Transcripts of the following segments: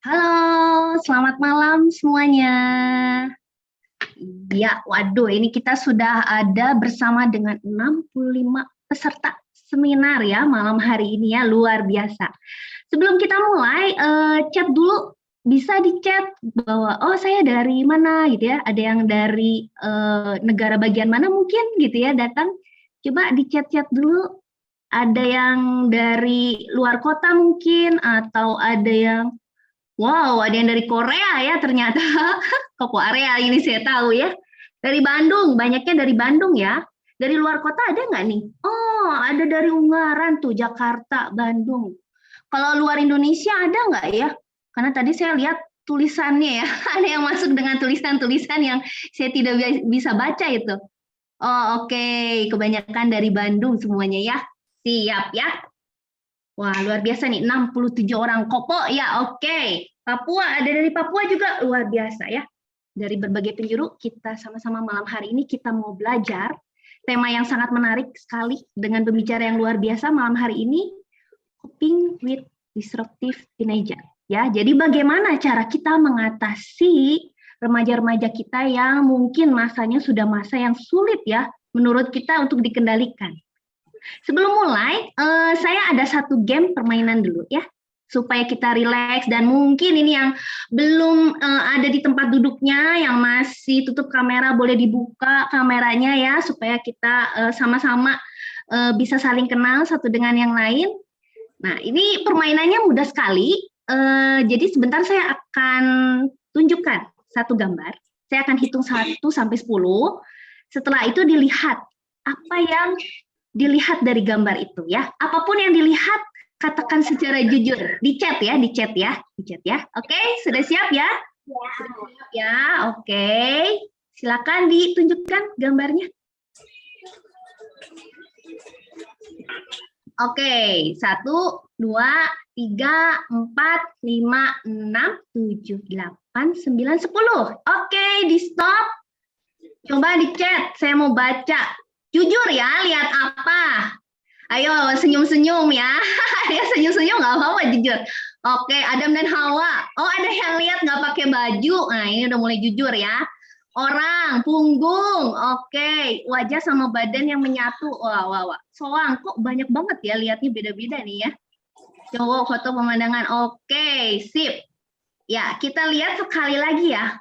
Halo, selamat malam semuanya. Ya, waduh, ini kita sudah ada bersama dengan 65 peserta seminar ya malam hari ini ya, luar biasa. Sebelum kita mulai, chat dulu, bisa di-chat bahwa, oh saya dari mana gitu ya, ada yang dari negara bagian mana mungkin gitu ya datang. Coba di-chat-chat dulu, ada yang dari luar kota mungkin, atau ada yang wow, ada yang dari Korea ya ternyata. Kok Korea ini saya tahu ya. Dari Bandung, banyaknya dari Bandung ya. Dari luar kota ada nggak nih? Oh, ada dari Ungaran tuh, Jakarta, Bandung. Kalau luar Indonesia ada nggak ya? Karena tadi saya lihat tulisannya ya, ada yang masuk dengan tulisan-tulisan yang saya tidak bisa baca itu. Oh, oke, kebanyakan dari Bandung semuanya ya. Siap ya. Wah, luar biasa nih, 67 orang kopo ya, oke. Papua, ada dari Papua juga, luar biasa ya. Dari berbagai penjuru, kita sama-sama malam hari ini kita mau belajar tema yang sangat menarik sekali dengan pembicara yang luar biasa malam hari ini, coping with disruptive teenager. Ya, jadi bagaimana cara kita mengatasi remaja-remaja kita yang mungkin masanya sudah masa yang sulit ya, menurut kita untuk dikendalikan. Sebelum mulai, saya ada satu game permainan dulu ya, supaya kita rileks dan mungkin ini yang belum ada di tempat duduknya, yang masih tutup kamera boleh dibuka kameranya ya, supaya kita sama-sama bisa saling kenal satu dengan yang lain. Nah, ini permainannya mudah sekali. Jadi sebentar saya akan tunjukkan satu gambar. Saya akan hitung 1 sampai 10. Setelah itu dilihat apa yang dilihat dari gambar itu ya. Apapun yang dilihat, katakan secara jujur. Di chat ya, di chat ya, di chat ya. Oke, sudah siap ya? Sudah siap ya, oke. Silakan ditunjukkan gambarnya. Oke, 1, 2, 3, 4, 5, 6, 7, 8, 9, 10. Oke, di stop. Coba di chat, saya mau baca. Jujur ya, lihat apa? Ayo senyum-senyum ya. Ya senyum-senyum nggak apa-apa, jujur. Oke, Adam dan Hawa. Oh, ada yang lihat nggak pakai baju. Nah, ini udah mulai jujur ya. Orang, punggung. Oke, wajah sama badan yang menyatu. Wah, wah, wah. Soang, kok banyak banget ya, lihatnya beda-beda nih ya. Cowok, foto pemandangan. Oke, sip. Ya, kita lihat sekali lagi ya.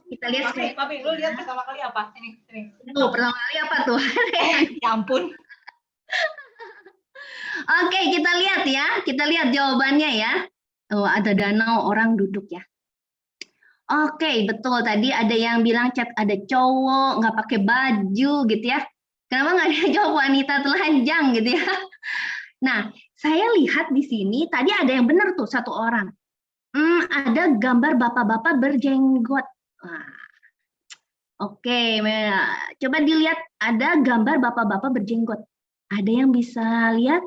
Kita lihat sekali. Papi, lu lihat pertama kali apa? Ini. Tuh, pertama kali apa tuh? Ya ampun. Oke, kita lihat ya. Kita lihat jawabannya ya. Oh, ada danau, orang duduk ya. Oke, betul. Tadi ada yang bilang chat ada cowok, nggak pakai baju gitu ya. Kenapa nggak ada jawab wanita telanjang gitu ya? Nah, saya lihat di sini tadi ada yang benar tuh, satu orang. Ada gambar bapak-bapak berjenggot. Wah. Oke, coba dilihat ada gambar bapak-bapak berjenggot. Ada yang bisa lihat?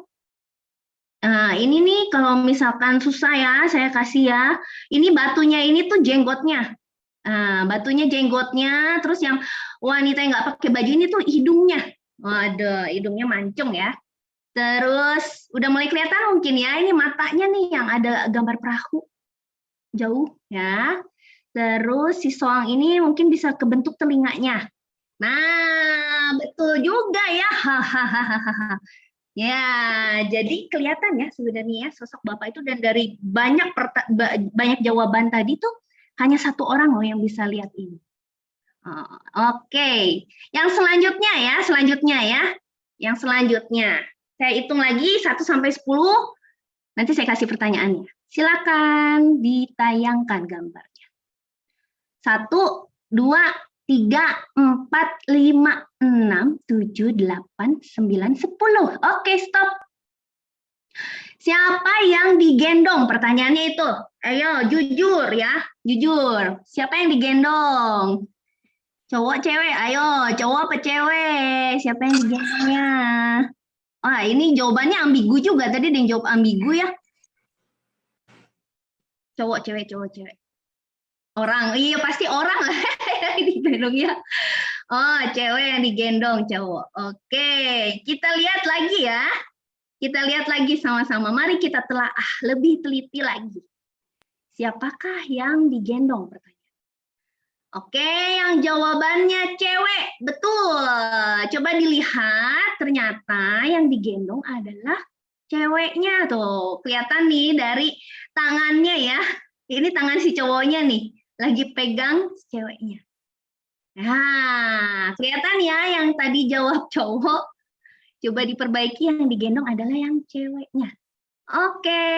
Nah, ini nih kalau misalkan susah ya, saya kasih ya. Ini batunya ini tuh jenggotnya. Nah, batunya jenggotnya, terus yang wanita yang nggak pakai baju ini tuh hidungnya. Waduh, hidungnya mancung ya. Terus udah mulai kelihatan mungkin ya, ini matanya nih yang ada gambar perahu jauh ya. Terus si soang ini mungkin bisa kebentuk telinganya. Nah, betul juga ya. Hahaha. Ya, jadi kelihatan ya sebenarnya ya sosok Bapak itu, dan dari banyak jawaban tadi tuh hanya satu orang loh yang bisa lihat ini. Oke, yang selanjutnya ya, yang selanjutnya. Saya hitung lagi 1 sampai 10. Nanti saya kasih pertanyaannya. Silakan ditayangkan gambarnya. 1, 2, 3, 4, 5, 6, 7, 8, 9, 10. Oke, stop. Siapa yang digendong? Pertanyaannya itu. Ayo, jujur ya. Jujur. Siapa yang digendong? Cowok, cewek? Ayo, cowok apa cewek? Siapa yang digendongnya? Wah, ini jawabannya ambigu juga. Tadi ada yang jawab ambigu ya. Cowok, cewek, cowok, cewek. Orang, iya pasti orang lah digendong ya. Oh, cewek yang digendong cowok. Oke, kita lihat lagi ya. Kita lihat lagi sama-sama. Mari kita telaah lebih teliti lagi. Siapakah yang digendong? Oke, yang jawabannya cewek. Betul. Coba dilihat, ternyata yang digendong adalah ceweknya tuh. Kelihatan nih dari tangannya ya. Ini tangan si cowoknya nih, lagi pegang si ceweknya. Nah, kelihatan ya yang tadi jawab cowok. Coba diperbaiki, yang digendong adalah yang ceweknya. Oke,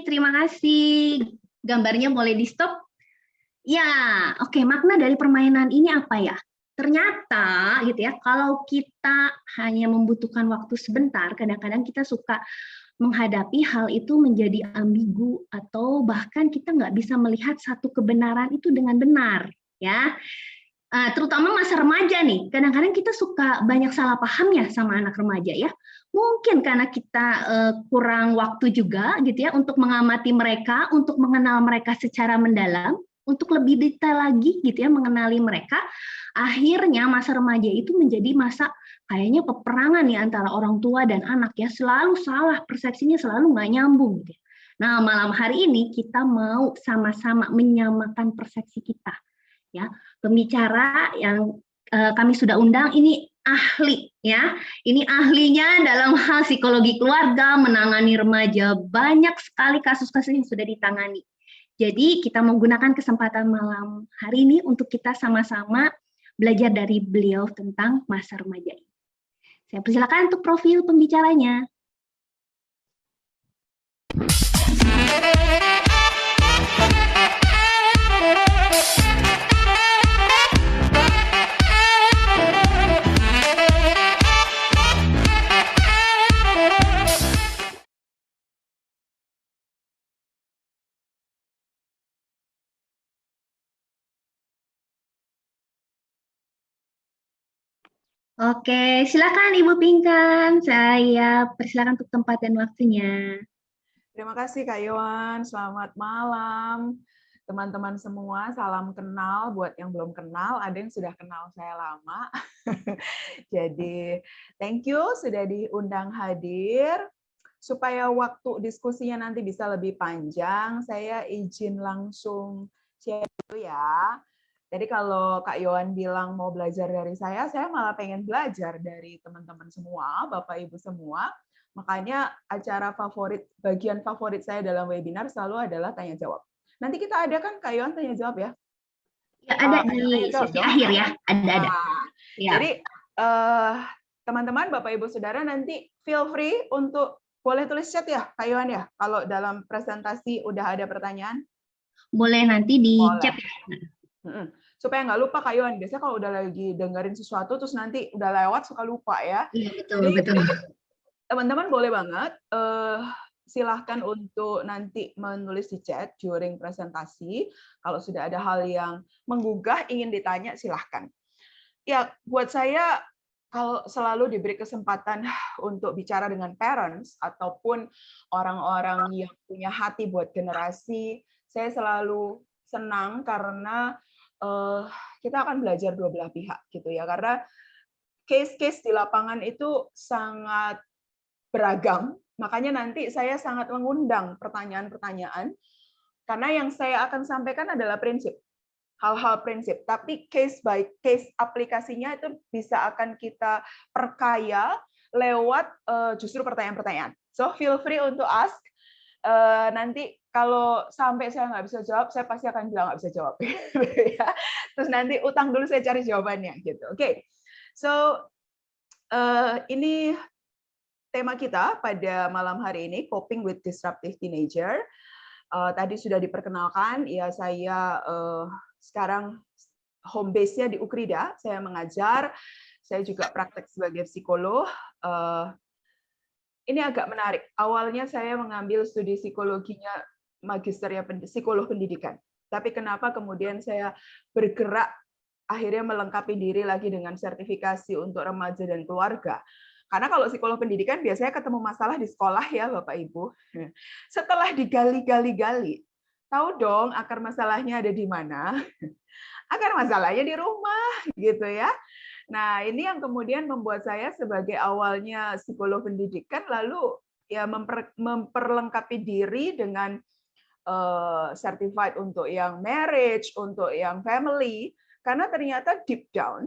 terima kasih. Gambarnya boleh di-stop. Ya, oke, makna dari permainan ini apa ya? Ternyata gitu ya, kalau kita hanya membutuhkan waktu sebentar, kadang-kadang kita suka menghadapi hal itu menjadi ambigu atau bahkan kita nggak bisa melihat satu kebenaran itu dengan benar, ya. Terutama masa remaja nih, kadang-kadang kita suka banyak salah paham ya sama anak remaja ya. Mungkin karena kita kurang waktu juga gitu ya untuk mengamati mereka, untuk mengenal mereka secara mendalam, untuk lebih detail lagi gitu ya mengenali mereka. Akhirnya masa remaja itu menjadi masa kayaknya peperangan nih antara orang tua dan anak ya, selalu salah, persepsinya selalu nggak nyambung gitu. Nah, malam hari ini kita mau sama-sama menyamakan persepsi kita ya. Pembicara yang kami sudah undang ini ahli ya. Ini ahlinya dalam hal psikologi keluarga, menangani remaja, banyak sekali kasus-kasus yang sudah ditangani. Jadi kita menggunakan kesempatan malam hari ini untuk kita sama-sama belajar dari beliau tentang masa remaja ini. Saya persilakan untuk profil pembicaranya. Oke, silakan Ibu Pinkan. Saya persilakan untuk tempat dan waktunya. Terima kasih Kak Yohan, selamat malam. Teman-teman semua, salam kenal. Buat yang belum kenal, ada yang sudah kenal saya lama. Jadi, thank you sudah diundang hadir. Supaya waktu diskusinya nanti bisa lebih panjang, saya izin langsung share dulu ya. Jadi kalau Kak Yohan bilang mau belajar dari saya malah pengen belajar dari teman-teman semua, Bapak Ibu semua. Makanya acara favorit, bagian favorit saya dalam webinar selalu adalah tanya jawab. Nanti kita ada kan Kak Yohan tanya jawab ya? Ya, ada di sesi akhir ya, ada. Ya. Jadi teman-teman, Bapak Ibu Saudara nanti feel free untuk boleh tulis chat ya Kak Yohan ya, kalau dalam presentasi udah ada pertanyaan? Boleh nanti di chat. Supaya nggak lupa Kak Yohan, biasanya kalau udah lagi dengerin sesuatu terus nanti udah lewat suka lupa ya. Iya, betul. Teman-teman boleh banget silahkan untuk nanti menulis di chat during presentasi. Kalau sudah ada hal yang menggugah ingin ditanya silahkan. Ya, buat saya kalau selalu diberi kesempatan untuk bicara dengan parents ataupun orang-orang yang punya hati buat generasi, saya selalu senang karena kita akan belajar dua belah pihak gitu ya, karena case-case di lapangan itu sangat beragam, makanya nanti saya sangat mengundang pertanyaan-pertanyaan karena yang saya akan sampaikan adalah prinsip, hal-hal prinsip, tapi case by case aplikasinya itu bisa akan kita perkaya lewat justru pertanyaan-pertanyaan. So feel free untuk ask. Nanti kalau sampai saya nggak bisa jawab, saya pasti akan bilang nggak bisa jawab. Terus nanti utang dulu saya cari jawabannya, gitu. Oke, so ini tema kita pada malam hari ini, Coping with Disruptive Teenager. Tadi sudah diperkenalkan, ya saya sekarang home base-nya di Ukrida, saya mengajar, saya juga praktek sebagai psikolog. Ini agak menarik. Awalnya saya mengambil studi psikologinya magisternya psikolog pendidikan. Tapi kenapa kemudian saya bergerak akhirnya melengkapi diri lagi dengan sertifikasi untuk remaja dan keluarga. Karena kalau psikolog pendidikan biasanya ketemu masalah di sekolah ya Bapak Ibu. Setelah digali-gali-gali, tahu dong akar masalahnya ada di mana? Akar masalahnya di rumah gitu ya. Nah, ini yang kemudian membuat saya sebagai awalnya psikolog pendidikan lalu ya memperlengkapi diri dengan certified untuk yang marriage, untuk yang family, karena ternyata deep down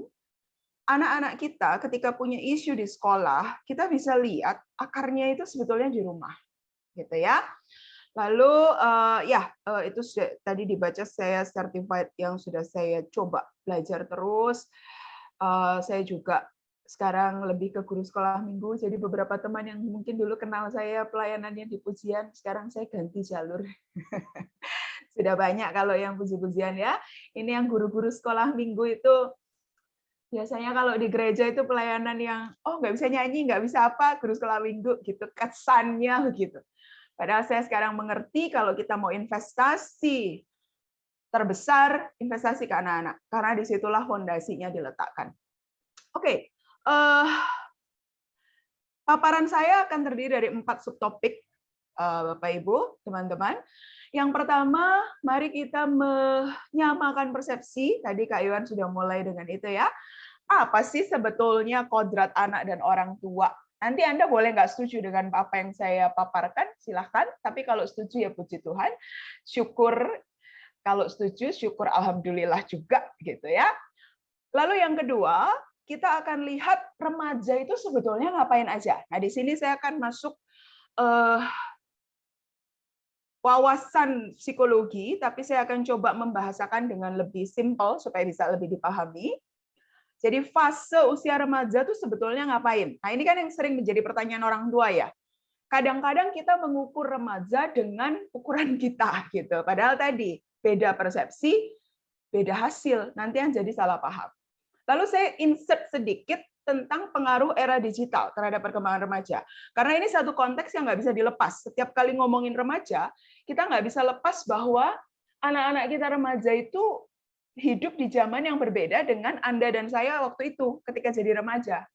anak-anak kita ketika punya isu di sekolah, kita bisa lihat akarnya itu sebetulnya di rumah, gitu ya. Lalu itu sudah tadi dibaca, saya certified yang sudah saya coba belajar terus. Saya juga sekarang lebih ke guru sekolah minggu, jadi beberapa teman yang mungkin dulu kenal saya pelayanannya di pujian, sekarang saya ganti jalur. Sudah banyak kalau yang puji-pujian ya. Ini yang guru-guru sekolah minggu itu biasanya kalau di gereja itu pelayanan yang nggak bisa nyanyi, nggak bisa apa, guru sekolah minggu gitu, kesannya begitu. Padahal saya sekarang mengerti kalau kita mau investasi terbesar, investasi ke anak-anak, karena disitulah fondasinya diletakkan. Oke, paparan saya akan terdiri dari 4 subtopik, Bapak Ibu, teman-teman. Yang pertama, mari kita menyamakan persepsi. Tadi Kak Iwan sudah mulai dengan itu ya. Apa sih sebetulnya kodrat anak dan orang tua? Nanti Anda boleh nggak setuju dengan apa yang saya paparkan, silahkan. Tapi kalau setuju ya puji Tuhan. Syukur kalau setuju, syukur alhamdulillah juga gitu ya. Lalu yang kedua, kita akan lihat remaja itu sebetulnya ngapain aja. Nah, di sini saya akan masuk wawasan psikologi, tapi saya akan coba membahasakan dengan lebih simpel supaya bisa lebih dipahami. Jadi fase usia remaja itu sebetulnya ngapain? Nah, ini kan yang sering menjadi pertanyaan orang tua ya. Kadang-kadang kita mengukur remaja dengan ukuran kita gitu. Padahal tadi beda persepsi, beda hasil. Nanti yang jadi salah paham. Lalu saya insert sedikit tentang pengaruh era digital terhadap perkembangan remaja. Karena ini satu konteks yang nggak bisa dilepas. Setiap kali ngomongin remaja, kita nggak bisa lepas bahwa anak-anak kita remaja itu hidup di zaman yang berbeda dengan Anda dan saya waktu itu ketika jadi remaja.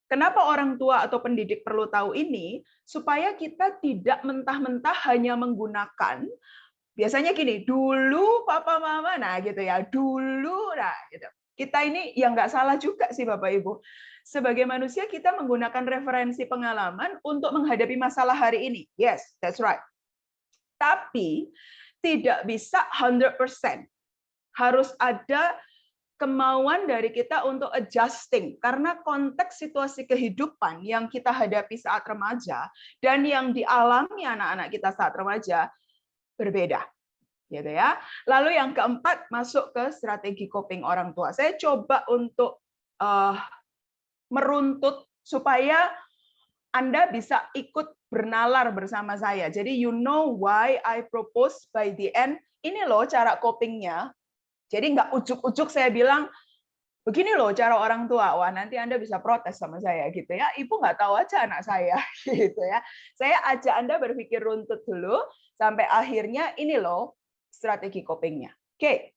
Kenapa orang tua atau pendidik perlu tahu ini? Supaya kita tidak mentah-mentah hanya menggunakan, biasanya gini, dulu papa mama, nah gitu ya, dulu, nah gitu. Kita ini yang nggak salah juga sih Bapak Ibu. Sebagai manusia kita menggunakan referensi pengalaman untuk menghadapi masalah hari ini. Yes, that's right. Tapi tidak bisa 100%. Harus ada kemauan dari kita untuk adjusting, karena konteks situasi kehidupan yang kita hadapi saat remaja dan yang dialami anak-anak kita saat remaja berbeda, gitu ya. Lalu yang keempat, masuk ke strategi coping orang tua. Saya coba untuk meruntut supaya Anda bisa ikut bernalar bersama saya. Jadi you know why I propose by the end, ini loh cara copingnya. Jadi nggak ujuk-ujuk saya bilang, begini loh cara orang tua. Wah, nanti Anda bisa protes sama saya gitu ya. Ibu nggak tahu aja anak saya gitu ya. Saya ajak Anda berpikir runtut dulu sampai akhirnya ini loh strategi copingnya. Oke.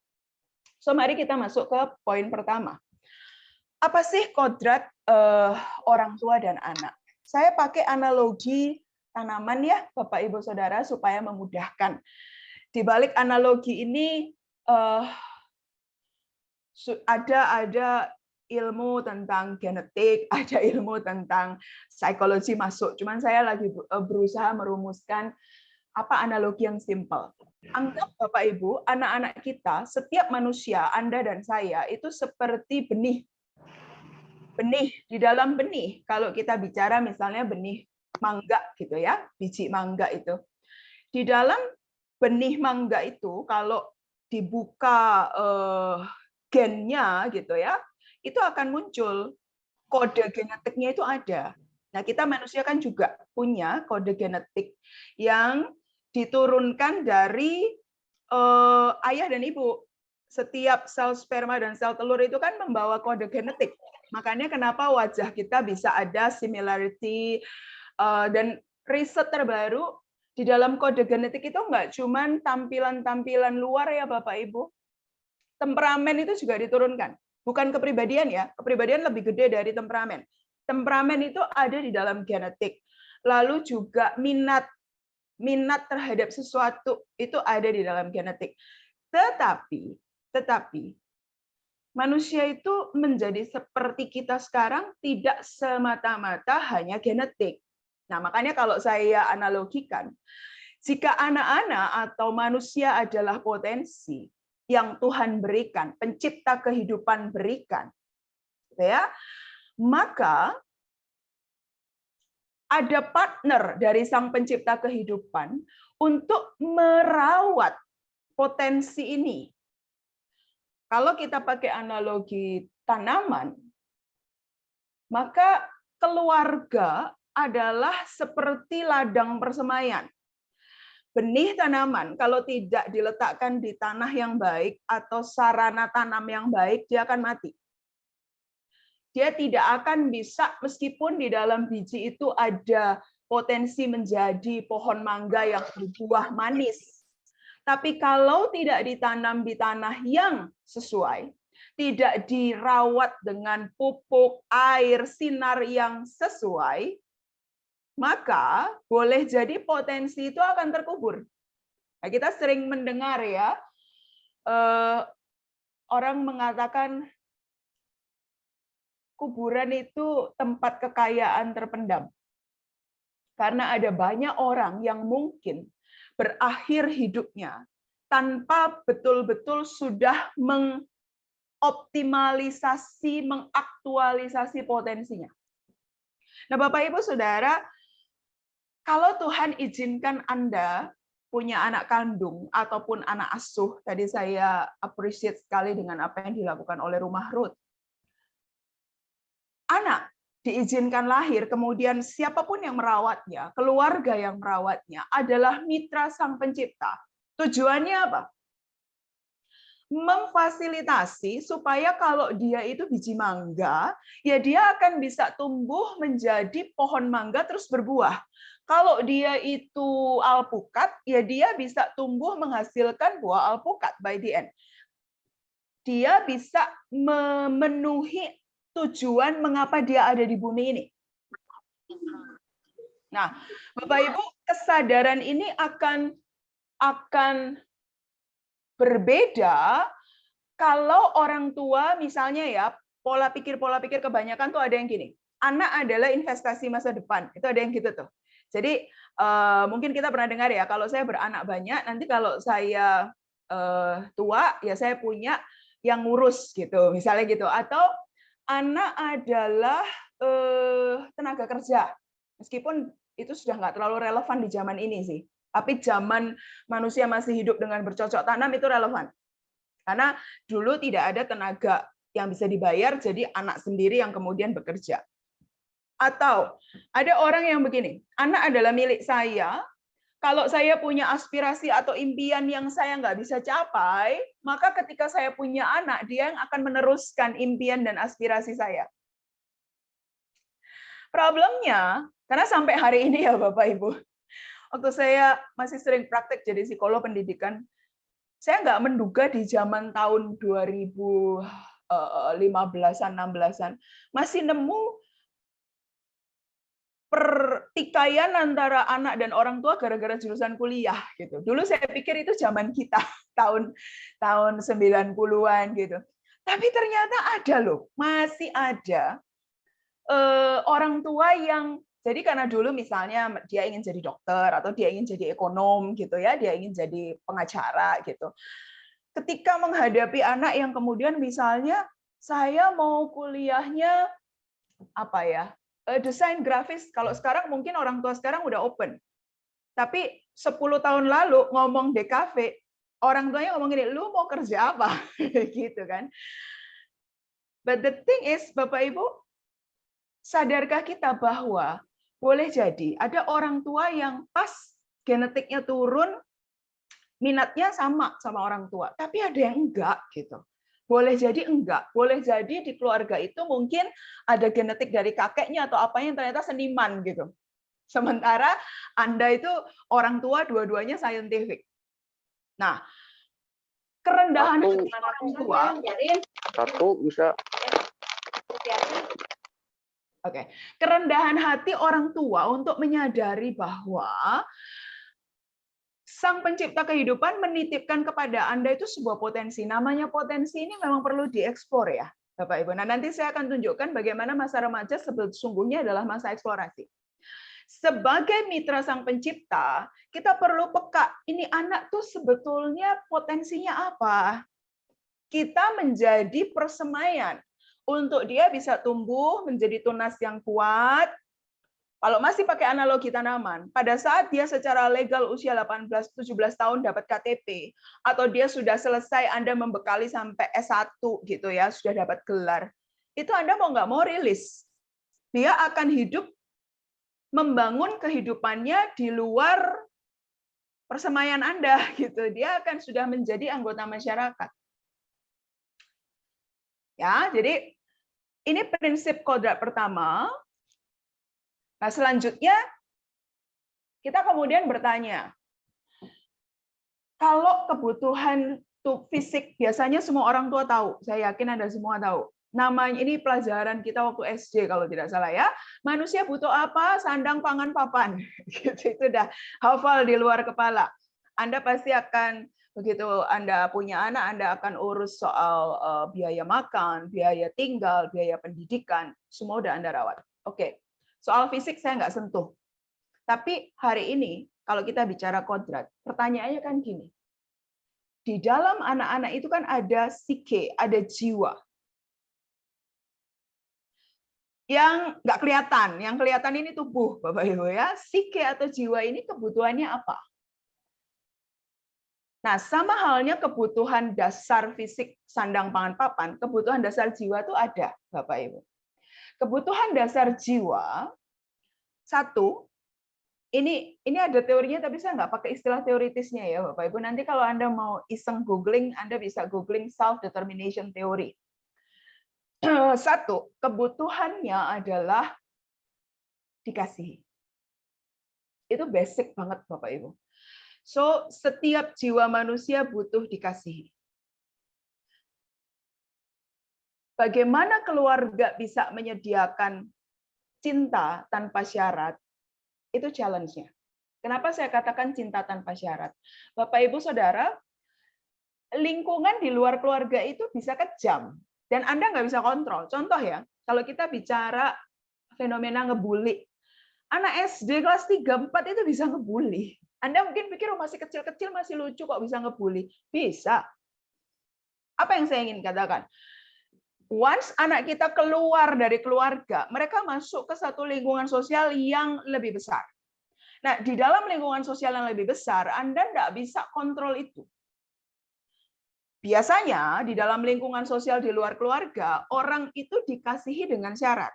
So mari kita masuk ke poin pertama. Apa sih kodrat orang tua dan anak? Saya pakai analogi tanaman ya, Bapak Ibu Saudara, supaya memudahkan. Di balik analogi ini ada ilmu tentang genetik, ada ilmu tentang psikologi masuk. Cuman saya lagi berusaha merumuskan apa analogi yang simpel. Anggap Bapak Ibu, anak-anak kita, setiap manusia, Anda dan saya, itu seperti benih. Benih, di dalam benih, kalau kita bicara misalnya benih mangga gitu ya, biji mangga itu. Di dalam benih mangga itu, kalau dibuka gennya gitu ya, itu akan muncul kode genetiknya itu ada. Nah, kita manusia kan juga punya kode genetik yang diturunkan dari ayah dan ibu. Setiap sel sperma dan sel telur itu kan membawa kode genetik. Makanya kenapa wajah kita bisa ada similarity, dan riset terbaru di dalam kode genetik itu nggak cuman tampilan-tampilan luar ya Bapak Ibu. Temperamen itu juga diturunkan. Bukan kepribadian ya, kepribadian lebih gede dari temperamen. Temperamen itu ada di dalam genetik. Lalu juga minat terhadap sesuatu itu ada di dalam genetik. Tetapi manusia itu menjadi seperti kita sekarang tidak semata-mata hanya genetik. Nah, makanya kalau saya analogikan, Jika anak-anak atau manusia adalah potensi yang Tuhan berikan, pencipta kehidupan berikan, gitu ya, maka ada partner dari Sang Pencipta kehidupan untuk merawat potensi ini. Kalau kita pakai analogi tanaman, maka keluarga adalah seperti ladang persemaian. Benih tanaman kalau tidak diletakkan di tanah yang baik atau sarana tanam yang baik, dia akan mati. Dia tidak akan bisa, meskipun di dalam biji itu ada potensi menjadi pohon mangga yang berbuah manis. Tapi kalau tidak ditanam di tanah yang sesuai, tidak dirawat dengan pupuk, air, sinar yang sesuai, maka boleh jadi potensi itu akan terkubur. Nah, kita sering mendengar ya, orang mengatakan kuburan itu tempat kekayaan terpendam. Karena ada banyak orang yang mungkin berakhir hidupnya tanpa betul-betul sudah mengoptimalisasi, mengaktualisasi potensinya. Nah, Bapak Ibu Saudara, kalau Tuhan izinkan Anda punya anak kandung ataupun anak asuh, tadi saya appreciate sekali dengan apa yang dilakukan oleh Rumah Ruth. Anak diizinkan lahir, kemudian siapapun yang merawatnya, keluarga yang merawatnya adalah mitra Sang Pencipta. Tujuannya apa? Memfasilitasi supaya kalau dia itu biji mangga, ya dia akan bisa tumbuh menjadi pohon mangga terus berbuah. Kalau dia itu alpukat, ya dia bisa tumbuh menghasilkan buah alpukat by the end. Dia bisa memenuhi tujuan mengapa dia ada di bumi ini. Nah, Bapak Ibu, kesadaran ini akan berbeda kalau orang tua misalnya ya, pola pikir kebanyakan tuh ada yang gini. Anak adalah investasi masa depan. Itu ada yang gitu tuh. Jadi mungkin kita pernah dengar ya, kalau saya beranak banyak, nanti kalau saya tua ya saya punya yang ngurus gitu, misalnya gitu. Atau anak adalah tenaga kerja, meskipun itu sudah nggak terlalu relevan di zaman ini sih. Tapi zaman manusia masih hidup dengan bercocok tanam itu relevan. Karena dulu tidak ada tenaga yang bisa dibayar, jadi anak sendiri yang kemudian bekerja. Atau ada orang yang begini, anak adalah milik saya, kalau saya punya aspirasi atau impian yang saya nggak bisa capai, maka ketika saya punya anak, dia yang akan meneruskan impian dan aspirasi saya. Problemnya, karena sampai hari ini ya Bapak Ibu, waktu saya masih sering praktek jadi psikolog pendidikan, saya nggak menduga di zaman tahun 2015-an, 16-an, masih nemu pertikaian antara anak dan orang tua gara-gara jurusan kuliah gitu. Dulu saya pikir itu zaman kita, tahun 90-an gitu. Tapi ternyata ada loh, masih ada orang tua yang, jadi karena dulu misalnya dia ingin jadi dokter atau dia ingin jadi ekonom gitu ya, dia ingin jadi pengacara gitu. Ketika menghadapi anak yang kemudian misalnya saya mau kuliahnya apa ya, desain grafis, kalau sekarang mungkin orang tua sekarang udah open. Tapi 10 tahun lalu ngomong DKV, orang tuanya ngomong gini, lu mau kerja apa? Gitu kan. But the thing is, Bapak Ibu, sadarkah kita bahwa boleh jadi ada orang tua yang pas genetiknya turun, minatnya sama orang tua, tapi ada yang enggak gitu. Boleh jadi enggak, boleh jadi di keluarga itu mungkin ada genetik dari kakeknya atau apa yang ternyata seniman gitu. Sementara Anda itu orang tua dua-duanya scientific. Nah, kerendahan hati orang tua. Satu bisa. Oke, kerendahan hati orang tua untuk menyadari bahwa Sang Pencipta kehidupan menitipkan kepada Anda itu sebuah potensi. Namanya potensi ini memang perlu dieksplor ya, Bapak Ibu. Nah, nanti saya akan tunjukkan bagaimana masa remaja sesungguhnya adalah masa eksplorasi. sebagai mitra Sang Pencipta, kita perlu peka, ini anak tuh sebetulnya potensinya apa? Kita menjadi persemaian untuk dia bisa tumbuh menjadi tunas yang kuat. Kalau masih pakai analogi tanaman, pada saat dia secara legal usia 18-17 tahun dapat KTP, atau dia sudah selesai Anda membekali sampai S1 gitu ya, sudah dapat gelar, itu Anda mau nggak mau rilis. Dia akan hidup, membangun kehidupannya di luar persemaian Anda gitu. Dia akan sudah menjadi anggota masyarakat. Ya, jadi ini prinsip kodrat pertama. Nah, selanjutnya kita kemudian bertanya, kalau kebutuhan fisik biasanya semua orang tua tahu, saya yakin Anda semua tahu. Namanya ini pelajaran kita waktu SD kalau tidak salah ya. Manusia butuh apa? Sandang, pangan, papan. Gitu, itu udah hafal di luar kepala. Anda pasti akan begitu Anda punya anak, Anda akan urus soal biaya makan, biaya tinggal, biaya pendidikan, semua udah Anda rawat. Oke. Soal fisik saya nggak sentuh. Tapi hari ini, kalau kita bicara kodrat, pertanyaannya kan gini. Di dalam anak-anak itu kan ada psike, ada jiwa. Yang nggak kelihatan. Yang kelihatan ini tubuh, Bapak-Ibu ya. Psike atau jiwa ini kebutuhannya apa? Nah, sama halnya kebutuhan dasar fisik, sandang, pangan, papan, kebutuhan dasar jiwa itu ada, Bapak-Ibu. Kebutuhan dasar jiwa, satu, ini ada teorinya, tapi saya nggak pakai istilah teoritisnya ya, Bapak Ibu. Nanti kalau Anda mau iseng googling, Anda bisa googling self-determination theory. Satu, kebutuhannya adalah dikasihi. Itu basic banget, Bapak Ibu. So, setiap jiwa manusia butuh dikasihi. Bagaimana keluarga bisa menyediakan cinta tanpa syarat, itu challenge-nya. Kenapa saya katakan cinta tanpa syarat? Bapak, Ibu, Saudara, lingkungan di luar keluarga itu bisa kejam, dan Anda nggak bisa kontrol. Contoh ya, kalau kita bicara fenomena ngebully, anak SD kelas 3, 4 itu bisa ngebully. Anda mungkin pikir, oh, masih kecil-kecil, masih lucu kok bisa ngebully. Bisa. Apa yang saya ingin katakan? Once anak kita keluar dari keluarga, mereka masuk ke satu lingkungan sosial yang lebih besar. Nah, di dalam lingkungan sosial yang lebih besar, Anda tidak bisa kontrol itu. Biasanya, di dalam lingkungan sosial di luar keluarga, orang itu dikasihi dengan syarat.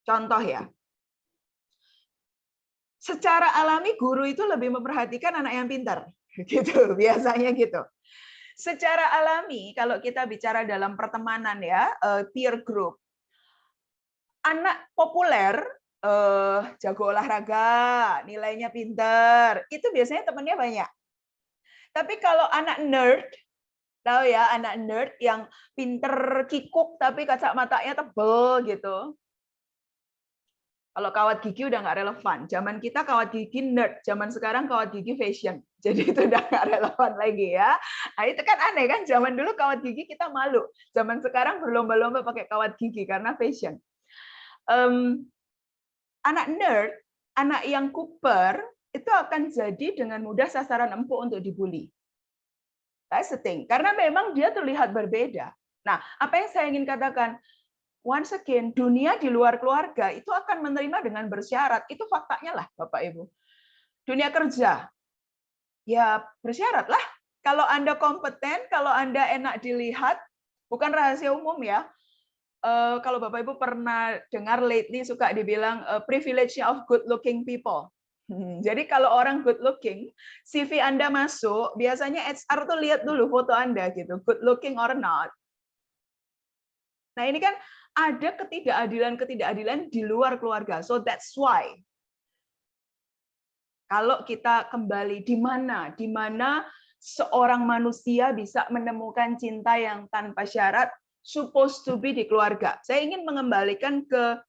Contoh ya, secara alami guru itu lebih memperhatikan anak yang pintar. Gitu, biasanya gitu. Secara alami, kalau kita bicara dalam pertemanan ya, peer group, anak populer, jago olahraga, nilainya pinter, itu biasanya temannya banyak. Tapi kalau anak nerd, tahu ya, anak nerd yang pinter kikuk tapi kacamatanya tebel gitu. Kalau kawat gigi udah nggak relevan. Zaman kita kawat gigi nerd, zaman sekarang kawat gigi fashion. Jadi itu udah nggak relevan lagi ya. Nah, itu kan aneh kan, zaman dulu kawat gigi kita malu. Zaman sekarang berlomba-lomba pakai kawat gigi karena fashion. Anak nerd, anak yang kuper, itu akan jadi dengan mudah sasaran empuk untuk dibully. That's the thing. Karena memang dia terlihat berbeda. Nah, apa yang saya ingin katakan, once again, dunia di luar keluarga itu akan menerima dengan bersyarat. Itu faktanya lah, Bapak Ibu. Dunia kerja, ya bersyarat lah. Kalau Anda kompeten, kalau Anda enak dilihat, bukan rahasia umum ya. Kalau Bapak Ibu pernah dengar lately suka dibilang privilege of good looking people. Jadi kalau orang good looking, CV Anda masuk, biasanya HR tuh lihat dulu foto Anda gitu, good looking or not. Nah, ini kan ada ketidakadilan di luar keluarga. So that's why kalau kita kembali di mana seorang manusia bisa menemukan cinta yang tanpa syarat, supposed to be di keluarga. Saya ingin mengembalikan ke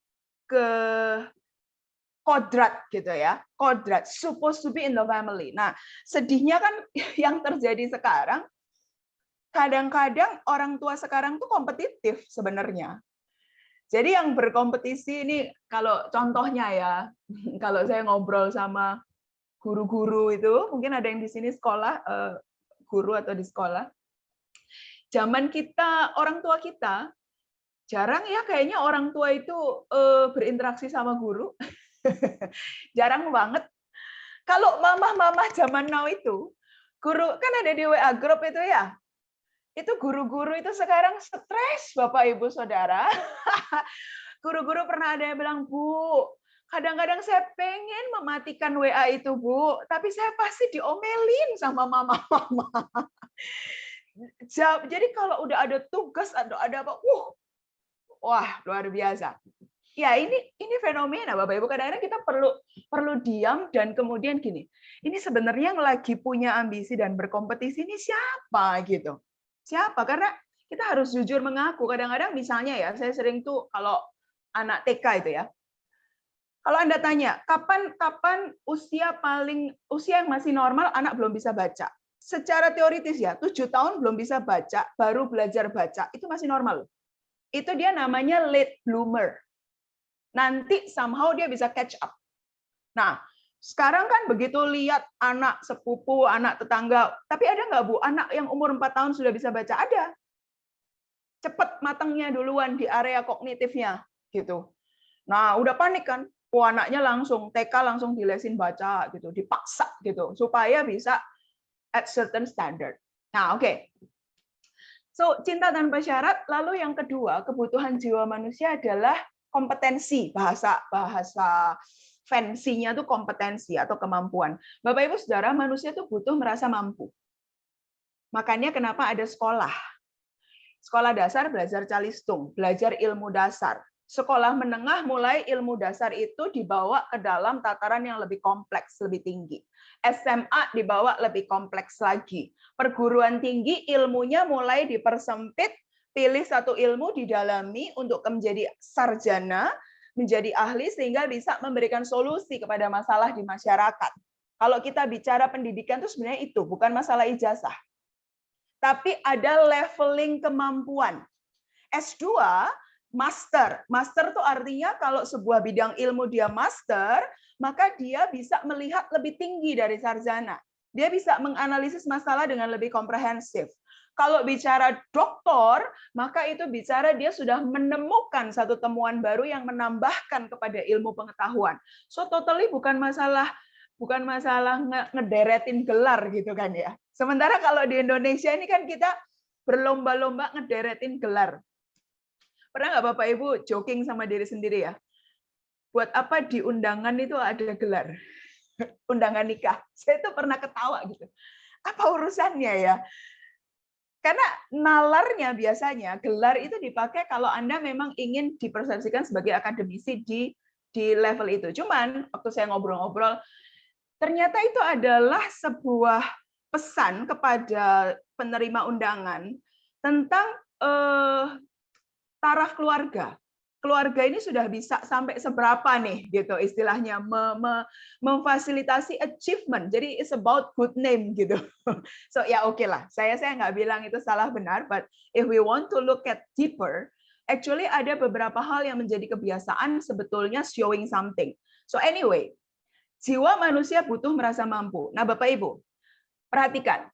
kodrat gitu ya. Kodrat supposed to be in the family. Nah, sedihnya kan yang terjadi sekarang, kadang-kadang orang tua sekarang tuh kompetitif sebenarnya. Jadi yang berkompetisi ini kalau contohnya ya, kalau saya ngobrol sama guru-guru itu, mungkin ada yang di sini sekolah, guru atau di sekolah. Zaman kita, orang tua kita, jarang ya kayaknya orang tua itu berinteraksi sama guru. Jarang banget. Kalau mamah-mamah zaman now itu, guru kan ada di WA group itu ya, itu guru-guru itu sekarang stres, Bapak Ibu Saudara. Guru-guru pernah ada yang bilang, Bu, kadang-kadang saya pengen mematikan WA itu, Bu, tapi saya pasti diomelin sama mama-mama. Jadi kalau udah ada tugas atau ada apa, wah luar biasa. Ya ini fenomena Bapak Ibu, kadang-kadang kita perlu diam dan kemudian gini. Ini sebenarnya yang lagi punya ambisi dan berkompetisi ini siapa gitu. Siapa? Karena kita harus jujur mengaku. Kadang-kadang misalnya ya, saya sering tuh kalau anak TK itu ya. Kalau Anda tanya, kapan usia yang masih normal anak belum bisa baca? Secara teoritis ya, 7 tahun belum bisa baca, baru belajar baca, itu masih normal. Itu dia namanya late bloomer. Nanti somehow dia bisa catch up. Nah, sekarang kan begitu lihat anak sepupu, anak tetangga, tapi ada nggak Bu, anak yang umur 4 tahun sudah bisa baca? Ada. Cepat matangnya duluan di area kognitifnya, gitu. Nah, udah panik kan? Anaknya langsung, TK langsung dilesin baca, gitu, dipaksa, gitu, supaya bisa at certain standard. Nah, oke. So, cinta tanpa syarat, lalu yang kedua, kebutuhan jiwa manusia adalah kompetensi, bahasa fancy-nya itu kompetensi atau kemampuan. Bapak Ibu Saudara, manusia itu butuh merasa mampu. Makanya kenapa ada sekolah. Sekolah dasar belajar calistung, belajar ilmu dasar. Sekolah menengah mulai ilmu dasar itu dibawa ke dalam tataran yang lebih kompleks, lebih tinggi. SMA dibawa lebih kompleks lagi. Perguruan tinggi ilmunya mulai dipersempit, pilih satu ilmu didalami untuk menjadi sarjana, menjadi ahli sehingga bisa memberikan solusi kepada masalah di masyarakat. Kalau kita bicara pendidikan itu sebenarnya itu bukan masalah ijazah. Tapi ada leveling kemampuan. S2 master. Master itu artinya kalau sebuah bidang ilmu dia master, maka dia bisa melihat lebih tinggi dari sarjana. Dia bisa menganalisis masalah dengan lebih komprehensif. Kalau bicara doktor, maka itu bicara dia sudah menemukan satu temuan baru yang menambahkan kepada ilmu pengetahuan. So totally bukan masalah ngederetin gelar gitu kan ya. Sementara kalau di Indonesia ini kan kita berlomba-lomba ngederetin gelar. Pernah nggak Bapak Ibu joking sama diri sendiri ya? Buat apa di undangan itu ada gelar? Undangan nikah. Saya tuh pernah ketawa gitu. Apa urusannya ya? Karena nalarnya biasanya gelar itu dipakai kalau Anda memang ingin dipersepsikan sebagai akademisi di level itu. Cuman waktu saya ngobrol-ngobrol, ternyata itu adalah sebuah pesan kepada penerima undangan tentang taraf keluarga. Keluarga ini sudah bisa sampai seberapa nih, gitu istilahnya memfasilitasi achievement. Jadi it's about good name gitu. So ya oke lah. Saya nggak bilang itu salah benar, but if we want to look at deeper, actually ada beberapa hal yang menjadi kebiasaan sebetulnya showing something. So anyway, jiwa manusia butuh merasa mampu. Nah Bapak Ibu, perhatikan.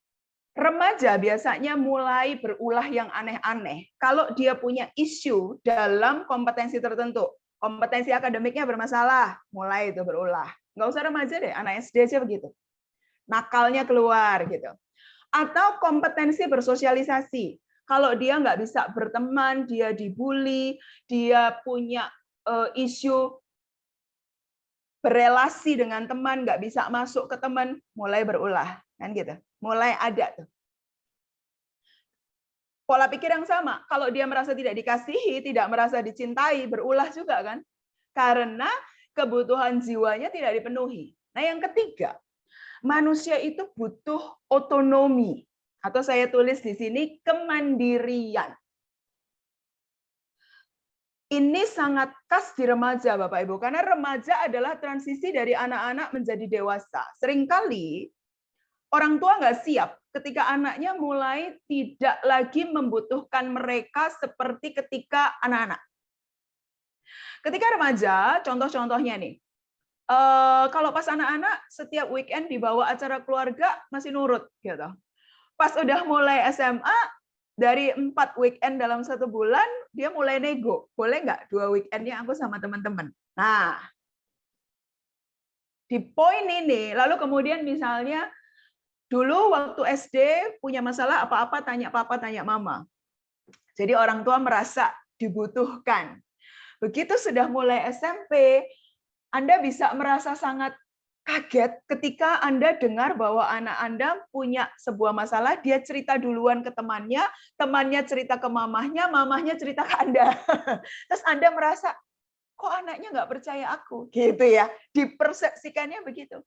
Remaja biasanya mulai berulah yang aneh-aneh kalau dia punya isu dalam kompetensi tertentu. Kompetensi akademiknya bermasalah, mulai itu berulah. Nggak usah remaja deh, anak SD aja begitu. Nakalnya keluar gitu. Atau kompetensi bersosialisasi. Kalau dia nggak bisa berteman, dia dibully, dia punya isu berelasi dengan teman, nggak bisa masuk ke teman, mulai berulah. Kan gitu. Mulai ada tuh. Pola pikir yang sama, kalau dia merasa tidak dikasihi, tidak merasa dicintai, berulah juga kan? Karena kebutuhan jiwanya tidak dipenuhi. Nah, yang ketiga, manusia itu butuh otonomi. Atau saya tulis di sini kemandirian. Ini sangat khas di remaja, Bapak Ibu, karena remaja adalah transisi dari anak-anak menjadi dewasa. Seringkali orang tua nggak siap ketika anaknya mulai tidak lagi membutuhkan mereka seperti ketika anak-anak. Ketika remaja, contoh-contohnya nih, kalau pas anak-anak setiap weekend dibawa acara keluarga masih nurut gitu. Pas udah mulai SMA, dari 4 weekend dalam 1 bulan, dia mulai nego. Boleh nggak 2 weekendnya aku sama teman-teman? Nah, di poin ini, lalu kemudian misalnya, dulu waktu SD punya masalah apa-apa, tanya papa, tanya mama. Jadi orang tua merasa dibutuhkan. Begitu sudah mulai SMP, Anda bisa merasa sangat kaget ketika Anda dengar bahwa anak Anda punya sebuah masalah, dia cerita duluan ke temannya, temannya cerita ke mamahnya cerita ke Anda. Terus Anda merasa, kok anaknya nggak percaya aku? Gitu ya, dipersepsikannya begitu.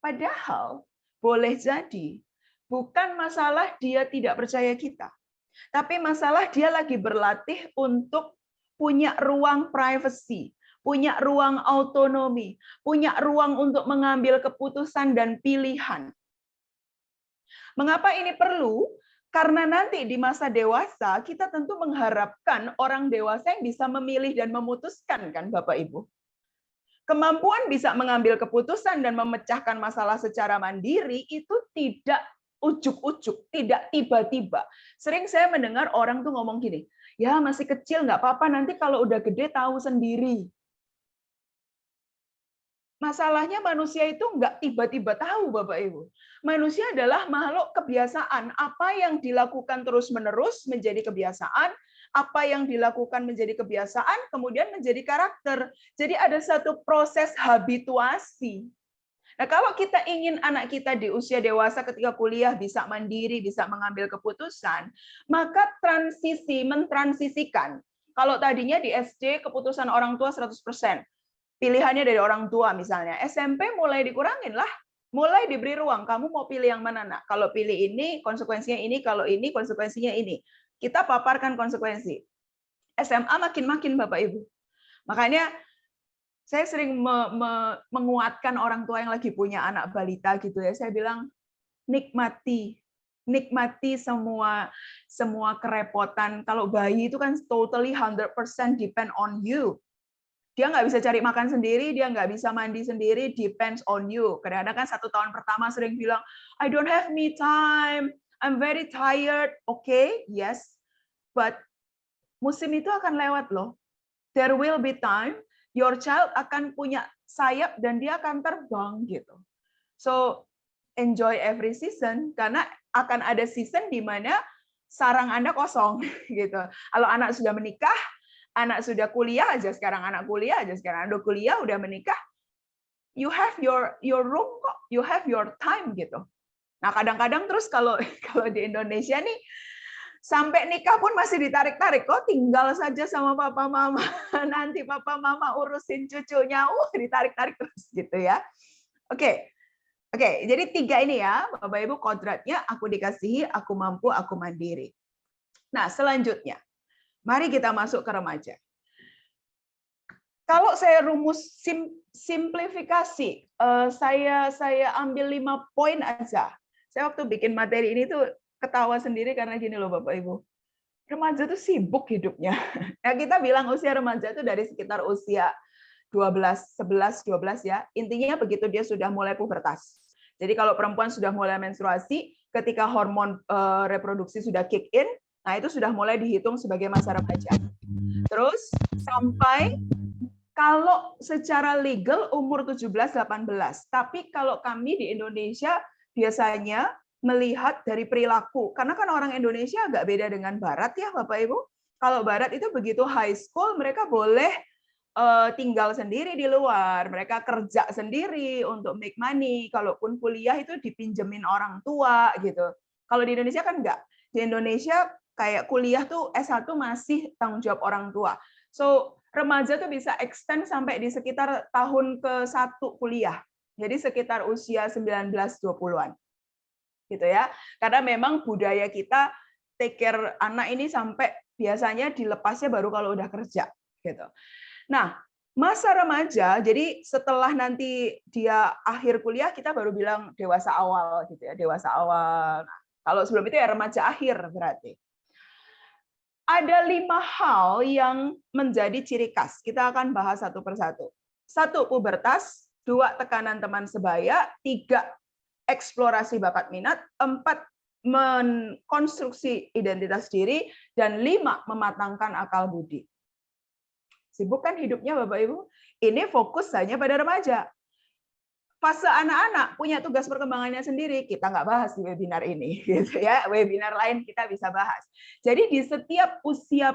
Padahal, boleh jadi, bukan masalah dia tidak percaya kita, tapi masalah dia lagi berlatih untuk punya ruang privacy, punya ruang autonomi, punya ruang untuk mengambil keputusan dan pilihan. Mengapa ini perlu? Karena nanti di masa dewasa, kita tentu mengharapkan orang dewasa yang bisa memilih dan memutuskan, kan Bapak Ibu? Kemampuan bisa mengambil keputusan dan memecahkan masalah secara mandiri itu tidak ujuk-ujuk, tidak tiba-tiba. Sering saya mendengar orang tuh ngomong gini, ya masih kecil nggak apa-apa, nanti kalau udah gede tahu sendiri. Masalahnya manusia itu nggak tiba-tiba tahu, Bapak Ibu. Manusia adalah makhluk kebiasaan. Apa yang dilakukan terus-menerus menjadi kebiasaan, apa yang dilakukan menjadi kebiasaan, kemudian menjadi karakter. Jadi ada satu proses habituasi. Nah, kalau kita ingin anak kita di usia dewasa ketika kuliah bisa mandiri, bisa mengambil keputusan, maka mentransisikan. Kalau tadinya di SD keputusan orang tua 100%, pilihannya dari orang tua misalnya. SMP mulai dikurangin lah, mulai diberi ruang. Kamu mau pilih yang mana, nak? Kalau pilih ini, konsekuensinya ini. Kalau ini, konsekuensinya ini. Kita paparkan konsekuensi. SMA makin-makin, Bapak Ibu. Makanya saya sering menguatkan orang tua yang lagi punya anak balita gitu ya. Saya bilang, nikmati semua kerepotan. Kalau bayi itu kan totally 100% depend on you. Dia nggak bisa cari makan sendiri, dia nggak bisa mandi sendiri, depends on you. Kadang-kadang kan 1 tahun pertama sering bilang, I don't have me time, I'm very tired. Okay, yes, but musim itu akan lewat loh. There will be time, your child akan punya sayap dan dia akan terbang gitu. So, enjoy every season, karena akan ada season di mana sarang Anda kosong gitu. Kalau anak sudah menikah, anak sudah kuliah aja sekarang, anak kuliah aja sekarang, udah kuliah, udah menikah, you have your room kok, you have your time gitu. Nah, kadang-kadang terus kalau di Indonesia nih, sampai nikah pun masih ditarik-tarik, kok tinggal saja sama papa mama, nanti papa mama urusin cucunya, ditarik-tarik terus gitu ya. Oke, jadi 3 ini ya, Bapak Ibu, kodratnya aku dikasihi, aku mampu, aku mandiri. Nah, selanjutnya, mari kita masuk ke remaja. Kalau saya rumus simplifikasi, saya ambil 5 poin aja. Saya waktu bikin materi ini tuh ketawa sendiri karena gini loh Bapak Ibu. Remaja tuh sibuk hidupnya. Nah, kita bilang usia remaja itu dari sekitar usia 11, 12 ya. Intinya begitu dia sudah mulai pubertas. Jadi kalau perempuan sudah mulai menstruasi, ketika hormon reproduksi sudah kick in, nah itu sudah mulai dihitung sebagai masa remaja. Terus sampai kalau secara legal umur 17-18, tapi kalau kami di Indonesia biasanya melihat dari perilaku, karena kan orang Indonesia agak beda dengan Barat ya Bapak Ibu. Kalau Barat itu begitu high school mereka boleh tinggal sendiri di luar, mereka kerja sendiri untuk make money, kalaupun kuliah itu dipinjemin orang tua gitu. Kalau di Indonesia kan enggak. Di Indonesia kayak kuliah tuh S1 masih tanggung jawab orang tua. So remaja tuh bisa extend sampai di sekitar tahun ke-1 kuliah. Jadi sekitar usia 19-20-an. Gitu ya. Karena memang budaya kita take care anak ini sampai biasanya dilepasnya baru kalau udah kerja gitu. Nah, masa remaja, jadi setelah nanti dia akhir kuliah kita baru bilang dewasa awal gitu ya, dewasa awal. Nah, kalau sebelum itu ya remaja akhir berarti. ada 5 hal yang menjadi ciri khas. Kita akan bahas satu persatu. 1, pubertas. 2, tekanan teman sebaya. 3, eksplorasi bakat minat. 4, mengkonstruksi identitas diri. Dan 5, mematangkan akal budi. Sibuk kan hidupnya Bapak Ibu? Ini fokus hanya pada remaja. Fase anak-anak punya tugas perkembangannya sendiri, kita nggak bahas di webinar ini, gitu ya. Webinar lain kita bisa bahas. Jadi di setiap usia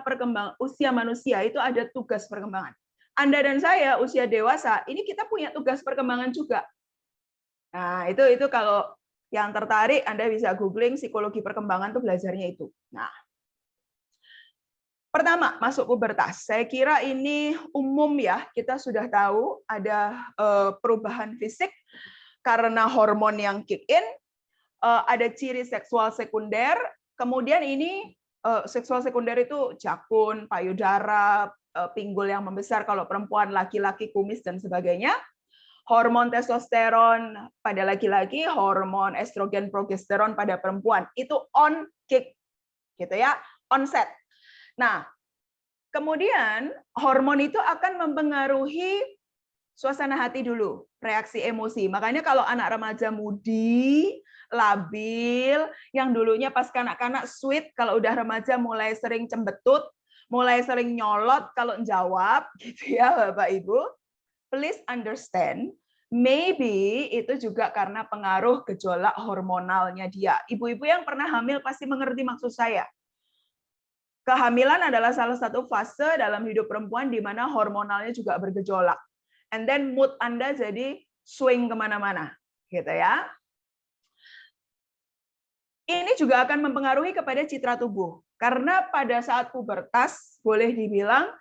manusia itu ada tugas perkembangan. Anda dan saya usia dewasa, ini kita punya tugas perkembangan juga. Nah, itu kalau yang tertarik Anda bisa googling psikologi perkembangan tuh belajarnya itu. Nah, pertama, masuk pubertas. Saya kira ini umum ya, kita sudah tahu ada perubahan fisik karena hormon yang kick in, ada ciri seksual sekunder, kemudian ini seksual sekunder itu jakun, payudara, pinggul yang membesar kalau perempuan, laki-laki kumis dan sebagainya. Hormon testosteron pada laki-laki, hormon estrogen progesteron pada perempuan. Itu on kick gitu ya, onset. Nah, kemudian hormon itu akan mempengaruhi suasana hati dulu, reaksi emosi. Makanya kalau anak remaja mudi, labil, yang dulunya pas kanak-kanak sweet, kalau udah remaja mulai sering cembetut, mulai sering nyolot kalau jawab, gitu ya Bapak Ibu. Please understand, maybe itu juga karena pengaruh gejolak hormonalnya dia. Ibu-ibu yang pernah hamil pasti mengerti maksud saya. Kehamilan adalah salah satu fase dalam hidup perempuan di mana hormonalnya juga bergejolak. And then mood Anda jadi swing kemana-mana. Gitu ya. Ini juga akan mempengaruhi kepada citra tubuh. Karena pada saat pubertas, boleh dibilang,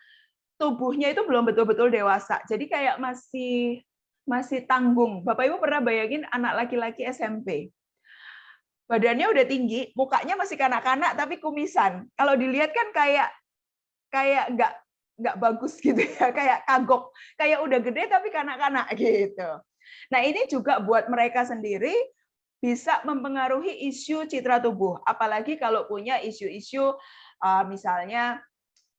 tubuhnya itu belum betul-betul dewasa. Jadi kayak masih tanggung. Bapak Ibu pernah bayangin anak laki-laki SMP? Badannya udah tinggi, mukanya masih kanak-kanak tapi kumisan. Kalau dilihat kan kayak nggak bagus gitu ya, kayak kagok, kayak udah gede tapi kanak-kanak gitu. Nah ini juga buat mereka sendiri bisa mempengaruhi isu citra tubuh, apalagi kalau punya isu-isu misalnya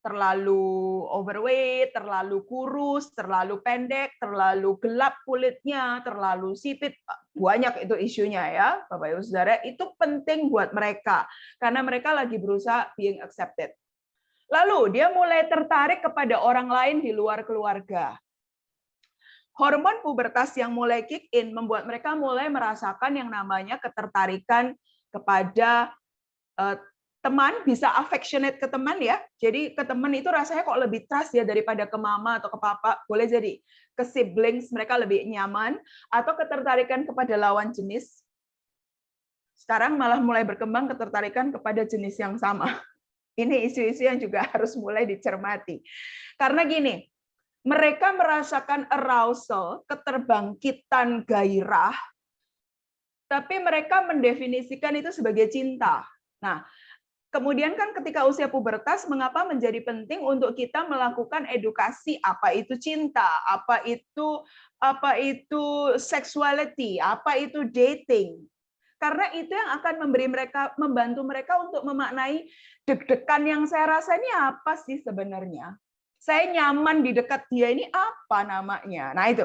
terlalu overweight, terlalu kurus, terlalu pendek, terlalu gelap kulitnya, terlalu sipit, banyak itu isunya ya, Bapak Ibu Saudara, itu penting buat mereka karena mereka lagi berusaha being accepted. Lalu dia mulai tertarik kepada orang lain di luar keluarga. Hormon pubertas yang mulai kick in membuat mereka mulai merasakan yang namanya ketertarikan kepada teman, bisa affectionate ke teman ya. Jadi ke teman itu rasanya kok lebih trust ya daripada ke mama atau ke papa. Boleh jadi ke siblings mereka lebih nyaman, atau ketertarikan kepada lawan jenis. Sekarang malah mulai berkembang ketertarikan kepada jenis yang sama. Ini isu-isu yang juga harus mulai dicermati. Karena gini, mereka merasakan arousal, keterbangkitan gairah, tapi mereka mendefinisikan itu sebagai cinta. Nah, kemudian kan ketika usia pubertas, mengapa menjadi penting untuk kita melakukan edukasi apa itu cinta, apa itu sexuality, apa itu dating. Karena itu yang akan membantu mereka untuk memaknai deg-degan yang saya rasa ini apa sih sebenarnya. Saya nyaman di dekat dia ini apa namanya. Nah itu,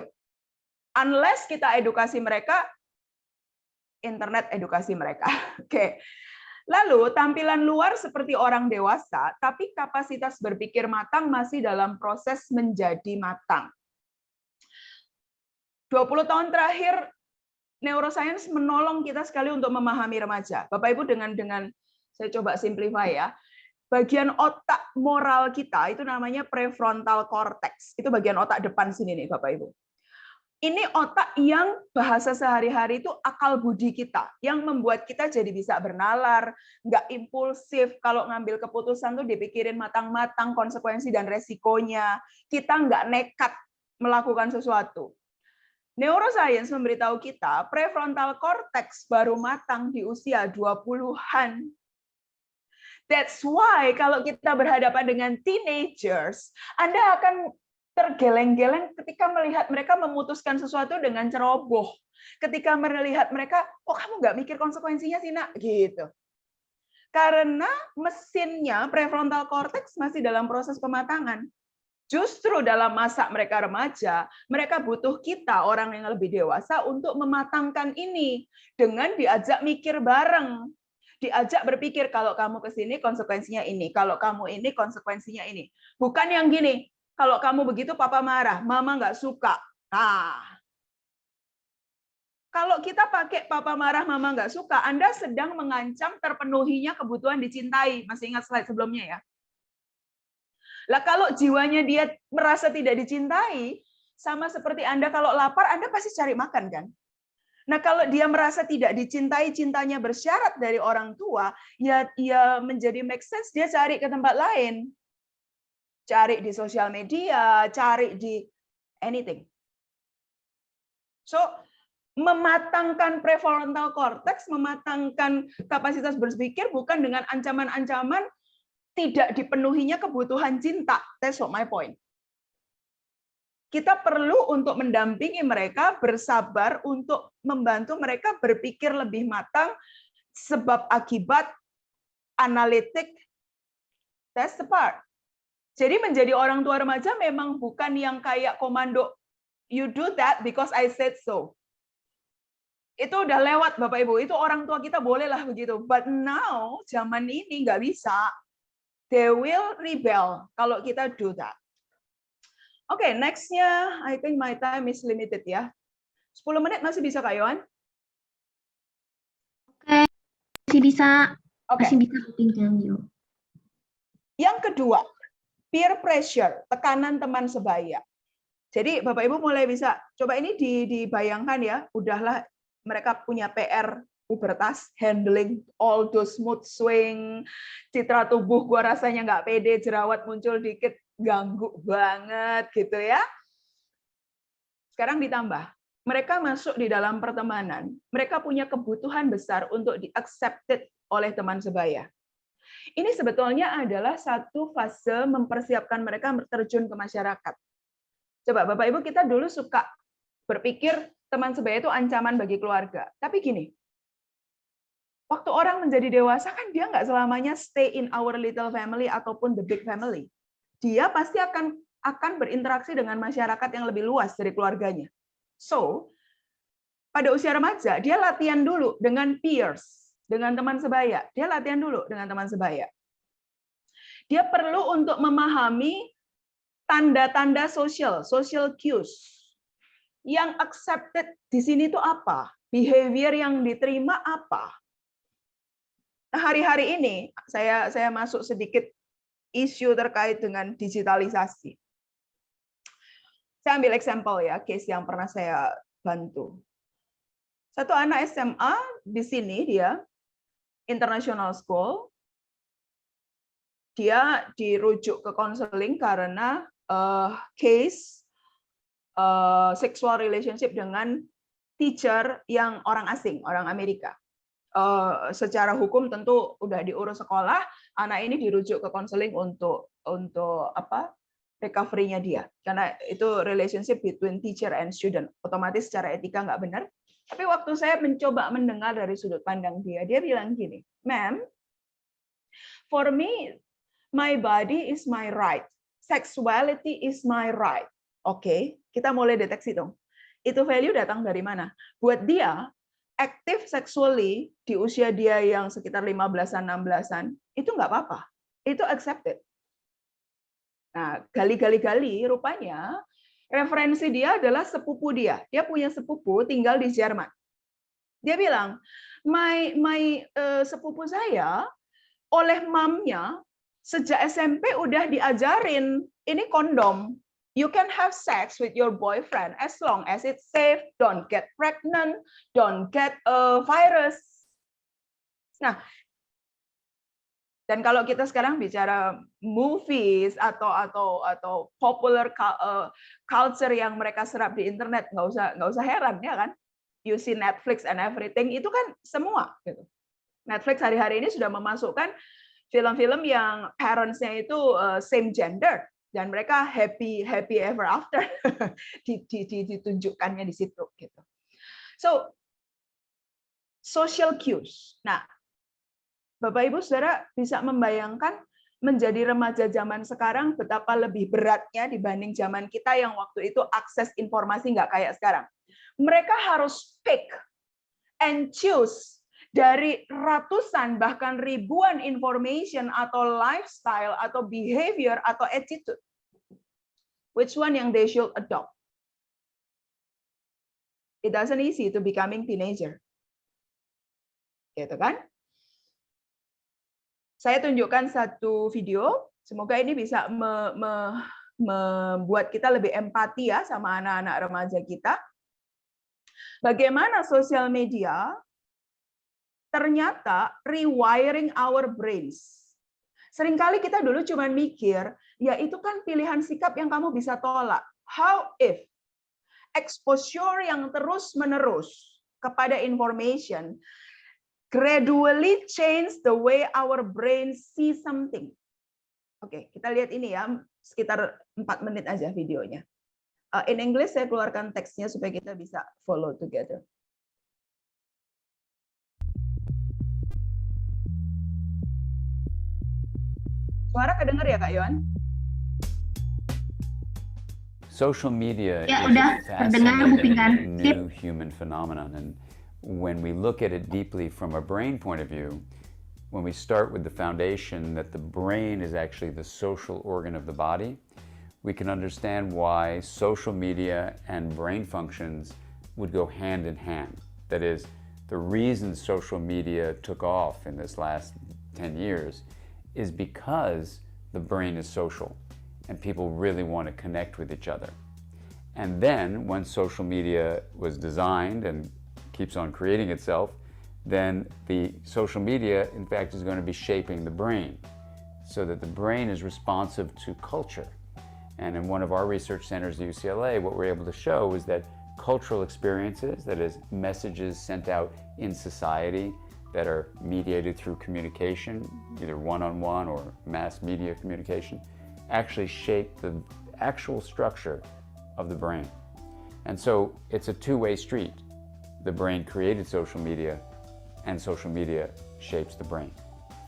unless kita edukasi mereka, internet edukasi mereka. Oke. Lalu tampilan luar seperti orang dewasa, tapi kapasitas berpikir matang masih dalam proses menjadi matang. 20 tahun terakhir, neuroscience menolong kita sekali untuk memahami remaja. Bapak Ibu dengan saya coba simplify ya. Bagian otak moral kita itu namanya prefrontal cortex. Itu bagian otak depan sini nih Bapak Ibu. Ini otak yang bahasa sehari-hari itu akal budi kita, yang membuat kita jadi bisa bernalar, nggak impulsif, kalau ngambil keputusan tuh dipikirin matang-matang konsekuensi dan resikonya, kita nggak nekat melakukan sesuatu. Neuroscience memberitahu kita, prefrontal cortex baru matang di usia 20-an. That's why kalau kita berhadapan dengan teenagers, Anda akan tergeleng-geleng ketika melihat mereka memutuskan sesuatu dengan ceroboh. Ketika melihat mereka, kok kamu nggak mikir konsekuensinya sih nak? Gitu. Karena mesinnya prefrontal cortex masih dalam proses pematangan. Justru dalam masa mereka remaja, mereka butuh kita, orang yang lebih dewasa, untuk mematangkan ini dengan diajak mikir bareng. Diajak berpikir, kalau kamu ke sini konsekuensinya ini, kalau kamu ini konsekuensinya ini. Bukan yang gini, kalau kamu begitu papa marah, mama nggak suka. Nah, kalau kita pakai papa marah, mama nggak suka, Anda sedang mengancam terpenuhinya kebutuhan dicintai. Masih ingat slide sebelumnya ya? Lah kalau jiwanya dia merasa tidak dicintai, sama seperti Anda kalau lapar, Anda pasti cari makan kan? Nah kalau dia merasa tidak dicintai, cintanya bersyarat dari orang tua, ya menjadi make sense, dia cari ke tempat lain. Cari di sosial media, cari di anything. So, mematangkan prefrontal cortex, mematangkan kapasitas berpikir bukan dengan ancaman-ancaman tidak dipenuhinya kebutuhan cinta. That's what my point. Kita perlu untuk mendampingi mereka, bersabar untuk membantu mereka berpikir lebih matang, sebab akibat analitik. That's the part. Jadi menjadi orang tua remaja memang bukan yang kayak komando, you do that because I said so. Itu udah lewat Bapak Ibu, itu orang tua kita bolehlah begitu. But now, zaman ini nggak bisa. They will rebel kalau kita do that. Oke, next-nya, I think my time is limited ya. 10 menit masih bisa Kak Yohan? Oke, masih bisa. Oke. Masih bisa pinjam yuk. Yang kedua, peer pressure, tekanan teman sebaya. Jadi Bapak Ibu mulai bisa, coba ini dibayangkan ya, udahlah mereka punya PR pubertas, handling all those mood swing, citra tubuh gua rasanya nggak pede, jerawat muncul dikit, ganggu banget gitu ya. Sekarang ditambah, mereka masuk di dalam pertemanan, mereka punya kebutuhan besar untuk di-accepted oleh teman sebaya. Ini sebetulnya adalah satu fase mempersiapkan mereka terjun ke masyarakat. Coba Bapak Ibu, kita dulu suka berpikir teman sebaya itu ancaman bagi keluarga. Tapi gini, waktu orang menjadi dewasa kan dia nggak selamanya stay in our little family ataupun the big family. Dia pasti akan berinteraksi dengan masyarakat yang lebih luas dari keluarganya. So, pada usia remaja, dia latihan dulu dengan peers, dengan teman sebaya. Dia latihan dulu dengan teman sebaya. Dia perlu untuk memahami tanda-tanda social cues. Yang accepted di sini itu apa? Behavior yang diterima apa? Nah, hari-hari ini saya masuk sedikit isu terkait dengan digitalisasi. Saya ambil example ya, case yang pernah saya bantu. Satu anak SMA di sini, dia international school, dia dirujuk ke konseling karena case sexual relationship dengan teacher yang orang asing, orang Amerika. Secara hukum tentu udah diurus sekolah, anak ini dirujuk ke konseling untuk apa? Recovery-nya dia. Karena itu relationship between teacher and student. Otomatis secara etika nggak benar. Tapi waktu saya mencoba mendengar dari sudut pandang dia bilang gini, "Ma'am, for me, my body is my right. Sexuality is my right." Oke, kita mulai deteksi dong. Itu value datang dari mana? Buat dia, aktif sexually di usia dia yang sekitar 15-an, 16-an, itu nggak apa-apa. Itu accepted. Nah, gali-gali rupanya referensi dia adalah sepupu dia. Dia punya sepupu tinggal di Jerman. Dia bilang, my sepupu saya oleh mamnya sejak SMP udah diajarin ini kondom. You can have sex with your boyfriend as long as it's safe, don't get pregnant, don't get a virus. Nah, dan kalau kita sekarang bicara movies atau popular culture yang mereka serap di internet, nggak usah heran ya kan? You see Netflix and everything, itu kan semua gitu. Netflix hari-hari ini sudah memasukkan film-film yang parents-nya itu same gender dan mereka happy ever after ditunjukkannya di situ gitu. So social cues. Nah, Bapak Ibu Saudara bisa membayangkan menjadi remaja zaman sekarang betapa lebih beratnya dibanding zaman kita yang waktu itu akses informasi nggak kayak sekarang. Mereka harus pick and choose dari ratusan bahkan ribuan information atau lifestyle atau behavior atau attitude. Which one yang they should adopt? It doesn't easy to becoming teenager. Gitu kan? Saya tunjukkan satu video, semoga ini bisa membuat kita lebih empati ya sama anak-anak remaja kita. Bagaimana sosial media ternyata rewiring our brains. Seringkali kita dulu cuma mikir, ya itu kan pilihan sikap yang kamu bisa tolak. How if exposure yang terus-menerus kepada information gradually change the way our brain see something. Oke, kita lihat ini ya, sekitar 4 menit aja videonya. In English saya keluarkan teksnya supaya kita bisa follow together. Suara kedengar ya Kak Yohan? Social media Ya, is udah a terdengar, Bu Pinkan. fascinating new human phenomenon, and when we look at it deeply from a brain point of view, when we start with the foundation that the brain is actually the social organ of the body, we can understand why social media and brain functions would go hand in hand. That is, the reason social media took off in this last 10 years is because the brain is social and people really want to connect with each other. And then when social media was designed and keeps on creating itself, then the social media, in fact, is going to be shaping the brain so that the brain is responsive to culture. And in one of our research centers at UCLA, what we're able to show is that cultural experiences, that is, messages sent out in society that are mediated through communication, either one-on-one or mass media communication, actually shape the actual structure of the brain. And so it's a two-way street. The brain created social media, and social media shapes the brain.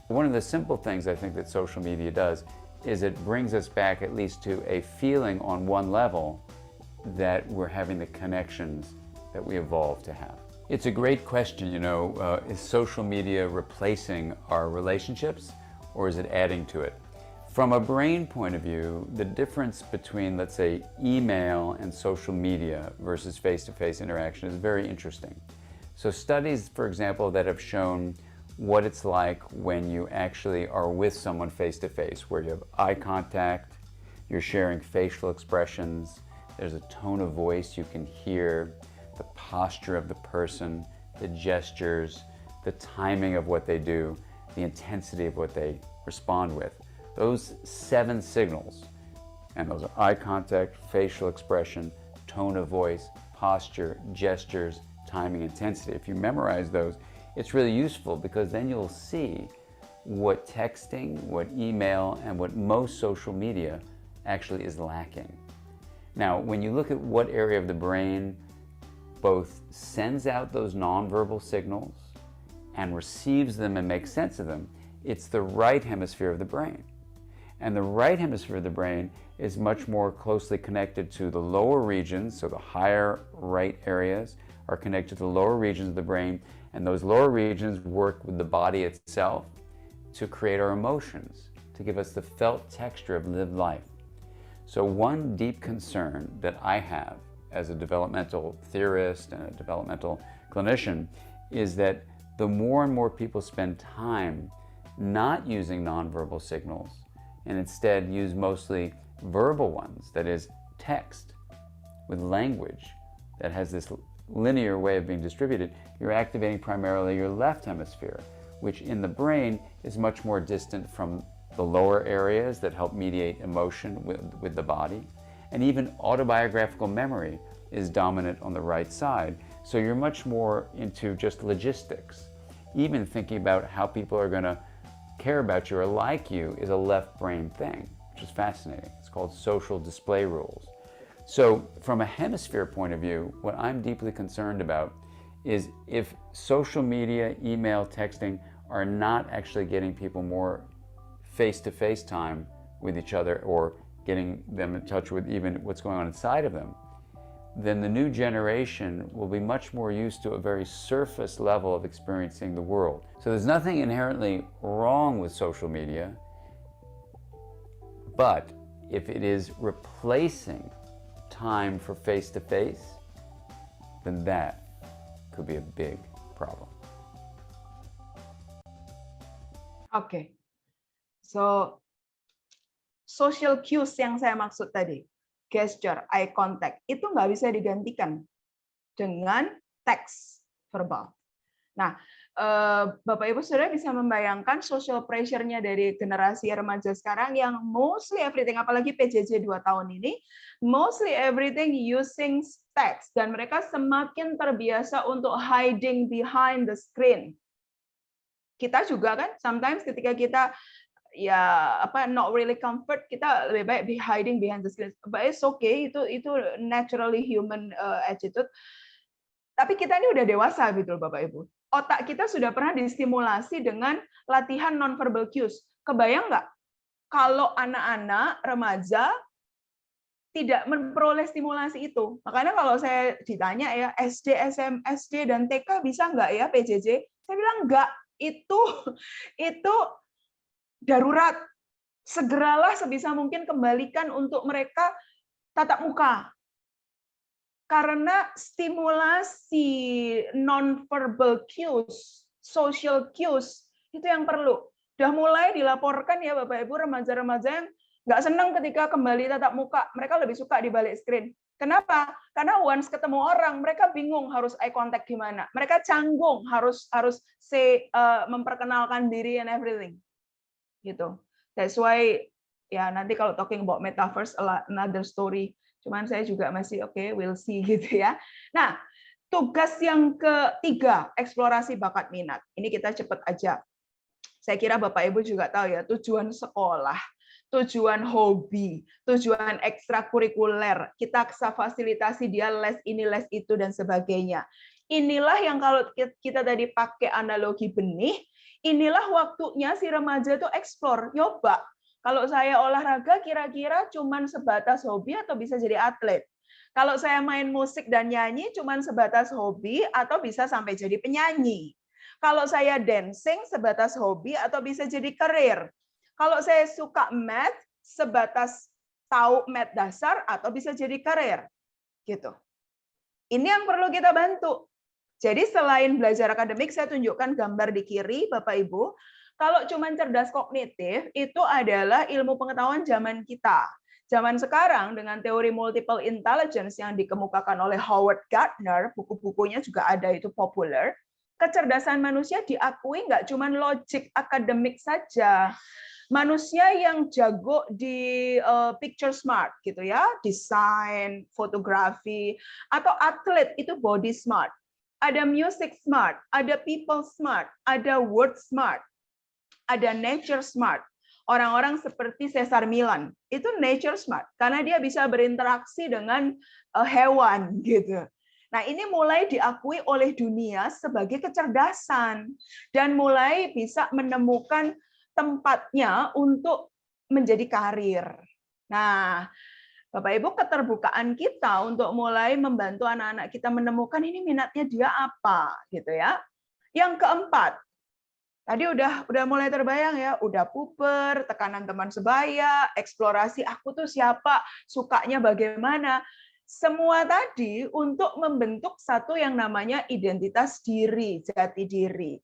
One of the simple things I think that social media does is it brings us back at least to a feeling on one level that we're having the connections that we evolved to have. It's a great question, you know, is social media replacing our relationships or is it adding to it? From a brain point of view, the difference between, let's say, email and social media versus face-to-face interaction is very interesting. So studies, for example, that have shown what it's like when you actually are with someone face-to-face, where you have eye contact, you're sharing facial expressions, there's a tone of voice you can hear, the posture of the person, the gestures, the timing of what they do, the intensity of what they respond with. Those 7 signals, and those are eye contact, facial expression, tone of voice, posture, gestures, timing, intensity. If you memorize those, it's really useful because then you'll see what texting, what email, and what most social media actually is lacking. Now, when you look at what area of the brain both sends out those nonverbal signals and receives them and makes sense of them, it's the right hemisphere of the brain. And the right hemisphere of the brain is much more closely connected to the lower regions, so the higher right areas are connected to the lower regions of the brain, and those lower regions work with the body itself to create our emotions, to give us the felt texture of lived life. So one deep concern that I have as a developmental theorist and a developmental clinician is that the more and more people spend time not using nonverbal signals and instead use mostly verbal ones, that is, text with language that has this linear way of being distributed, you're activating primarily your left hemisphere, which in the brain is much more distant from the lower areas that help mediate emotion with the body. And even autobiographical memory is dominant on the right side. So you're much more into just logistics. Even thinking about how people are going to care about you or like you is a left brain thing, which is fascinating. It's called social display rules. So from a hemisphere point of view, what I'm deeply concerned about is if social media, email, texting are not actually getting people more face-to-face time with each other or getting them in touch with even what's going on inside of them, then the new generation will be much more used to a very surface level of experiencing the world. So there's nothing inherently wrong with social media, but if it is replacing time for face-to-face, then that could be a big problem. Oke. So, social cues yang saya maksud tadi, gesture, eye contact, itu nggak bisa digantikan dengan teks verbal. Nah, Bapak Ibu Saudara bisa membayangkan social pressure-nya dari generasi remaja sekarang yang mostly everything, apalagi PJJ 2 tahun ini, mostly everything using text, dan mereka semakin terbiasa untuk hiding behind the screen. Kita juga kan, sometimes ketika kita not really comfort, kita lebih baik hiding behind the screen. But it's okay, itu naturally human attitude. Tapi kita ini udah dewasa gitu loh Bapak Ibu. Otak kita sudah pernah distimulasi dengan latihan nonverbal cues. Kebayang nggak kalau anak-anak remaja tidak memperoleh stimulasi itu? Makanya kalau saya ditanya ya, SD, SD dan TK bisa nggak ya PJJ? Saya bilang nggak. Itu darurat. Segeralah sebisa mungkin kembalikan untuk mereka tatap muka. Karena stimulasi non-verbal cues, social cues, itu yang perlu. Udah mulai dilaporkan ya Bapak Ibu, remaja-remaja yang nggak senang ketika kembali tatap muka. Mereka lebih suka di balik screen. Kenapa? Karena once ketemu orang, mereka bingung harus eye contact gimana. Mereka canggung harus memperkenalkan diri and everything. Gitu. That's why ya nanti kalau talking about metaverse another story. Cuman saya juga masih oke, we'll see gitu ya. Nah, tugas yang ketiga, eksplorasi bakat minat. Ini kita cepat aja. Saya kira Bapak Ibu juga tahu ya, tujuan sekolah, tujuan hobi, tujuan ekstrakurikuler. Kita bisa fasilitasi dia les ini, les itu, dan sebagainya. Inilah yang kalau kita tadi pakai analogi benih, inilah waktunya si remaja itu explore, nyoba. Kalau saya olahraga kira-kira cuman sebatas hobi atau bisa jadi atlet. Kalau saya main musik dan nyanyi cuman sebatas hobi atau bisa sampai jadi penyanyi. Kalau saya dancing sebatas hobi atau bisa jadi karir. Kalau saya suka math sebatas tahu math dasar atau bisa jadi karir. Gitu. Ini yang perlu kita bantu. Jadi selain belajar akademik, saya tunjukkan gambar di kiri, Bapak Ibu. Kalau cuma cerdas kognitif, itu adalah ilmu pengetahuan zaman kita. Zaman sekarang, dengan teori multiple intelligence yang dikemukakan oleh Howard Gardner, buku-bukunya juga ada, itu populer, kecerdasan manusia diakui nggak cuma logik akademik saja. Manusia yang jago di picture smart, gitu ya, desain, fotografi, atau atlet itu body smart. Ada music smart, ada people smart, ada word smart. Ada nature smart. Orang-orang seperti Cesar Millan itu nature smart karena dia bisa berinteraksi dengan hewan gitu. Nah, ini mulai diakui oleh dunia sebagai kecerdasan dan mulai bisa menemukan tempatnya untuk menjadi karir. Nah, Bapak Ibu, keterbukaan kita untuk mulai membantu anak-anak kita menemukan ini minatnya dia apa gitu ya. Yang keempat, tadi udah mulai terbayang ya, udah puber, tekanan teman sebaya, eksplorasi aku tuh siapa, sukanya bagaimana. Semua tadi untuk membentuk satu yang namanya identitas diri, jati diri.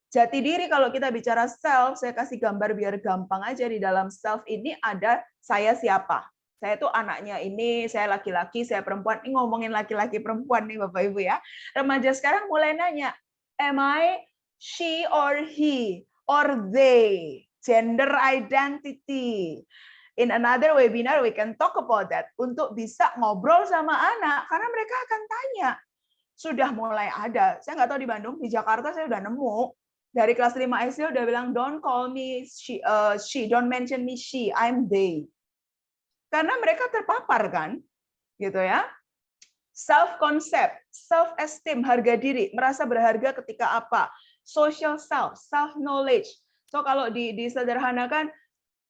Jati diri kalau kita bicara self, saya kasih gambar biar gampang aja. Di dalam self ini ada saya siapa. Saya tuh anaknya ini, saya laki-laki, saya perempuan. Ini ngomongin laki-laki perempuan nih Bapak Ibu ya. Remaja sekarang mulai nanya, am I she or he or they, gender identity. In another webinar we can talk about that untuk bisa ngobrol sama anak karena mereka akan tanya. Sudah mulai ada. Saya nggak tahu di Bandung, di Jakarta saya udah nemu. Dari kelas 5 SD udah bilang don't call me she, don't mention me she, I'm they. Karena mereka terpapar kan, gitu ya. Self concept, self esteem, harga diri, merasa berharga ketika apa? social self knowledge. So kalau disederhanakan,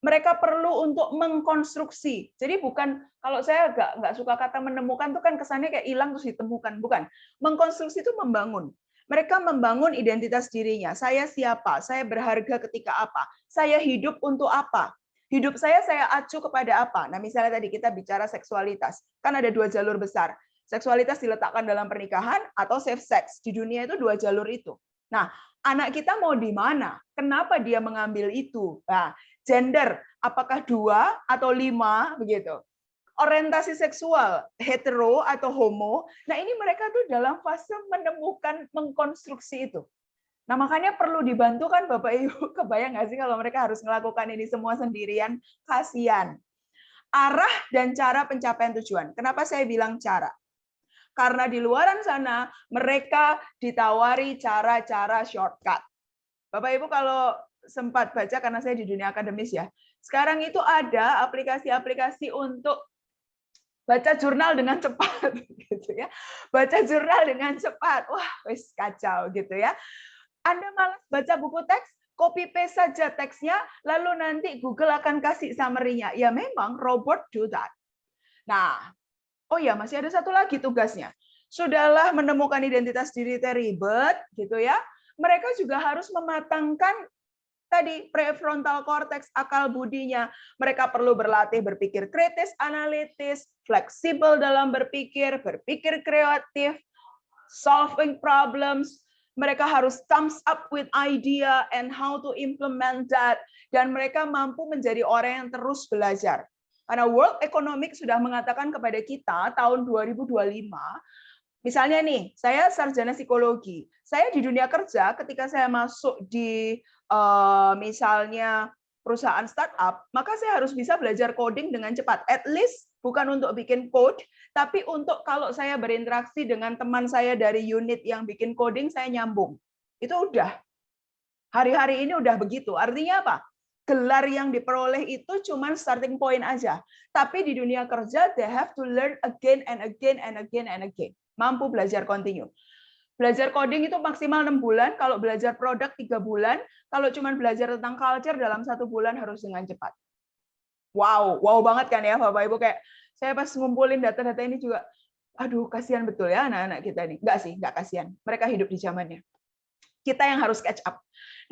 mereka perlu untuk mengkonstruksi. Jadi bukan, kalau saya nggak suka kata menemukan itu kan kesannya kayak hilang terus ditemukan, bukan. Mengkonstruksi itu membangun. Mereka membangun identitas dirinya. Saya siapa? Saya berharga ketika apa? Saya hidup untuk apa? Hidup saya acu kepada apa? Nah, misalnya tadi kita bicara seksualitas. Kan ada 2 jalur besar. Seksualitas diletakkan dalam pernikahan atau safe sex. Di dunia itu 2 jalur itu. Nah, anak kita mau di mana? Kenapa dia mengambil itu? Nah, gender, apakah 2 atau 5 begitu. Orientasi seksual, hetero atau homo. Nah, ini mereka tuh dalam fase menemukan, mengkonstruksi itu. Nah, makanya perlu dibantu kan Bapak Ibu. Kebayang nggak sih kalau mereka harus melakukan ini semua sendirian? Kasihan. Arah dan cara pencapaian tujuan. Kenapa saya bilang cara? Karena di luaran sana mereka ditawari cara-cara shortcut. Bapak Ibu kalau sempat baca, karena saya di dunia akademis ya, sekarang itu ada aplikasi-aplikasi untuk baca jurnal dengan cepat, gitu ya. Baca jurnal dengan cepat, wah, wis kacau gitu ya. Anda malas baca buku teks, copy paste saja teksnya, lalu nanti Google akan kasih summary-nya. Ya memang robot do that. Nah, oh ya masih ada satu lagi tugasnya. Sudahlah menemukan identitas diri ribet, gitu ya. Mereka juga harus mematangkan tadi prefrontal cortex, akal budinya. Mereka perlu berlatih berpikir kritis, analitis, fleksibel dalam berpikir kreatif, solving problems. Mereka harus thumbs up with idea and how to implement that. Dan mereka mampu menjadi orang yang terus belajar. Karena World Economic sudah mengatakan kepada kita tahun 2025, misalnya nih, saya sarjana psikologi. Saya di dunia kerja, ketika saya masuk di misalnya perusahaan startup, maka saya harus bisa belajar coding dengan cepat. At least bukan untuk bikin code, tapi untuk kalau saya berinteraksi dengan teman saya dari unit yang bikin coding, saya nyambung. Itu udah. Hari-hari ini udah begitu. Artinya apa? Gelar yang diperoleh itu cuma starting point aja. Tapi di dunia kerja, they have to learn again and again and again and again. Mampu belajar continue. Belajar coding itu maksimal 6 bulan, kalau belajar produk 3 bulan, kalau cuma belajar tentang culture dalam 1 bulan harus dengan cepat. Wow banget kan ya Bapak Ibu, kayak saya pas ngumpulin data-data ini juga, aduh kasihan betul ya anak-anak kita ini. Enggak sih, enggak kasihan. Mereka hidup di zamannya. Kita yang harus catch up.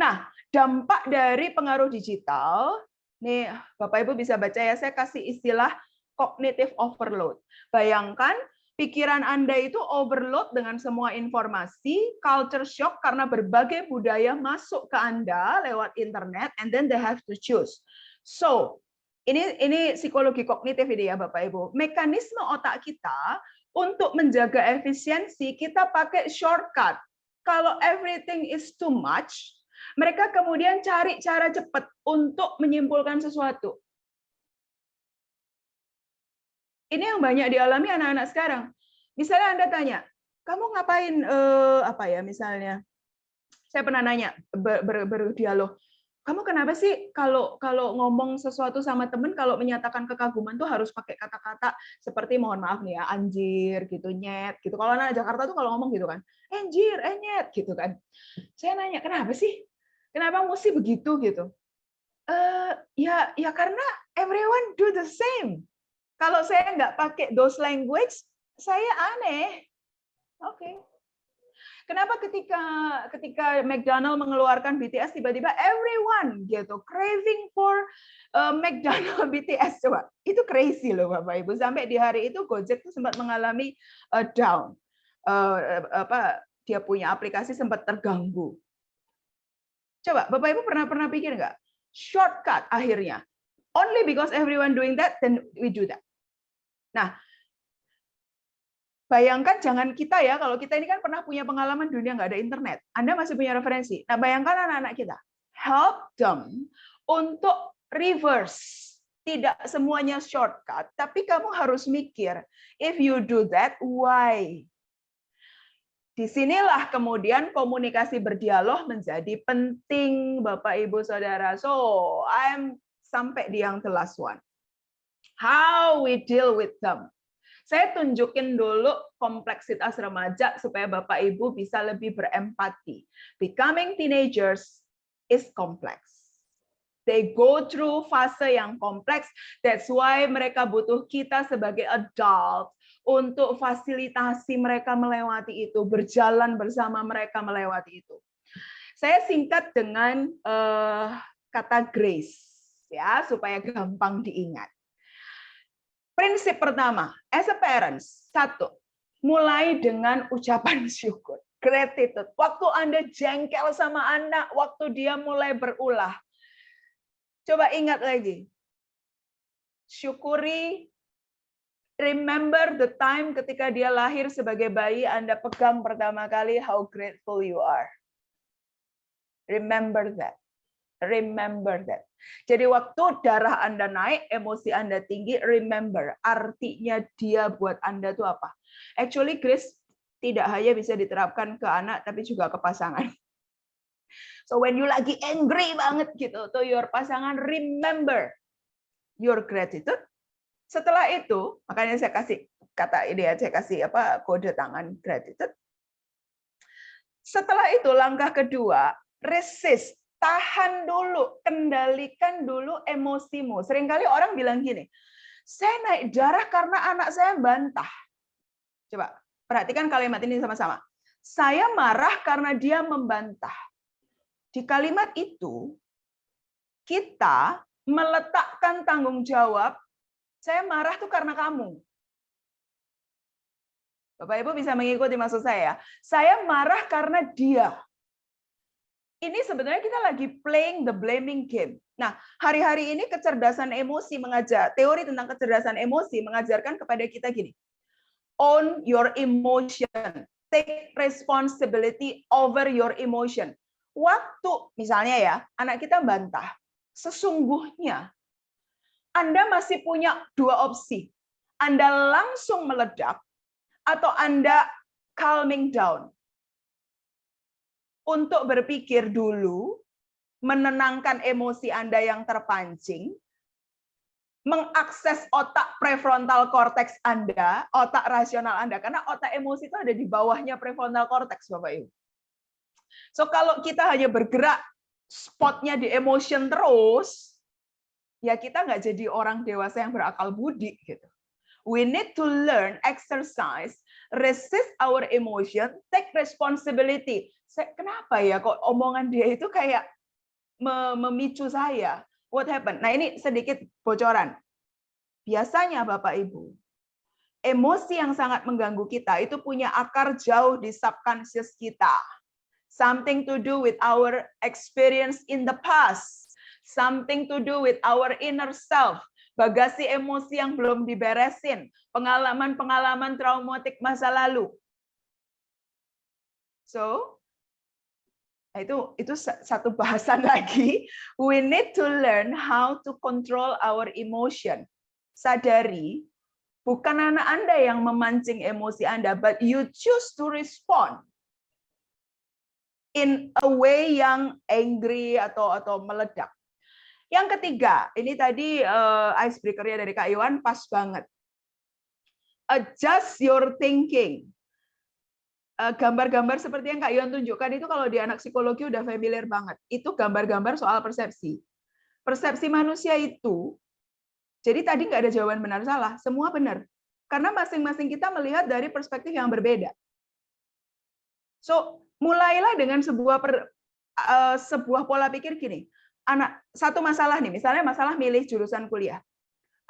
Nah, dampak dari pengaruh digital, nih Bapak Ibu bisa baca ya, saya kasih istilah cognitive overload. Bayangkan pikiran Anda itu overload dengan semua informasi, culture shock karena berbagai budaya masuk ke Anda lewat internet, and then they have to choose. So, ini psikologi kognitif ini ya Bapak Ibu. Mekanisme otak kita untuk menjaga efisiensi, kita pakai shortcut. Kalau everything is too much, mereka kemudian cari cara cepat untuk menyimpulkan sesuatu. Ini yang banyak dialami anak-anak sekarang. Misalnya Anda tanya, kamu ngapain apa ya misalnya? Saya pernah nanya berdialog. Kamu kenapa sih kalau ngomong sesuatu sama temen, kalau menyatakan kekaguman tuh harus pakai kata-kata seperti mohon maaf nih ya, anjir gitu, nyet gitu. Kalau anak Jakarta tuh kalau ngomong gitu kan, anjir, nyet gitu kan. Saya nanya, kenapa sih? Kenapa mesti begitu gitu? Ya karena everyone do the same. Kalau saya nggak pakai those language, saya aneh. Oke. Kenapa ketika McDonald mengeluarkan BTS tiba-tiba everyone gitu craving for McDonald BTS, coba itu crazy loh Bapak Ibu. Sampai di hari itu Gojek tuh sempat mengalami down, dia punya aplikasi sempat terganggu. Coba Bapak Ibu pernah pikir nggak? Shortcut akhirnya. Only because everyone doing that, then we do that. Nah, bayangkan jangan kita ya, kalau kita ini kan pernah punya pengalaman dunia nggak ada internet. Anda masih punya referensi. Nah, bayangkan anak-anak kita. Help them untuk reverse. Tidak semuanya shortcut, tapi kamu harus mikir, if you do that, why? Disinilah kemudian komunikasi berdialog menjadi penting, Bapak, Ibu, Saudara. So, I'm sampai di yang the last one. How we deal with them. Saya tunjukin dulu kompleksitas remaja supaya Bapak Ibu bisa lebih berempati. Becoming teenagers is complex. They go through fase yang kompleks. That's why mereka butuh kita sebagai adult untuk fasilitasi mereka melewati itu, berjalan bersama mereka melewati itu. Saya singkat dengan kata grace, ya, supaya gampang diingat. Prinsip pertama, as a parents, satu, mulai dengan ucapan syukur, gratitude. Waktu Anda jengkel sama anak, waktu dia mulai berulah, coba ingat lagi, syukuri, remember the time ketika dia lahir sebagai bayi, Anda pegang pertama kali, how grateful you are. Remember that. Remember that. Jadi waktu darah Anda naik, emosi Anda tinggi, remember, artinya dia buat Anda itu apa? Actually, grace tidak hanya bisa diterapkan ke anak, tapi juga ke pasangan. So when you lagi angry banget gitu, to your pasangan, remember your gratitude. Setelah itu, makanya saya kasih kata ini ya, saya kasih kode tangan gratitude. Setelah itu langkah kedua, resist, tahan dulu, kendalikan dulu emosimu. Seringkali orang bilang gini, saya naik darah karena anak saya bantah. Coba perhatikan kalimat ini sama-sama. Saya marah karena dia membantah. Di kalimat itu, kita meletakkan tanggung jawab, saya marah tuh karena kamu. Bapak Ibu bisa mengikuti maksud saya marah karena dia. Ini sebenarnya kita lagi playing the blaming game. Nah, hari-hari ini kecerdasan emosi teori tentang kecerdasan emosi mengajarkan kepada kita gini, own your emotion, take responsibility over your emotion. Waktu, misalnya ya, anak kita bantah, sesungguhnya Anda masih punya dua opsi. Anda langsung meledak, atau Anda calming down. Untuk berpikir dulu, menenangkan emosi Anda yang terpancing, mengakses otak prefrontal cortex Anda, otak rasional Anda, karena otak emosi itu ada di bawahnya prefrontal cortex, Bapak Ibu. So kalau kita hanya bergerak spotnya di emotion terus, ya kita nggak jadi orang dewasa yang berakal budi gitu. We need to learn, exercise, resist our emotion, take responsibility. Kenapa ya kok omongan dia itu kayak memicu saya? What happened? Nah ini sedikit bocoran. Biasanya Bapak Ibu, emosi yang sangat mengganggu kita itu punya akar jauh di subconscious kita. Something to do with our experience in the past. Something to do with our inner self. Bagasi emosi yang belum diberesin. Pengalaman-pengalaman traumatik masa lalu. So, itu satu bahasan lagi. We need to learn how to control our emotion. Sadari, bukan anak Anda yang memancing emosi Anda, but you choose to respond in a way yang angry atau meledak. Yang ketiga, ini tadi icebreaker-nya dari Kak Yohan pas banget. Adjust your thinking. Gambar-gambar seperti yang Kak Yohan tunjukkan itu kalau di anak psikologi udah familiar banget. Itu gambar-gambar soal persepsi. Persepsi manusia itu, jadi tadi nggak ada jawaban benar salah, semua benar. Karena masing-masing kita melihat dari perspektif yang berbeda. So, mulailah dengan sebuah pola pikir gini. Satu masalah nih, misalnya masalah milih jurusan kuliah.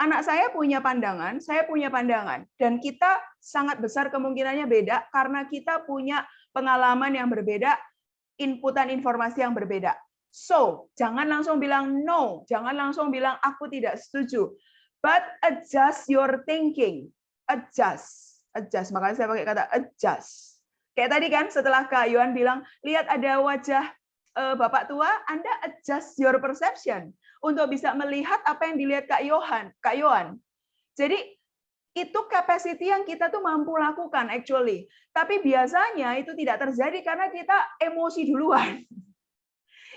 Anak saya punya pandangan, dan kita sangat besar kemungkinannya beda karena kita punya pengalaman yang berbeda, inputan informasi yang berbeda. So, jangan langsung bilang no, jangan langsung bilang aku tidak setuju. But adjust your thinking. Adjust. Makanya saya pakai kata adjust. Kayak tadi kan setelah Kak Yohan bilang, lihat ada wajah Bapak tua, Anda adjust your perception untuk bisa melihat apa yang dilihat Kak Yohan. Jadi itu capacity yang kita tuh mampu lakukan actually. Tapi biasanya itu tidak terjadi karena kita emosi duluan.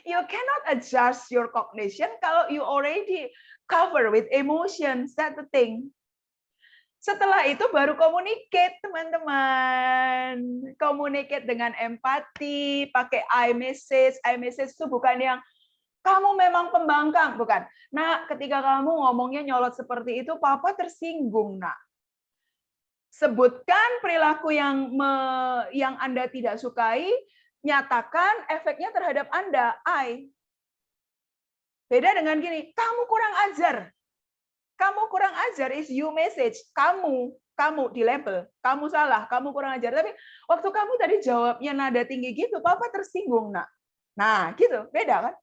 You cannot adjust your cognition kalau you already cover with emotions. That's the thing. Setelah itu baru communicate, teman-teman. Communicate dengan empati, pakai iMessage. iMessage itu bukan yang kamu memang pembangkang, bukan. Nah, ketika kamu ngomongnya nyolot seperti itu, papa tersinggung, nak. Sebutkan perilaku yang Anda tidak sukai, nyatakan efeknya terhadap Anda, I. Beda dengan gini, kamu kurang ajar. Kamu kurang ajar is you message. Kamu di label. Kamu salah, kamu kurang ajar. Tapi waktu kamu tadi jawabnya nada tinggi gitu, papa tersinggung, nak. Nah, gitu. Beda kan?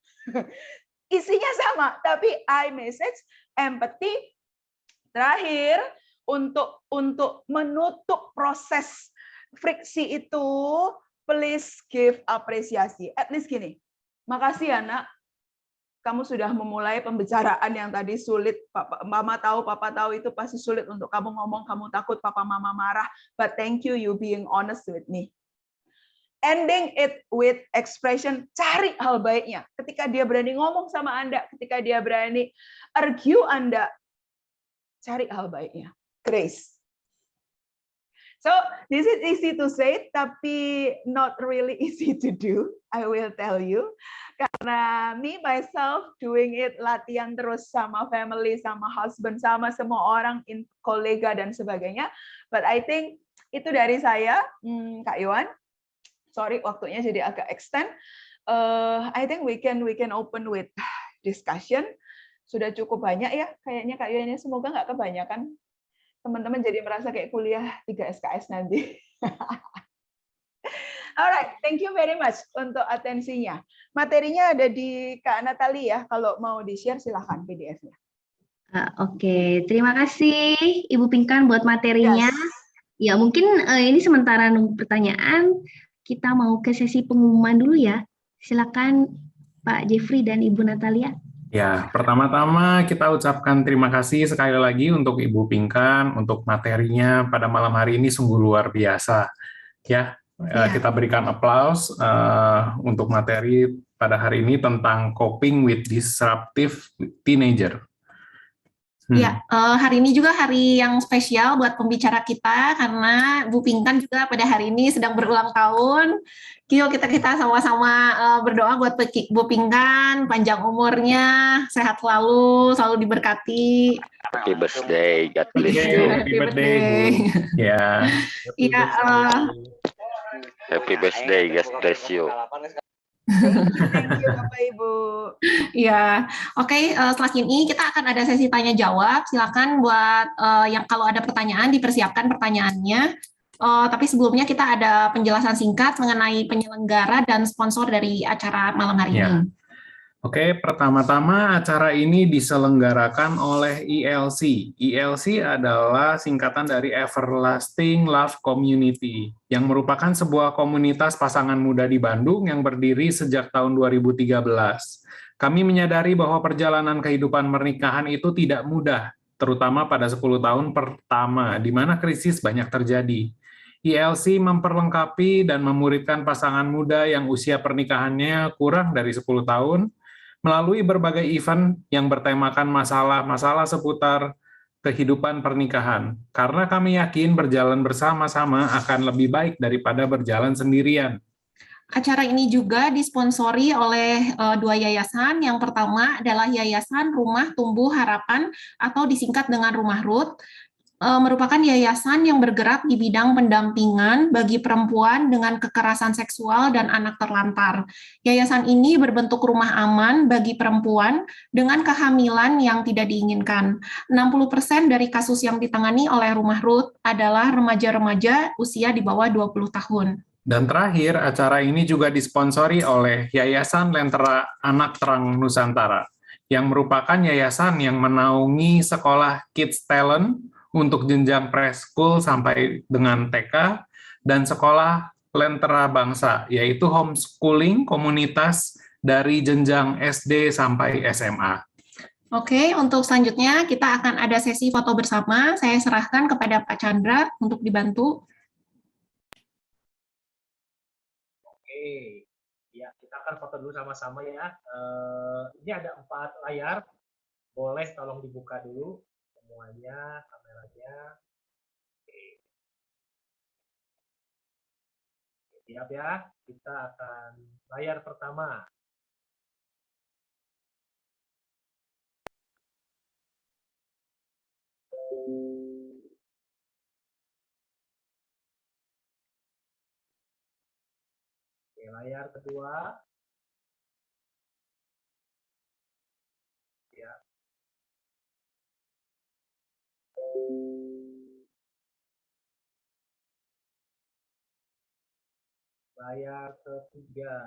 Isinya sama, tapi I message, empathy. Terakhir, untuk menutup proses friksi itu, please give apresiasi. At least gini, makasih ya, nak. Kamu sudah memulai pembicaraan yang tadi sulit. Mama tahu, papa tahu itu pasti sulit untuk kamu ngomong, kamu takut papa mama marah. But thank you being honest with me. Ending it with expression, cari hal baiknya. Ketika dia berani ngomong sama Anda, ketika dia berani argue Anda, cari hal baiknya. Grace. So, this is easy to say, tapi not really easy to do. I will tell you. Karena me, myself, doing it, latihan terus sama family, sama husband, sama semua orang, kolega, dan sebagainya. But I think itu dari saya, Kak Yohan. Sorry, waktunya jadi agak extend. I think we can open with discussion. Sudah cukup banyak ya, kayaknya Kak Yohan, semoga nggak kebanyakan. Teman-teman jadi merasa kayak kuliah 3 SKS nanti. Alright, thank you very much untuk atensinya. Materinya ada di Kak Natali ya, kalau mau di-share silahkan PDF-nya. Oke, terima kasih Ibu Pinkan buat materinya. Yes. Ya, mungkin ini sementara nunggu pertanyaan, kita mau ke sesi pengumuman dulu ya. Silakan Pak Jeffrey dan Ibu Natalia. Ya, pertama-tama kita ucapkan terima kasih sekali lagi untuk Ibu Pinkan, untuk materinya pada malam hari ini sungguh luar biasa. Ya, kita berikan aplaus untuk materi pada hari ini tentang coping with disruptive teenager. Ya, hari ini juga hari yang spesial buat pembicara kita karena Bu Pinkan juga pada hari ini sedang berulang tahun. Yuk kita sama-sama berdoa buat Bu Pinkan, panjang umurnya, sehat selalu diberkati. Happy birthday, God bless you. Happy birthday. Ya. Iya. Happy birthday, God bless you. Thank you Bapak Ibu. Ya, oke. Setelah ini kita akan ada sesi tanya jawab. Silakan buat yang kalau ada pertanyaan dipersiapkan pertanyaannya. Tapi sebelumnya kita ada penjelasan singkat mengenai penyelenggara dan sponsor dari acara malam hari ini. Oke, pertama-tama acara ini diselenggarakan oleh ELC. ELC adalah singkatan dari Everlasting Love Community, yang merupakan sebuah komunitas pasangan muda di Bandung yang berdiri sejak tahun 2013. Kami menyadari bahwa perjalanan kehidupan pernikahan itu tidak mudah, terutama pada 10 tahun pertama, di mana krisis banyak terjadi. ELC memperlengkapi dan memuridkan pasangan muda yang usia pernikahannya kurang dari 10 tahun, melalui berbagai event yang bertemakan masalah-masalah seputar kehidupan pernikahan. Karena kami yakin berjalan bersama-sama akan lebih baik daripada berjalan sendirian. Acara ini juga disponsori oleh 2 yayasan. Yang pertama adalah Yayasan Rumah Tumbuh Harapan atau disingkat dengan Rumah Ruth. Merupakan yayasan yang bergerak di bidang pendampingan bagi perempuan dengan kekerasan seksual dan anak terlantar. Yayasan ini berbentuk rumah aman bagi perempuan dengan kehamilan yang tidak diinginkan. 60% dari kasus yang ditangani oleh Rumah Ruth adalah remaja-remaja usia di bawah 20 tahun. Dan terakhir, acara ini juga disponsori oleh Yayasan Lentera Anak Terang Nusantara, yang merupakan yayasan yang menaungi sekolah Kids Talent untuk jenjang preschool sampai dengan TK, dan sekolah Lentera Bangsa, yaitu homeschooling komunitas dari jenjang SD sampai SMA. Oke, untuk selanjutnya kita akan ada sesi foto bersama. Saya serahkan kepada Pak Chandra untuk dibantu. Oke, ya kita akan foto dulu sama-sama ya. Ini ada 4 layar, boleh tolong dibuka dulu semuanya, kameranya. Siap ya, kita akan layar pertama. Oke, layar kedua. Ya. Layar ketiga.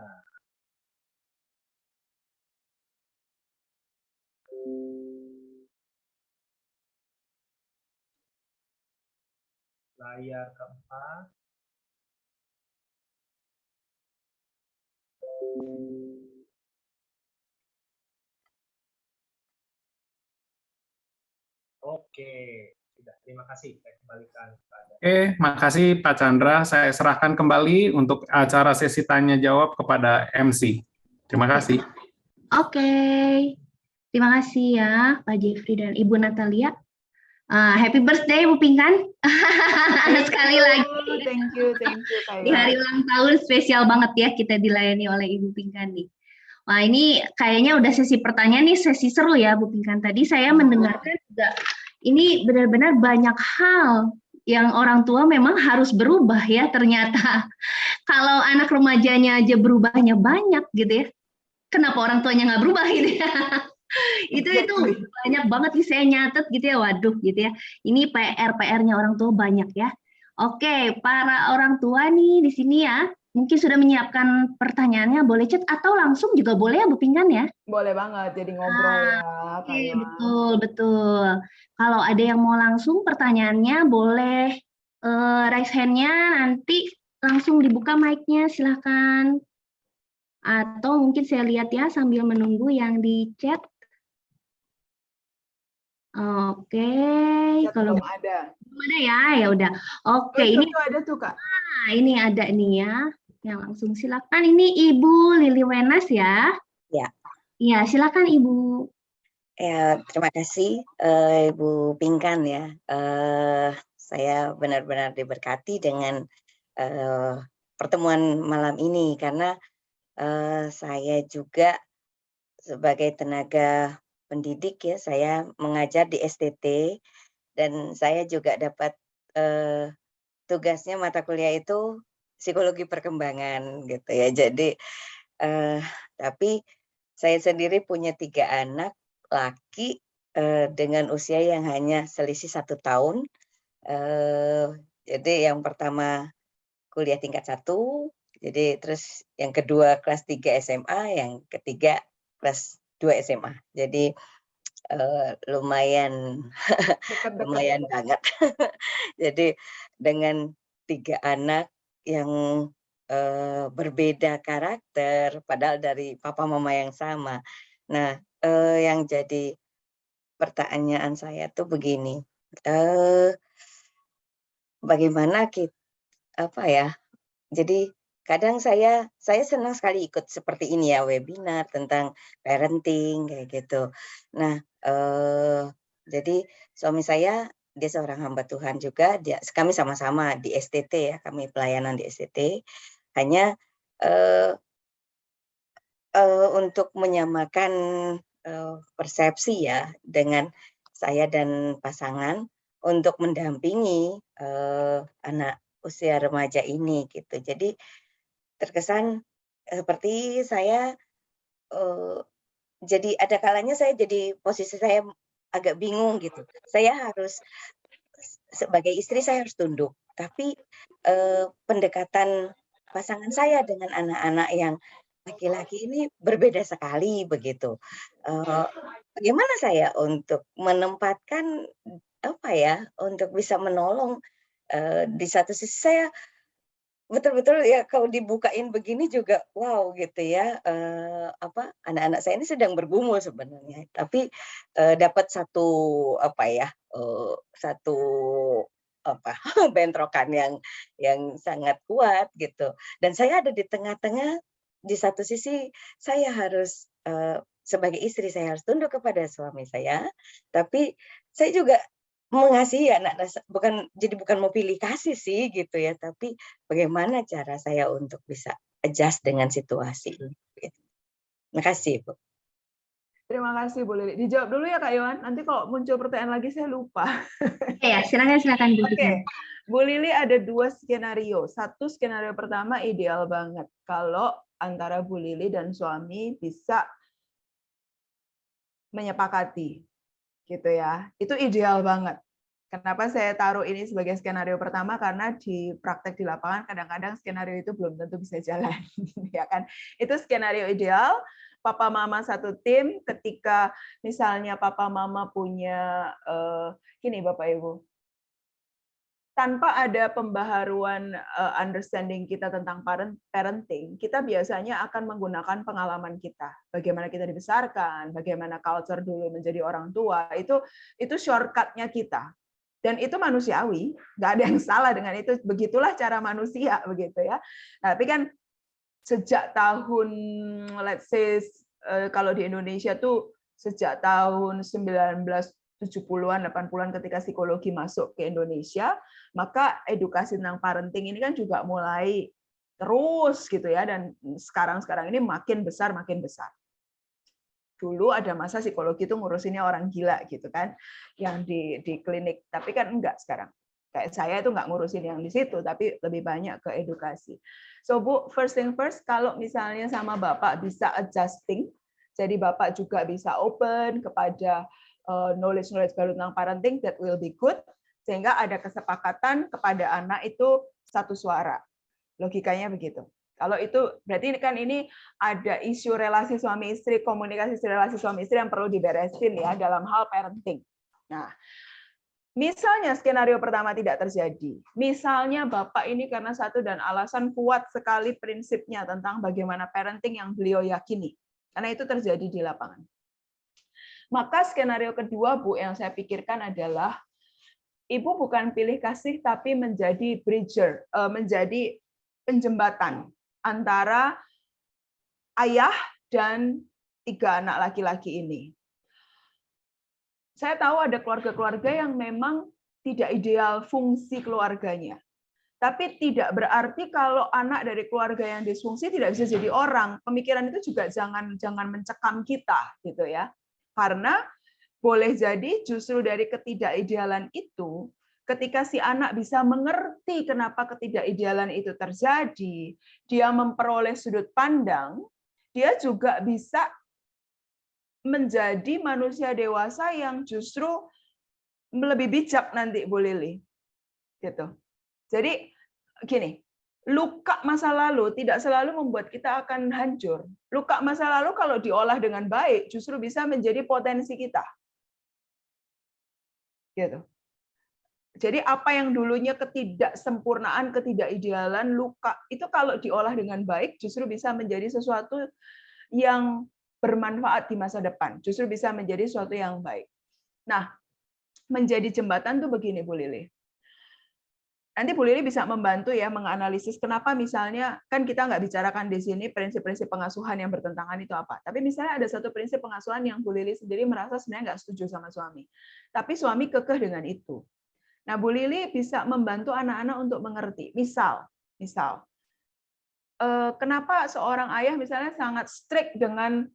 Layar keempat. Oke, sudah. Terima kasih. Saya kembalikan kepada. Oke, makasih Pak Chandra. Saya serahkan kembali untuk acara sesi tanya jawab kepada MC. Terima kasih. Oke. Terima kasih ya Pak Jeffrey dan Ibu Natalia. Happy birthday Bu Pinkan. Sekali lagi. Thank you Di hari ulang tahun spesial banget ya kita dilayani oleh Ibu Pinkan nih. Wah, ini kayaknya udah sesi pertanyaan nih, sesi seru ya Bu Pinkan. Tadi saya mendengarkan juga ini benar-benar banyak hal yang orang tua memang harus berubah ya ternyata. Kalau anak remajanya aja berubahnya banyak gitu ya. Kenapa orang tuanya nggak berubah gitu ya? itu banyak banget nih saya nyatet gitu ya, waduh gitu ya. Ini PR-nya orang tua banyak ya. Oke, para orang tua nih di sini ya, mungkin sudah menyiapkan pertanyaannya, boleh chat atau langsung juga boleh ya Bu Pinkan ya? Boleh banget, jadi ngobrol ya. Oke, betul. Kalau ada yang mau langsung pertanyaannya boleh raise hand-nya, nanti langsung dibuka mic-nya, silahkan. Atau mungkin saya lihat ya sambil menunggu yang di chat. Oke, kalau belum ada. Belum ada ya, ya udah. Oke, ini ada tuh Kak. Nah, ini ada nih ya. Yang langsung silakan. Ini Ibu Lili Wenas ya. Ya. Iya, silakan Ibu. Ya, terima kasih Ibu Pinkan ya. Saya benar-benar diberkati dengan pertemuan malam ini karena saya juga sebagai tenaga pendidik ya, saya mengajar di STT dan saya juga dapat tugasnya mata kuliah itu psikologi perkembangan gitu ya. Jadi tapi saya sendiri punya 3 anak laki dengan usia yang hanya selisih 1 tahun. Jadi yang pertama kuliah tingkat 1, jadi terus yang kedua kelas 3 SMA, yang ketiga kelas 2 SMA. Jadi lumayan lumayan banget. Jadi dengan 3 anak yang berbeda karakter, padahal dari papa mama yang sama. Nah, yang jadi pertanyaan saya tuh begini, bagaimana jadi kadang saya senang sekali ikut seperti ini ya, webinar tentang parenting kayak gitu. Nah, jadi suami saya dia seorang hamba Tuhan juga, kami sama-sama di STT ya, kami pelayanan di STT. Hanya untuk menyamakan persepsi ya dengan saya dan pasangan untuk mendampingi anak usia remaja ini gitu. Jadi terkesan seperti saya jadi ada kalanya saya jadi posisi saya agak bingung gitu. Saya harus sebagai istri saya harus tunduk, tapi pendekatan pasangan saya dengan anak-anak yang laki-laki ini berbeda sekali begitu. Bagaimana saya untuk menempatkan untuk bisa menolong di satu sisi saya betul-betul ya kalau dibukain begini juga wow gitu ya, anak-anak saya ini sedang bergumul sebenarnya, tapi dapat satu bentrokan yang sangat kuat gitu. Dan saya ada di tengah-tengah, di satu sisi saya harus sebagai istri saya harus tunduk kepada suami saya, tapi saya juga mengasihi anak, bukan mau pilih kasih sih gitu ya, tapi bagaimana cara saya untuk bisa adjust dengan situasi ini. Gitu. Terima kasih, Bu. Terima kasih, Bu Lili. Dijawab dulu ya, Kak Yohan. Nanti kalau muncul pertanyaan lagi, saya lupa. Ya, silakan Bu. Oke, Bu Lili ada 2 skenario. Satu skenario pertama ideal banget. Kalau antara Bu Lili dan suami bisa menyepakati. Gitu ya. Itu ideal banget. Kenapa saya taruh ini sebagai skenario pertama? Karena di praktek di lapangan kadang-kadang skenario itu belum tentu bisa jalan, ya kan? Itu skenario ideal. Papa Mama satu tim. Ketika misalnya Papa Mama punya gini Bapak Ibu, tanpa ada pembaharuan understanding kita tentang parenting, kita biasanya akan menggunakan pengalaman kita. Bagaimana kita dibesarkan, bagaimana culture dulu menjadi orang tua, itu shortcut-nya kita. Dan itu manusiawi, nggak ada yang salah dengan itu. Begitulah cara manusia, begitu ya. Tapi kan sejak tahun, let's say, kalau di Indonesia tuh sejak tahun 1970-an, 80-an ketika psikologi masuk ke Indonesia, maka edukasi tentang parenting ini kan juga mulai terus gitu ya, dan sekarang ini makin besar. Dulu ada masa psikologi itu ngurusinnya orang gila gitu kan, yang di klinik, tapi kan enggak sekarang. Kayak saya itu enggak ngurusin yang di situ, tapi lebih banyak ke edukasi. So Bu, first thing first, kalau misalnya sama Bapak bisa adjusting, jadi Bapak juga bisa open kepada knowledge baru tentang parenting, that will be good, sehingga ada kesepakatan kepada anak itu satu suara. Logikanya begitu. Kalau itu berarti kan ini ada isu relasi suami istri, komunikasi relasi suami istri yang perlu diberesin ya dalam hal parenting. Nah, misalnya skenario pertama tidak terjadi. Misalnya Bapak ini karena satu dan alasan kuat sekali prinsipnya tentang bagaimana parenting yang beliau yakini. Karena itu terjadi di lapangan. Maka skenario kedua, Bu, yang saya pikirkan adalah Ibu bukan pilih kasih tapi menjadi bridger, menjadi penjembatan antara ayah dan 3 anak laki-laki ini. Saya tahu ada keluarga-keluarga yang memang tidak ideal fungsi keluarganya. Tapi tidak berarti kalau anak dari keluarga yang disfungsi tidak bisa jadi orang. Pemikiran itu juga jangan mencekam kita gitu ya. Karena boleh jadi justru dari ketidakidealan itu, ketika si anak bisa mengerti kenapa ketidakidealan itu terjadi, dia memperoleh sudut pandang, dia juga bisa menjadi manusia dewasa yang justru lebih bijak nanti, Bu Lili. Gitu. Jadi gini, luka masa lalu tidak selalu membuat kita akan hancur. Luka masa lalu kalau diolah dengan baik justru bisa menjadi potensi kita. Gitu. Jadi apa yang dulunya ketidaksempurnaan, ketidakidealan, luka, itu kalau diolah dengan baik justru bisa menjadi sesuatu yang bermanfaat di masa depan. Justru bisa menjadi sesuatu yang baik. Nah, menjadi jembatan tuh begini, Bu Lili. Nanti Bu Lili bisa membantu ya menganalisis kenapa misalnya, kan kita nggak bicarakan di sini prinsip-prinsip pengasuhan yang bertentangan itu apa. Tapi misalnya ada satu prinsip pengasuhan yang Bu Lili sendiri merasa sebenarnya nggak setuju sama suami. Tapi suami kekeh dengan itu. Nah, Bu Lili bisa membantu anak-anak untuk mengerti. Misal, kenapa seorang ayah misalnya sangat strict dengan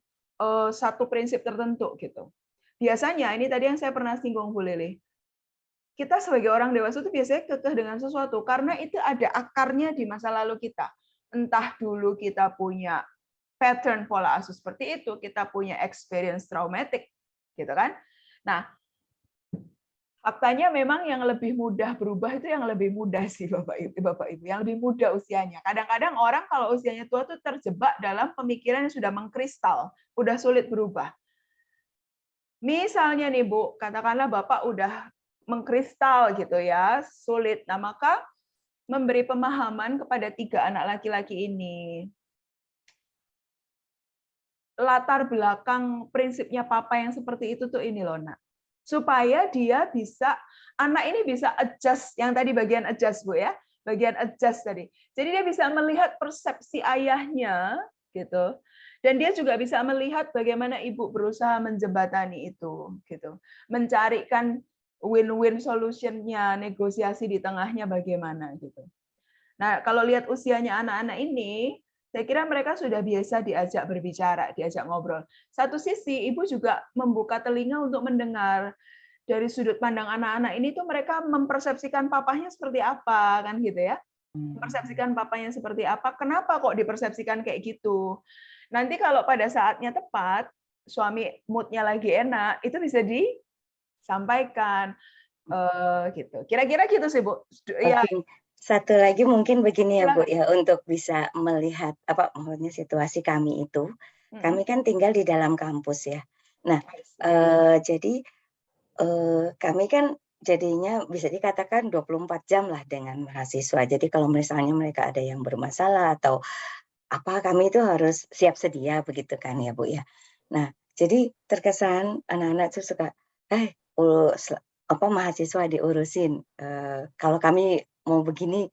satu prinsip tertentu gitu. Biasanya ini tadi yang saya pernah singgung, Bu Lili. Kita sebagai orang dewasa itu biasanya kekeh dengan sesuatu karena itu ada akarnya di masa lalu kita. Entah dulu kita punya pattern pola asuh seperti itu, kita punya experience traumatic, gitu kan? Nah, faktanya memang yang lebih mudah berubah itu yang lebih mudah sih Bapak Ibu, yang lebih muda usianya. Kadang-kadang orang kalau usianya tua tuh terjebak dalam pemikiran yang sudah mengkristal, udah sulit berubah. Misalnya nih Bu, katakanlah Bapak udah mengkristal gitu ya, sulit. Nah, maka memberi pemahaman kepada 3 anak laki-laki ini. Latar belakang prinsipnya papa yang seperti itu tuh ini loh, Nak. Supaya dia bisa, anak ini bisa adjust, yang tadi bagian adjust Bu ya, bagian adjust tadi. Jadi dia bisa melihat persepsi ayahnya, gitu, dan dia juga bisa melihat bagaimana ibu berusaha menjembatani itu, gitu, mencarikan win-win solution-nya, negosiasi di tengahnya bagaimana gitu. Nah, kalau lihat usianya anak-anak ini, saya kira mereka sudah biasa diajak berbicara, diajak ngobrol. Satu sisi, ibu juga membuka telinga untuk mendengar dari sudut pandang anak-anak ini tuh mereka mempersepsikan papahnya seperti apa, kan gitu ya. Mempersepsikan papanya seperti apa, kenapa kok dipersepsikan kayak gitu. Nanti kalau pada saatnya tepat, suami moodnya lagi enak, itu bisa disampaikan. Gitu. Kira-kira gitu sih, Bu. Ya. Oke. Satu lagi mungkin begini ya Bu ya, untuk bisa melihat apa maksudnya situasi kami itu, kami kan tinggal di dalam kampus ya. Nah, jadi kami kan jadinya bisa dikatakan 24 jam lah dengan mahasiswa. Jadi kalau misalnya mereka ada yang bermasalah atau apa, kami itu harus siap sedia begitu kan ya Bu ya. Nah, jadi terkesan anak-anak tuh suka, mahasiswa diurusin. Kalau kami mau begini,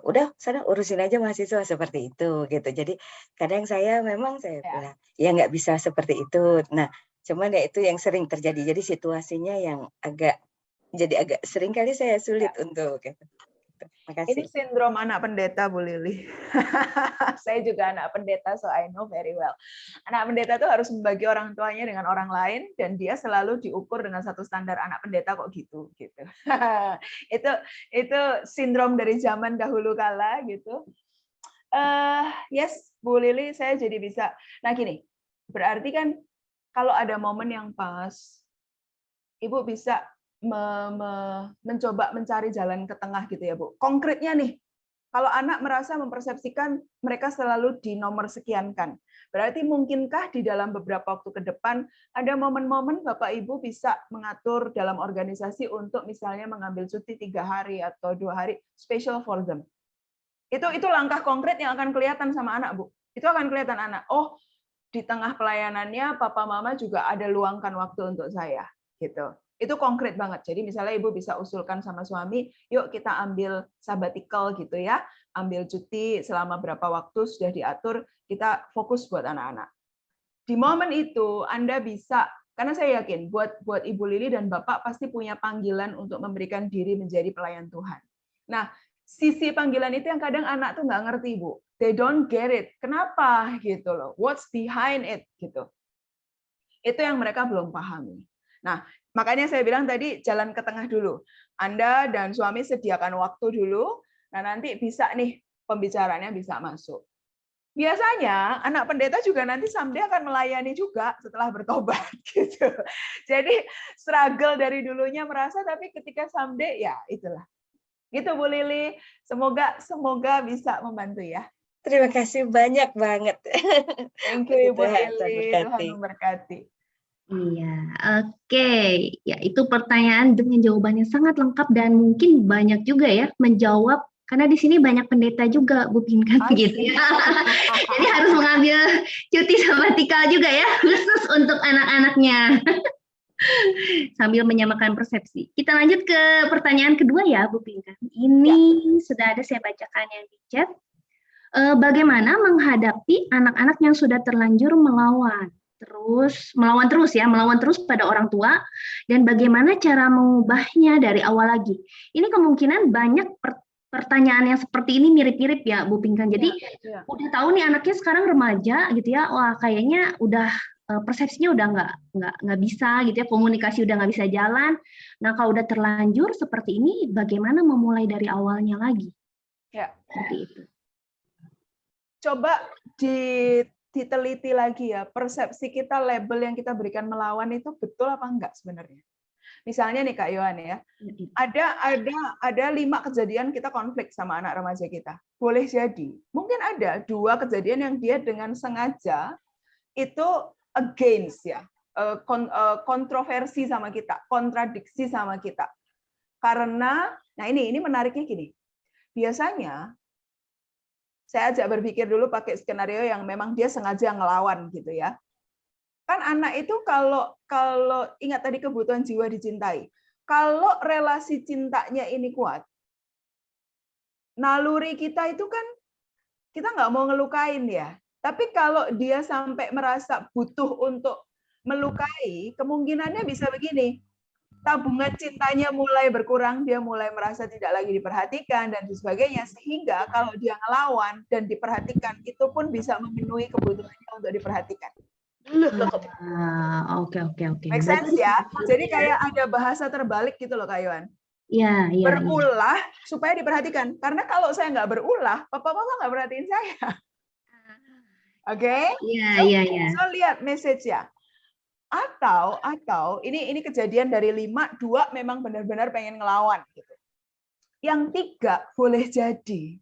udah sana urusin aja mahasiswa seperti itu gitu. Jadi kadang saya bilang ya nggak bisa seperti itu. Nah, cuman ya itu yang sering terjadi. Jadi situasinya yang agak sering kali saya sulit untuk gitu. Makasih. Ini sindrom anak pendeta, Bu Lili. Saya juga anak pendeta, so I know very well. Anak pendeta itu harus membagi orang tuanya dengan orang lain, dan dia selalu diukur dengan satu standar anak pendeta kok gitu. Itu sindrom dari zaman dahulu kala gitu. Yes, Bu Lili, saya jadi bisa. Nah gini, berarti kan kalau ada momen yang pas, Ibu bisa mencoba mencari jalan ke tengah gitu ya Bu. Konkretnya nih, kalau anak merasa mempersepsikan mereka selalu di nomor sekian kan, berarti mungkinkah di dalam beberapa waktu ke depan ada momen-momen Bapak Ibu bisa mengatur dalam organisasi untuk misalnya mengambil cuti 3 hari atau 2 hari special for them. Itu langkah konkret yang akan kelihatan sama anak Bu. Itu akan kelihatan anak. Oh, di tengah pelayanannya Papa Mama juga ada luangkan waktu untuk saya gitu. Itu konkret banget. Jadi misalnya Ibu bisa usulkan sama suami, yuk kita ambil sabbatical gitu ya, ambil cuti selama berapa waktu sudah diatur, kita fokus buat anak-anak. Di momen itu Anda bisa, karena saya yakin buat Ibu Lili dan Bapak pasti punya panggilan untuk memberikan diri menjadi pelayan Tuhan. Nah, sisi panggilan itu yang kadang anak tuh nggak ngerti, Bu. They don't get it. Kenapa gitu loh? What's behind it gitu. Itu yang mereka belum pahami. Nah, makanya saya bilang tadi jalan ke tengah dulu. Anda dan suami sediakan waktu dulu, nah nanti bisa nih pembicaraannya bisa masuk. Biasanya anak pendeta juga nanti someday akan melayani juga setelah bertobat gitu. Jadi struggle dari dulunya merasa, tapi ketika someday ya itulah. Gitu Bu Lili, semoga bisa membantu ya. Terima kasih banyak banget. Thank you Ibu Lili, Tuhan memberkati. Iya, oke. Ya, itu pertanyaan dengan jawabannya sangat lengkap dan mungkin banyak juga ya menjawab, karena di sini banyak pendeta juga, Bu Pinkan gitu ya. Jadi harus mengambil cuti sabbatical juga ya, khusus untuk anak-anaknya. Sambil menyamakan persepsi. Kita lanjut ke pertanyaan kedua ya, Bu Pinkan. Ini sudah ada saya bacakan yang di chat. Bagaimana menghadapi anak-anak yang sudah terlanjur melawan terus pada orang tua, dan bagaimana cara mengubahnya dari awal lagi. Ini kemungkinan banyak pertanyaan yang seperti ini mirip-mirip ya Bu Pinkan. Jadi udah tahu nih anaknya sekarang remaja gitu ya, wah kayaknya udah persepsinya udah nggak bisa gitu ya, komunikasi udah nggak bisa jalan. Nah kalau udah terlanjur seperti ini, bagaimana memulai dari awalnya lagi? Ya. Seperti itu. Coba diteliti lagi ya, persepsi kita, label yang kita berikan melawan itu betul apa enggak sebenarnya. Misalnya nih Kak Yohan ya, ada 5 kejadian kita konflik sama anak remaja kita. Boleh jadi, mungkin ada 2 kejadian yang dia dengan sengaja itu against ya, kontroversi sama kita, kontradiksi sama kita. Karena, nah ini menariknya gini, biasanya saya ajak berpikir dulu pakai skenario yang memang dia sengaja ngelawan gitu ya. Kan anak itu kalau ingat tadi kebutuhan jiwa dicintai. Kalau relasi cintanya ini kuat, naluri kita itu kan kita nggak mau ngelukain ya. Tapi kalau dia sampai merasa butuh untuk melukai, kemungkinannya bisa begini. tabungan cintanya mulai berkurang, dia mulai merasa tidak lagi diperhatikan dan sebagainya, sehingga kalau dia ngelawan dan diperhatikan, itu pun bisa memenuhi kebutuhannya untuk diperhatikan. Oke. Make sense ya? Jadi kayak ada bahasa terbalik gitu loh Kak Yohan. Iya. Berulah supaya diperhatikan. Karena kalau saya nggak berulah, papa mama nggak perhatiin saya. Oke? Iya. So lihat message ya. Atau ini kejadian dari 5, 2 memang benar-benar pengen ngelawan gitu. Yang 3 boleh jadi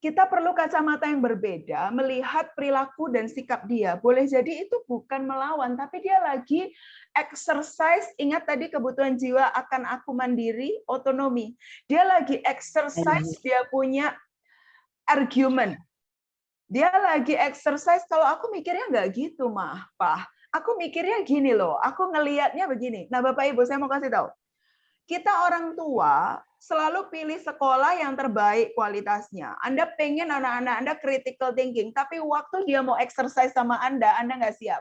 kita perlu kacamata yang berbeda melihat perilaku dan sikap dia. Boleh jadi itu bukan melawan, tapi dia lagi exercise. Ingat tadi kebutuhan jiwa akan aku mandiri, otonomi. Dia lagi exercise, dia punya argument. Dia lagi exercise, kalau aku mikirnya nggak gitu, Mah, Pak. Aku mikirnya gini loh, aku ngelihatnya begini. Nah, Bapak Ibu, saya mau kasih tahu. Kita orang tua selalu pilih sekolah yang terbaik kualitasnya. Anda pengen anak-anak Anda critical thinking, tapi waktu dia mau exercise sama Anda nggak siap.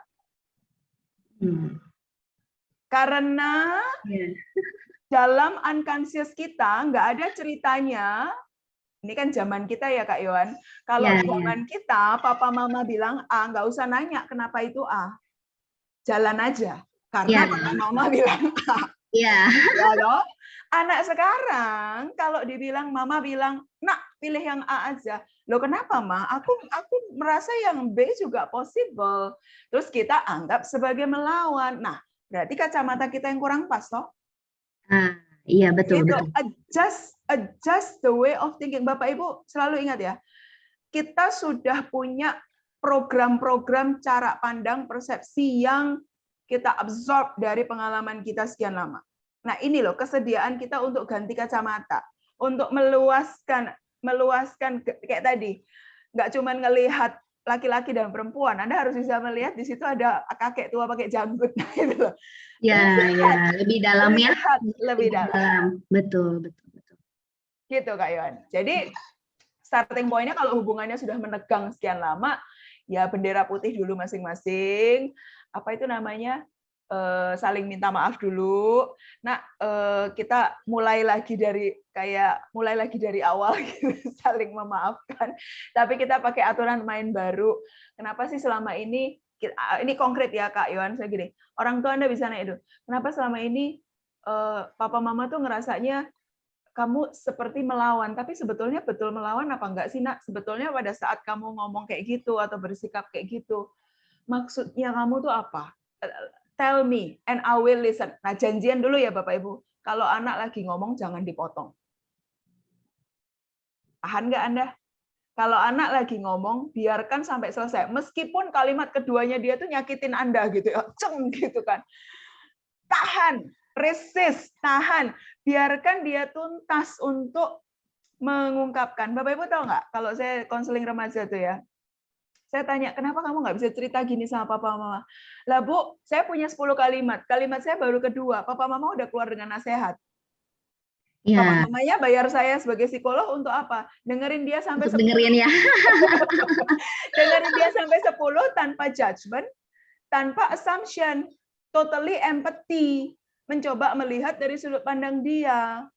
Karena dalam unconscious kita nggak ada ceritanya. Ini kan zaman kita ya Kak Yohan. Kalau zaman kita, papa mama bilang A, nggak usah nanya kenapa itu A. Jalan aja. Karena papa mama bilang A. Iya. Ya, anak sekarang kalau dibilang mama bilang, "Nak, pilih yang A aja." Loh kenapa, Ma? Aku merasa yang B juga possible. Terus kita anggap sebagai melawan. Nah, berarti kacamata kita yang kurang pas toh? Iya, betul. Adjust the way of thinking. Bapak Ibu selalu ingat ya, kita sudah punya program-program cara pandang persepsi yang kita absorb dari pengalaman kita sekian lama. Nah ini loh kesediaan kita untuk ganti kacamata, untuk meluaskan kayak tadi, nggak cuma ngelihat laki-laki dan perempuan, Anda harus bisa melihat di situ ada kakek tua pakai janggut, gitu loh. Ya, lebih dalam ya. Lebih dalam. Betul. Gitu Kak Yohan. Jadi starting point-nya kalau hubungannya sudah menegang sekian lama, ya bendera putih dulu masing-masing. Apa itu namanya? Saling minta maaf dulu. Nah, kita mulai lagi dari awal gitu, saling memaafkan. Tapi kita pakai aturan main baru. Kenapa sih selama ini konkret ya Kak Yohan, saya gini. Orang tua Anda bisa nanya itu. Kenapa selama ini papa mama tuh ngerasanya kamu seperti melawan, tapi sebetulnya betul melawan apa enggak sih, Nak? Sebetulnya pada saat kamu ngomong kayak gitu atau bersikap kayak gitu, maksudnya kamu tuh apa? Tell me and I will listen. Nah, janjian dulu ya Bapak Ibu. Kalau anak lagi ngomong jangan dipotong. Tahan nggak Anda? Kalau anak lagi ngomong, biarkan sampai selesai. Meskipun kalimat keduanya dia tuh nyakitin Anda gitu ya, ceng gitu kan. Tahan, resist, tahan. Biarkan dia tuntas untuk mengungkapkan. Bapak Ibu tahu nggak? Kalau saya konseling remaja tuh ya, saya tanya, kenapa kamu nggak bisa cerita gini sama papa mama? Lah Bu, saya punya 10 kalimat. Kalimat saya baru kedua. Papa mama udah keluar dengan nasihat. Papa mamanya bayar saya sebagai psikolog untuk apa? Dengerin dia sampai 10. Dengerin ya. Dengerin dia sampai 10 tanpa judgment, tanpa assumption, totally empathy, mencoba melihat dari sudut pandang dia.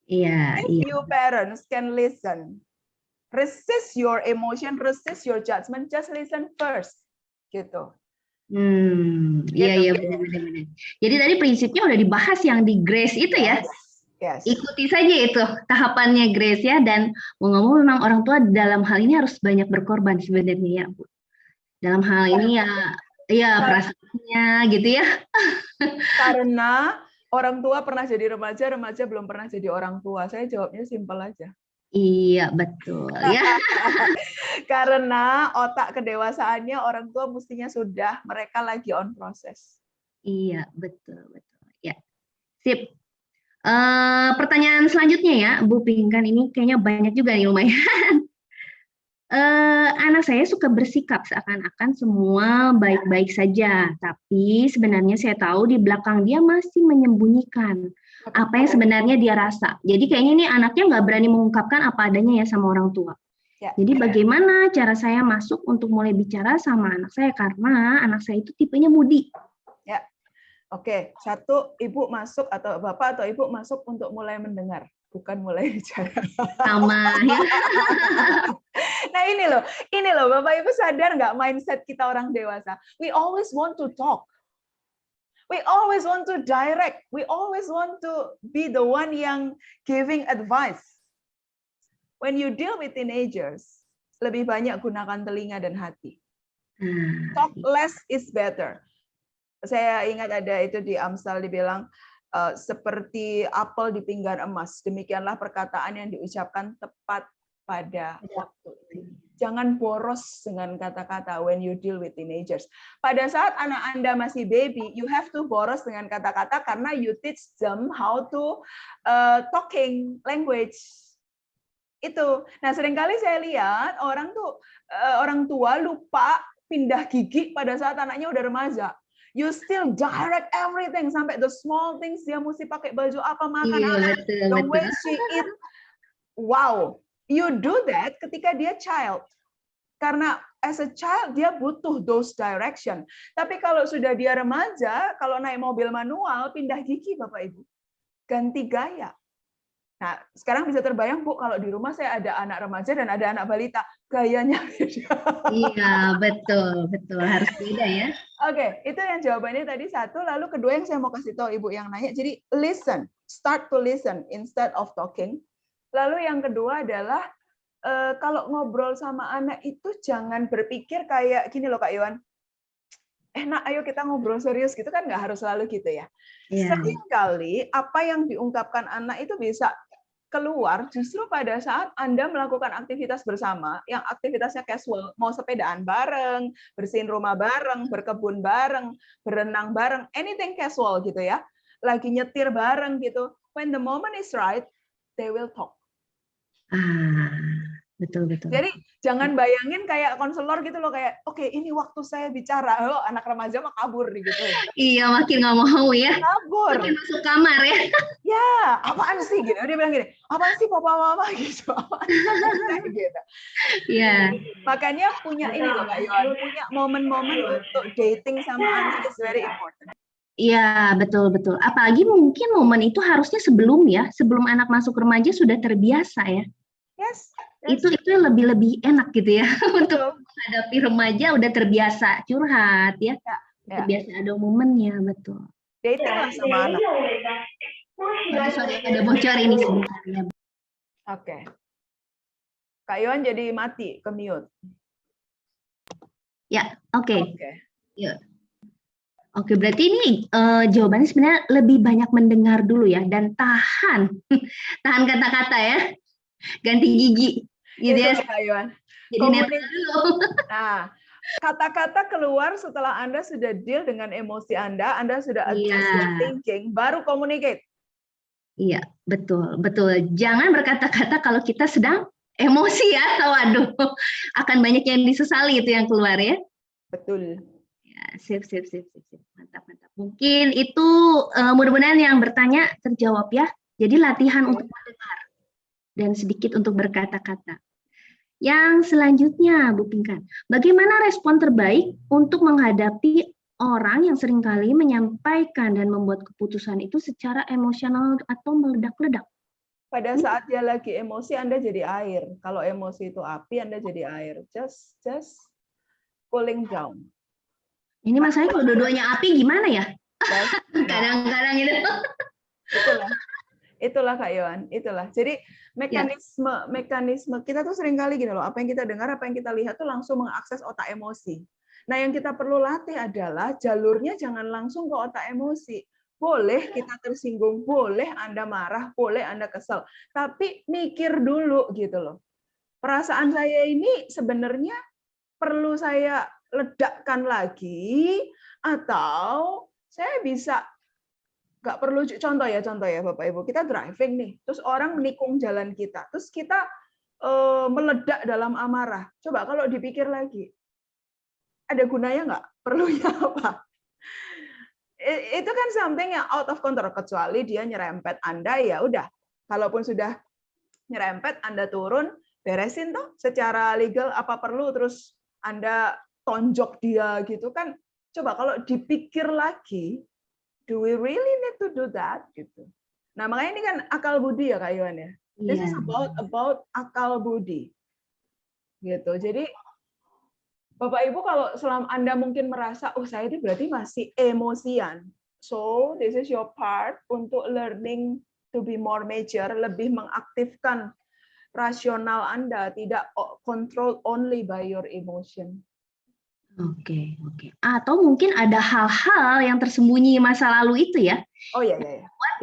Iya. You parents can listen. Resist your emotion, resist your judgment, just listen first. Gitu. Iya, benar. Jadi tadi prinsipnya udah dibahas yang di Grace itu ya. Yes. Ikuti saja itu tahapannya Grace ya, dan mau ngomong memang orang tua dalam hal ini harus banyak berkorban sebenarnya ya, Bu. Dalam hal ini ya perasaannya gitu ya. Karena orang tua pernah jadi remaja, remaja belum pernah jadi orang tua. Saya jawabnya simpel aja. Iya, betul ya. Karena otak kedewasaannya orang tua mestinya sudah, mereka lagi on proses. Iya, betul. Ya. Sip. Pertanyaan selanjutnya ya, Bu Pinkan, ini kayaknya banyak juga nih, lumayan. Anak saya suka bersikap seakan-akan semua baik-baik saja, tapi sebenarnya saya tahu di belakang dia masih menyembunyikan apa yang sebenarnya dia rasa. Jadi kayaknya ini anaknya nggak berani mengungkapkan apa adanya ya sama orang tua. Jadi bagaimana cara saya masuk untuk mulai bicara sama anak saya, karena anak saya itu tipenya moody. Ya, Oke, satu, ibu masuk atau bapak atau ibu masuk untuk mulai mendengar, bukan mulai bicara. Sama ya. Nah ini loh, bapak ibu sadar nggak mindset kita orang dewasa? We always want to talk, we always want to direct, we always want to be the one yang giving advice. When you deal with teenagers, lebih banyak gunakan telinga dan hati. Talk less is better. Saya ingat ada itu di Amsal dibilang seperti apel di pinggan emas. Demikianlah perkataan yang diucapkan tepat pada waktu itu. Jangan boros dengan kata-kata when you deal with teenagers. Pada saat anak Anda masih baby, you have to boros dengan kata-kata karena you teach them how to talking language. Itu. Nah, seringkali saya lihat orang tua lupa pindah gigi pada saat anaknya udah remaja. You still direct everything sampai the small things, dia mesti pakai baju apa, makan apa, the way she eat. Wow, you do that ketika dia child. Karena as a child dia butuh those direction. Tapi kalau sudah dia remaja, kalau naik mobil manual, pindah gigi Bapak Ibu. Ganti gaya. Nah, sekarang bisa terbayang Bu, kalau di rumah saya ada anak remaja dan ada anak balita, gayanya beda. Iya, betul, harus beda ya. Oke, itu yang jawabannya tadi satu. Lalu kedua yang saya mau kasih tahu Ibu yang nanya, jadi listen, start to listen instead of talking. Lalu yang kedua adalah kalau ngobrol sama anak itu jangan berpikir kayak gini loh Kak Iwan. Nak, ayo kita ngobrol serius gitu kan, nggak harus selalu gitu ya. Seringkali apa yang diungkapkan anak itu bisa keluar justru pada saat Anda melakukan aktivitas bersama, yang aktivitasnya casual, mau sepedaan bareng, bersihin rumah bareng, berkebun bareng, berenang bareng, anything casual gitu ya. Lagi nyetir bareng gitu. When the moment is right, they will talk. Betul. Jadi jangan bayangin kayak konselor gitu loh, kayak oke, ini waktu saya bicara, anak remaja mah kabur gitu. Iya, makin nggak mau ya. Kabur. Makin masuk kamar ya. Ya, apaan sih gitu. Dia bilang gini, apaan sih papa mama gitu. Apaan sih gitu. Iya. Makanya punya ini loh Kak Yohan, punya momen-momen untuk dating sama anak is very important. Iya, betul. Apalagi mungkin momen itu harusnya sebelum anak masuk remaja sudah terbiasa ya. Yes. Itu lebih enak gitu ya. Untuk menghadapi remaja udah terbiasa curhat ya. Terbiasa ada momennya, betul. Dating lah sama anak. Sorry, ada bocor ini sebentar ya. Oke. Kak Yohan jadi mati, ke mute. Ya, oke. Ya. Oke, berarti ini jawabannya sebenarnya lebih banyak mendengar dulu ya, dan tahan kata-kata ya, ganti gigi, gitu ya. Jadi netral dulu. Nah, kata-kata keluar setelah Anda sudah deal dengan emosi Anda sudah adjust your thinking, baru communicate. Iya, betul. Jangan berkata-kata kalau kita sedang emosi ya, waduh, akan banyak yang disesali itu yang keluar ya. Betul. Sip. Mantap. Mungkin itu mudah-mudahan yang bertanya terjawab ya. Jadi latihan untuk mendengar dan sedikit untuk berkata-kata. Yang selanjutnya, Bu Pinkan, bagaimana respon terbaik untuk menghadapi orang yang seringkali menyampaikan dan membuat keputusan itu secara emosional atau meledak-ledak? Pada saat dia lagi emosi, Anda jadi air. Kalau emosi itu api, Anda jadi air. Just cooling down. Ini masalahnya kalau dua-duanya api gimana ya? Kadang-kadang itu. Itulah Kak Yohan, itulah. Jadi mekanisme kita tuh seringkali gini loh, apa yang kita dengar, apa yang kita lihat tuh langsung mengakses otak emosi. Nah, yang kita perlu latih adalah jalurnya jangan langsung ke otak emosi. Boleh kita tersinggung, boleh Anda marah, boleh Anda kesel, tapi mikir dulu gitu loh. Perasaan saya ini sebenarnya perlu saya ledakkan lagi, atau saya bisa nggak perlu. Contoh ya Bapak Ibu, kita driving nih, terus orang menikung jalan kita, terus kita meledak dalam amarah. Coba kalau dipikir lagi, ada gunanya nggak? Perlunya apa? Itu kan something yang out of control, kecuali dia nyerempet Anda, ya udah. Kalaupun sudah nyerempet, Anda turun, beresin toh secara legal, apa perlu terus Anda tonjok dia gitu kan. Coba kalau dipikir lagi, Do we really need to do that? Gitu. Nah, makanya ini kan akal budi ya Kak Iwan ya. This is about akal budi. Gitu. Jadi Bapak Ibu kalau selama Anda mungkin merasa, oh saya itu berarti masih emosian. So, this is your part untuk learning to be more mature, lebih mengaktifkan rasional Anda, tidak controlled only by your emotion. Oke. Atau mungkin ada hal-hal yang tersembunyi masa lalu itu ya. Oh iya.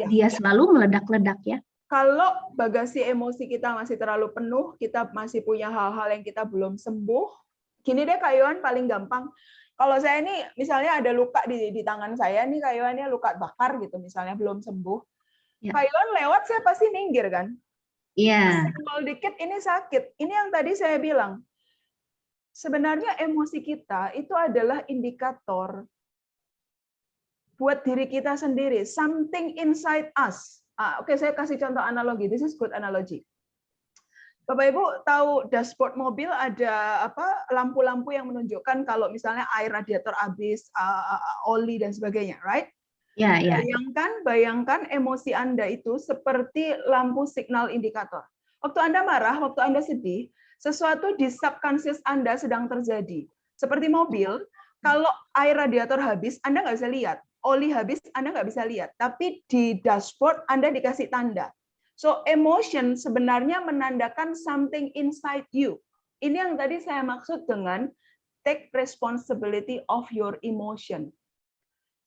Dia selalu meledak-ledak ya. Kalau bagasi emosi kita masih terlalu penuh, kita masih punya hal-hal yang kita belum sembuh. Gini deh Kak Yohan, paling gampang. Kalau saya ini misalnya ada luka di tangan saya nih Kak Yohan, luka bakar gitu misalnya belum sembuh. Ya. Kak Yohan lewat saya pasti minggir kan? Iya. Senggol dikit ini sakit. Ini yang tadi saya bilang. Sebenarnya emosi kita itu adalah indikator buat diri kita sendiri. Something inside us. Oke, saya kasih contoh analogi. This is good analogy. Bapak Ibu tahu dashboard mobil ada lampu-lampu yang menunjukkan kalau misalnya air radiator habis, oli dan sebagainya, right? Ya. Bayangkan emosi Anda itu seperti lampu signal indikator. Waktu Anda marah, waktu Anda sedih, sesuatu di subconscious Anda sedang terjadi. Seperti mobil, kalau air radiator habis, Anda nggak bisa lihat. Oli habis, Anda nggak bisa lihat. Tapi di dashboard Anda dikasih tanda. So emotion sebenarnya menandakan something inside you. Ini yang tadi saya maksud dengan take responsibility of your emotion.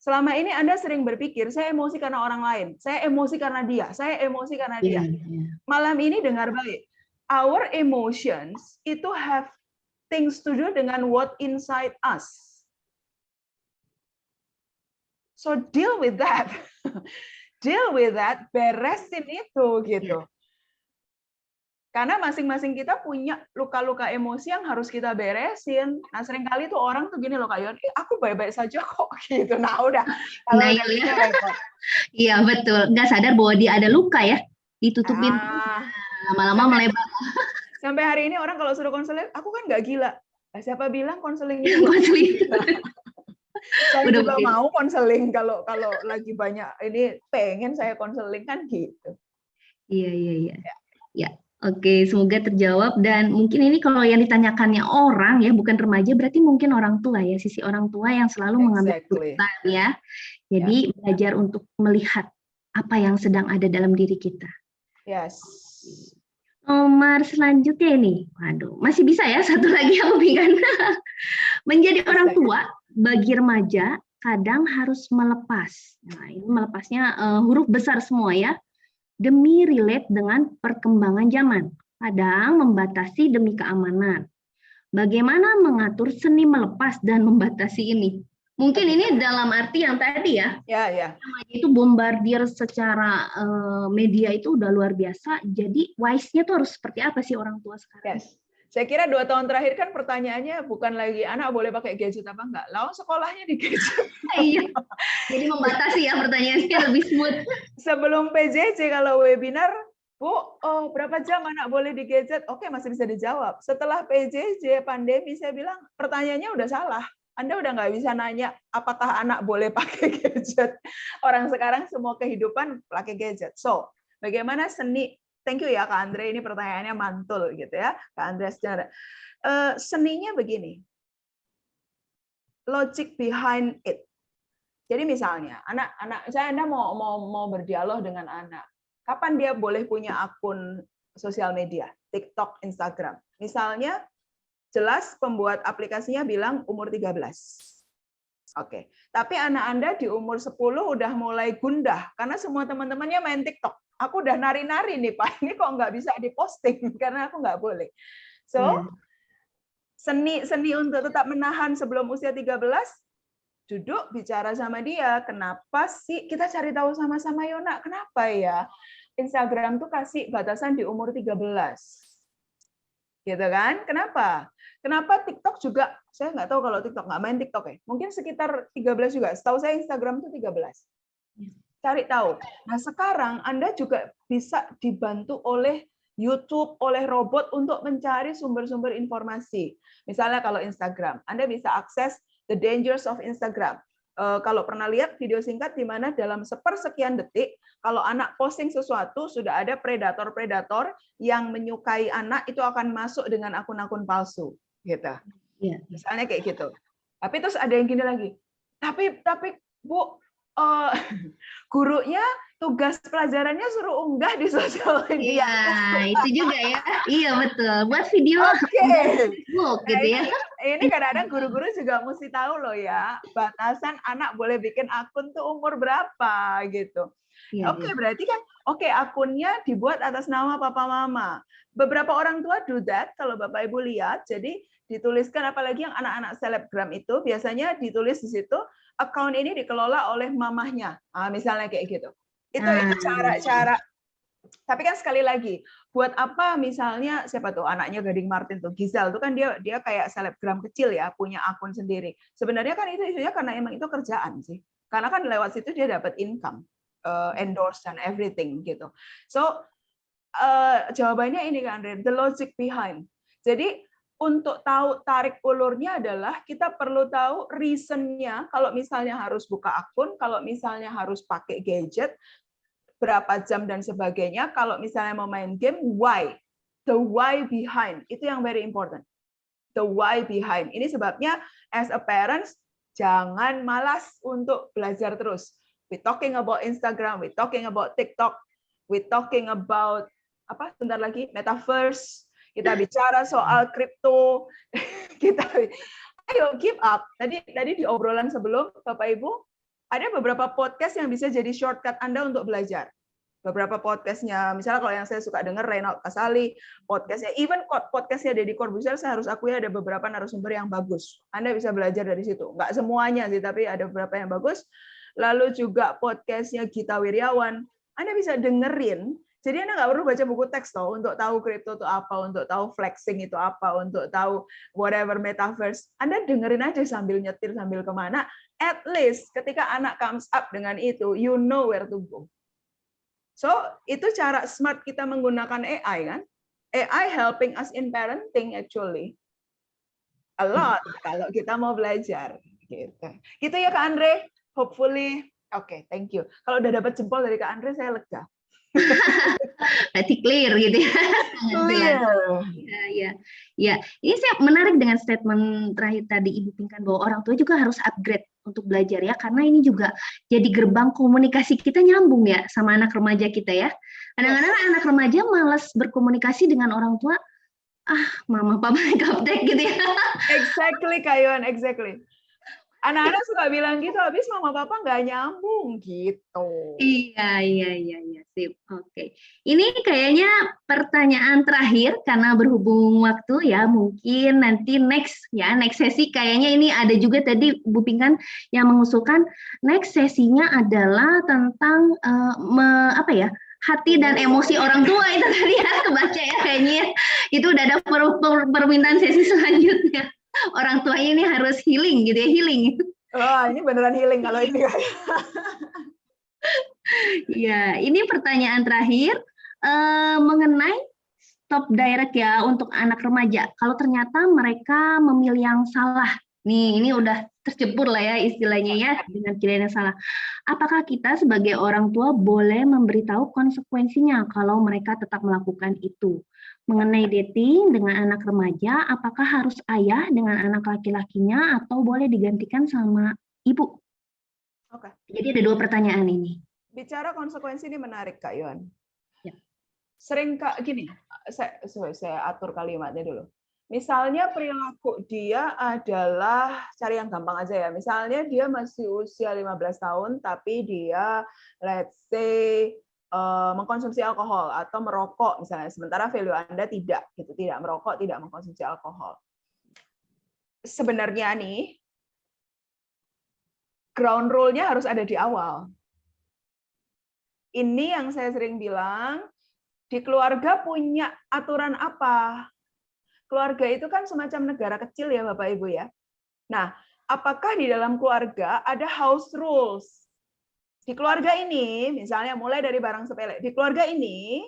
Selama ini Anda sering berpikir, saya emosi karena orang lain, saya emosi karena dia, saya emosi karena dia. Malam ini dengar baik. Our emotions itu have things to do dengan what inside us. So deal with that. Beresin itu gitu. Karena masing-masing kita punya luka-luka emosi yang harus kita beresin. Nah, seringkali tuh orang tuh gini loh Kak Yon, aku baik-baik saja kok gitu. Nah, udah. Iya, betul. Nggak sadar bahwa dia ada luka ya. Ditutupin. Lama-lama melebar. Sampai hari ini orang kalau suruh konseling, aku kan nggak gila. Siapa bilang konseling itu? Saya juga mau konseling kalau lagi banyak ini pengen saya konseling kan gitu. Iya. Ya, oke, semoga terjawab dan mungkin ini kalau yang ditanyakannya orang ya bukan remaja berarti mungkin orang tua ya, sisi orang tua yang selalu mengambil keputusan ya. Jadi belajar untuk melihat apa yang sedang ada dalam diri kita. Yes. Nomor selanjutnya ini, waduh, masih bisa ya satu lagi aku bingung. Menjadi orang tua bagi remaja kadang harus melepas. Nah, ini melepasnya huruf besar semua ya. Demi relate dengan perkembangan zaman. Kadang membatasi demi keamanan. Bagaimana mengatur seni melepas dan membatasi ini? Mungkin ini dalam arti yang tadi ya. Ya. Itu bombardir secara media itu udah luar biasa. Jadi wise-nya tuh harus seperti apa sih orang tua sekarang? Yes. Saya kira 2 tahun terakhir kan pertanyaannya bukan lagi anak boleh pakai gadget apa enggak. Lalu sekolahnya di gadget. Iya. Jadi membatasi ya pertanyaannya lebih smooth. Sebelum PJJ kalau webinar, Bu, berapa jam anak boleh di gadget? Oke, masih bisa dijawab. Setelah PJJ pandemi saya bilang pertanyaannya udah salah. Anda udah nggak bisa nanya apakah anak boleh pakai gadget. Orang sekarang semua kehidupan pakai gadget. So, bagaimana seni? Thank you ya Kak Andre, ini pertanyaannya mantul gitu ya. Kak Andre secara seninya begini. Logic behind it. Jadi misalnya, Anda mau berdialog dengan anak. Kapan dia boleh punya akun sosial media, TikTok, Instagram? Misalnya, jelas pembuat aplikasinya bilang umur 13. Oke. Tapi anak Anda di umur 10 udah mulai gundah karena semua teman-temannya main TikTok. Aku udah nari-nari nih Pak, ini kok nggak bisa diposting karena aku nggak boleh. So, seni untuk tetap menahan sebelum usia 13, duduk bicara sama dia. Kenapa sih kita cari tahu sama-sama Yona? Kenapa ya Instagram tuh kasih batasan di umur 13? Gitu kan? Kenapa? Kenapa TikTok juga? Saya nggak tahu kalau TikTok, nggak main TikTok ya. Mungkin sekitar 13 juga. Setahu saya Instagram tuh 13. Cari tahu. Nah, sekarang Anda juga bisa dibantu oleh YouTube, oleh robot untuk mencari sumber-sumber informasi. Misalnya kalau Instagram, Anda bisa akses the dangers of Instagram. Kalau pernah lihat video singkat di mana dalam sepersekian detik, kalau anak posting sesuatu, sudah ada predator-predator yang menyukai anak itu akan masuk dengan akun-akun palsu, gitu. Iya. Misalnya kayak gitu. Tapi terus ada yang gini lagi. Tapi Bu, gurunya tugas pelajarannya suruh unggah di sosial media. Iya, itu juga ya. Iya betul. Buat video Facebook gitu ya. Ini kadang-kadang guru-guru juga mesti tahu loh ya, batasan anak boleh bikin akun tuh umur berapa gitu. Iya, Oke, berarti kan akunnya dibuat atas nama papa mama. Beberapa orang tua do that kalau Bapak Ibu lihat. Jadi dituliskan, apalagi yang anak-anak selebgram itu biasanya ditulis di situ akun ini dikelola oleh mamahnya. Misalnya kayak gitu. Itu cara-cara. Tapi kan sekali lagi, buat apa misalnya siapa tuh anaknya Gading Martin tuh, Gisel tuh kan dia kayak selebgram kecil ya, punya akun sendiri. Sebenarnya kan itu isunya karena emang itu kerjaan sih. Karena kan lewat situ dia dapat income, endorse dan everything gitu. So jawabannya ini kan, the logic behind. Jadi untuk tahu tarik ulurnya adalah kita perlu tahu reason-nya, kalau misalnya harus buka akun, kalau misalnya harus pakai gadget, berapa jam dan sebagainya, kalau misalnya mau main game, why? The why behind, itu yang very important. The why behind. Ini sebabnya as a parents, jangan malas untuk belajar terus. We talking about Instagram, we talking about TikTok, we talking about, sebentar lagi, metaverse, kita bicara soal kripto, ayo give up. Tadi di obrolan sebelum, Bapak Ibu, ada beberapa podcast yang bisa jadi shortcut Anda untuk belajar. Beberapa podcastnya, misalnya kalau yang saya suka dengar Reynald Kasali, podcastnya, even podcastnya Deddy Corbuzier, saya harus akui ada beberapa narasumber yang bagus. Anda bisa belajar dari situ. Nggak semuanya sih, tapi ada beberapa yang bagus. Lalu juga podcastnya Gita Wirjawan, Anda bisa dengerin. Jadi Anda nggak perlu baca buku teks toh untuk tahu kripto itu apa, untuk tahu flexing itu apa, untuk tahu whatever metaverse. Anda dengerin aja sambil nyetir, sambil kemana. At least ketika anak comes up dengan itu, you know where to go. So itu cara smart kita menggunakan AI kan? AI helping us in parenting actually a lot kalau kita mau belajar. Gitu ya Kak Andre. Hopefully, oke, thank you. Kalau udah dapat jempol dari Kak Andre, saya lega. Berarti clear gitu ya. Ya. Ini saya menarik dengan statement terakhir tadi Ibu Pinkan bahwa orang tua juga harus upgrade untuk belajar ya, karena ini juga jadi gerbang komunikasi kita nyambung ya sama anak remaja kita ya. Kadang-kadang anak remaja malas berkomunikasi dengan orang tua, mama papa gaptek gitu ya. Exactly Kayuan, exactly. Anak-anak suka bilang gitu, habis mama papa nggak nyambung gitu. Iya, sip. Oke. Ini kayaknya pertanyaan terakhir karena berhubung waktu ya, mungkin nanti next sesi kayaknya ini ada juga tadi Bu Pinkan yang mengusulkan next sesinya adalah tentang hati dan emosi orang tua itu tadi ya, kebaca ya kayaknya. Itu udah ada permintaan sesi selanjutnya. Orang tuanya ini harus healing gitu ya, healing. Wah, ini beneran healing kalau ini. Ya, ini pertanyaan terakhir mengenai stop direct ya untuk anak remaja. Kalau ternyata mereka memilih yang salah, nih ini udah tercebur lah ya istilahnya ya dengan pilihan yang salah. Apakah kita sebagai orang tua boleh memberitahu konsekuensinya kalau mereka tetap melakukan itu? Mengenai dating dengan anak remaja, apakah harus ayah dengan anak laki-lakinya atau boleh digantikan sama ibu? Oke. Jadi ada dua pertanyaan ini. Bicara konsekuensi ini menarik Kak Yohan. Ya. Sering Kak gini, saya atur kalimatnya dulu. Misalnya perilaku dia adalah, cari yang gampang aja ya. Misalnya dia masih usia 15 tahun, tapi dia let's say mengkonsumsi alkohol atau merokok misalnya, sementara value Anda tidak merokok, tidak mengkonsumsi alkohol. Sebenarnya nih ground rule-nya harus ada di awal. Ini yang saya sering bilang, di keluarga punya aturan apa? Keluarga itu kan semacam negara kecil ya Bapak Ibu ya. Nah, apakah di dalam keluarga ada house rules? Di keluarga ini, misalnya mulai dari barang sepele, di keluarga ini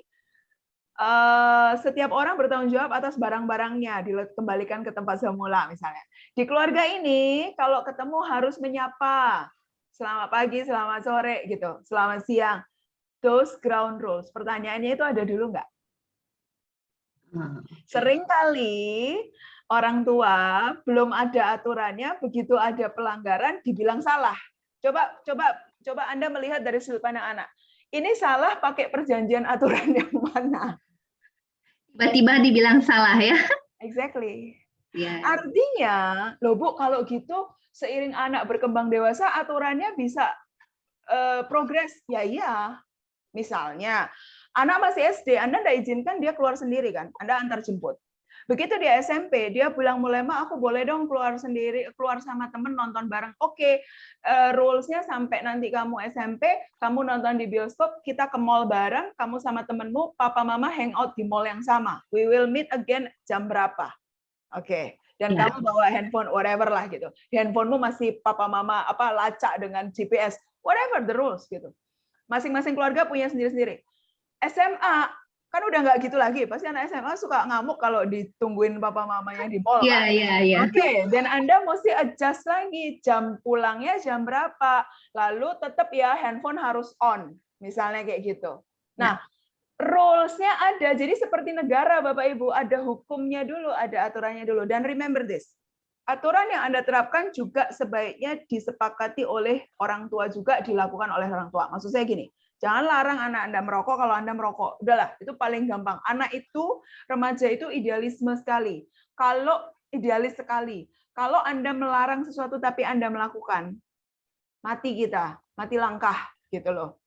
setiap orang bertanggung jawab atas barang-barangnya, dikembalikan ke tempat semula misalnya. Di keluarga ini, kalau ketemu harus menyapa, selamat pagi, selamat sore, gitu, selamat siang. Those ground rules. Pertanyaannya itu ada dulu nggak? Sering kali orang tua belum ada aturannya, begitu ada pelanggaran dibilang salah. Coba Anda melihat dari sudut pandang anak. Ini salah pakai perjanjian aturan yang mana? Tiba-tiba dibilang salah ya. Exactly. Ya. Artinya, loh Bu, kalau gitu seiring anak berkembang dewasa, aturannya bisa progres. Ya iya. Misalnya, anak masih SD, Anda tidak izinkan dia keluar sendiri kan? Anda antar jemput. Begitu dia SMP, dia bilang mulai, Ma, aku boleh dong keluar sendiri, keluar sama temen nonton bareng. Oke, rules-nya sampai nanti kamu SMP, kamu nonton di bioskop, kita ke mall bareng, kamu sama temenmu, papa mama hangout di mall yang sama. We will meet again jam berapa? Oke. Dan Ya. kamu bawa handphone, whatever lah gitu. Handphonemu masih papa mama lacak dengan GPS, whatever the rules gitu. Masing-masing keluarga punya sendiri-sendiri. SMA kan udah nggak gitu lagi. Pasti anak SMA suka ngamuk kalau ditungguin papa mamanya di mall. Iya, kan? iya, iya. Oke, dan Anda mesti adjust lagi jam pulangnya jam berapa. Lalu tetap ya handphone harus on, misalnya kayak gitu. Nah, rules-nya ada. Jadi seperti negara Bapak Ibu, ada hukumnya dulu, ada aturannya dulu. Dan remember this. Aturan yang Anda terapkan juga sebaiknya disepakati oleh orang tua juga, dilakukan oleh orang tua. Maksud saya gini, jangan larang anak Anda merokok kalau Anda merokok. Udahlah, itu paling gampang. Anak itu, remaja itu idealisme sekali. Kalau idealis sekali. Kalau Anda melarang sesuatu tapi Anda melakukan, mati kita, mati langkah gitu loh.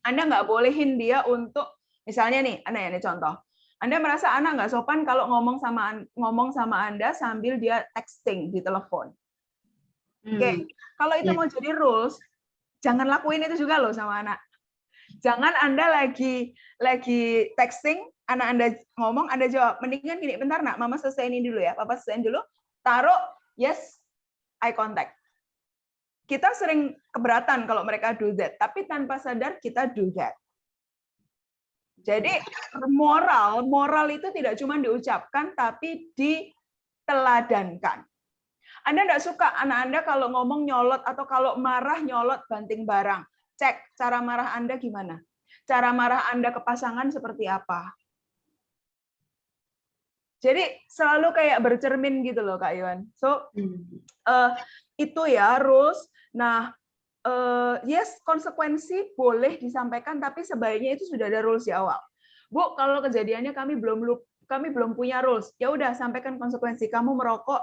Anda nggak bolehin dia untuk, misalnya nih, ini contoh. Anda merasa anak nggak sopan kalau ngomong sama Anda sambil dia texting di telepon. Oke, kalau itu mau jadi rules, jangan lakuin itu juga loh sama anak. Jangan Anda lagi texting, anak Anda ngomong, Anda jawab. Mendingan gini, bentar nak, mama selesaiin dulu ya, papa selesaiin dulu. Taruh yes, eye contact. Kita sering keberatan kalau mereka do that, tapi tanpa sadar kita do that. Jadi moral itu tidak cuma diucapkan, tapi diteladankan. Anda tidak suka anak Anda kalau ngomong nyolot atau kalau marah nyolot banting barang. Cek cara marah Anda gimana. Cara marah Anda ke pasangan seperti apa. Jadi selalu kayak bercermin gitu loh Kak Iwan. So itu ya rules. Nah, yes, konsekuensi boleh disampaikan, tapi sebaiknya itu sudah ada rules di awal. Bu, kalau kejadiannya kami belum punya rules, ya udah sampaikan konsekuensi. Kamu merokok,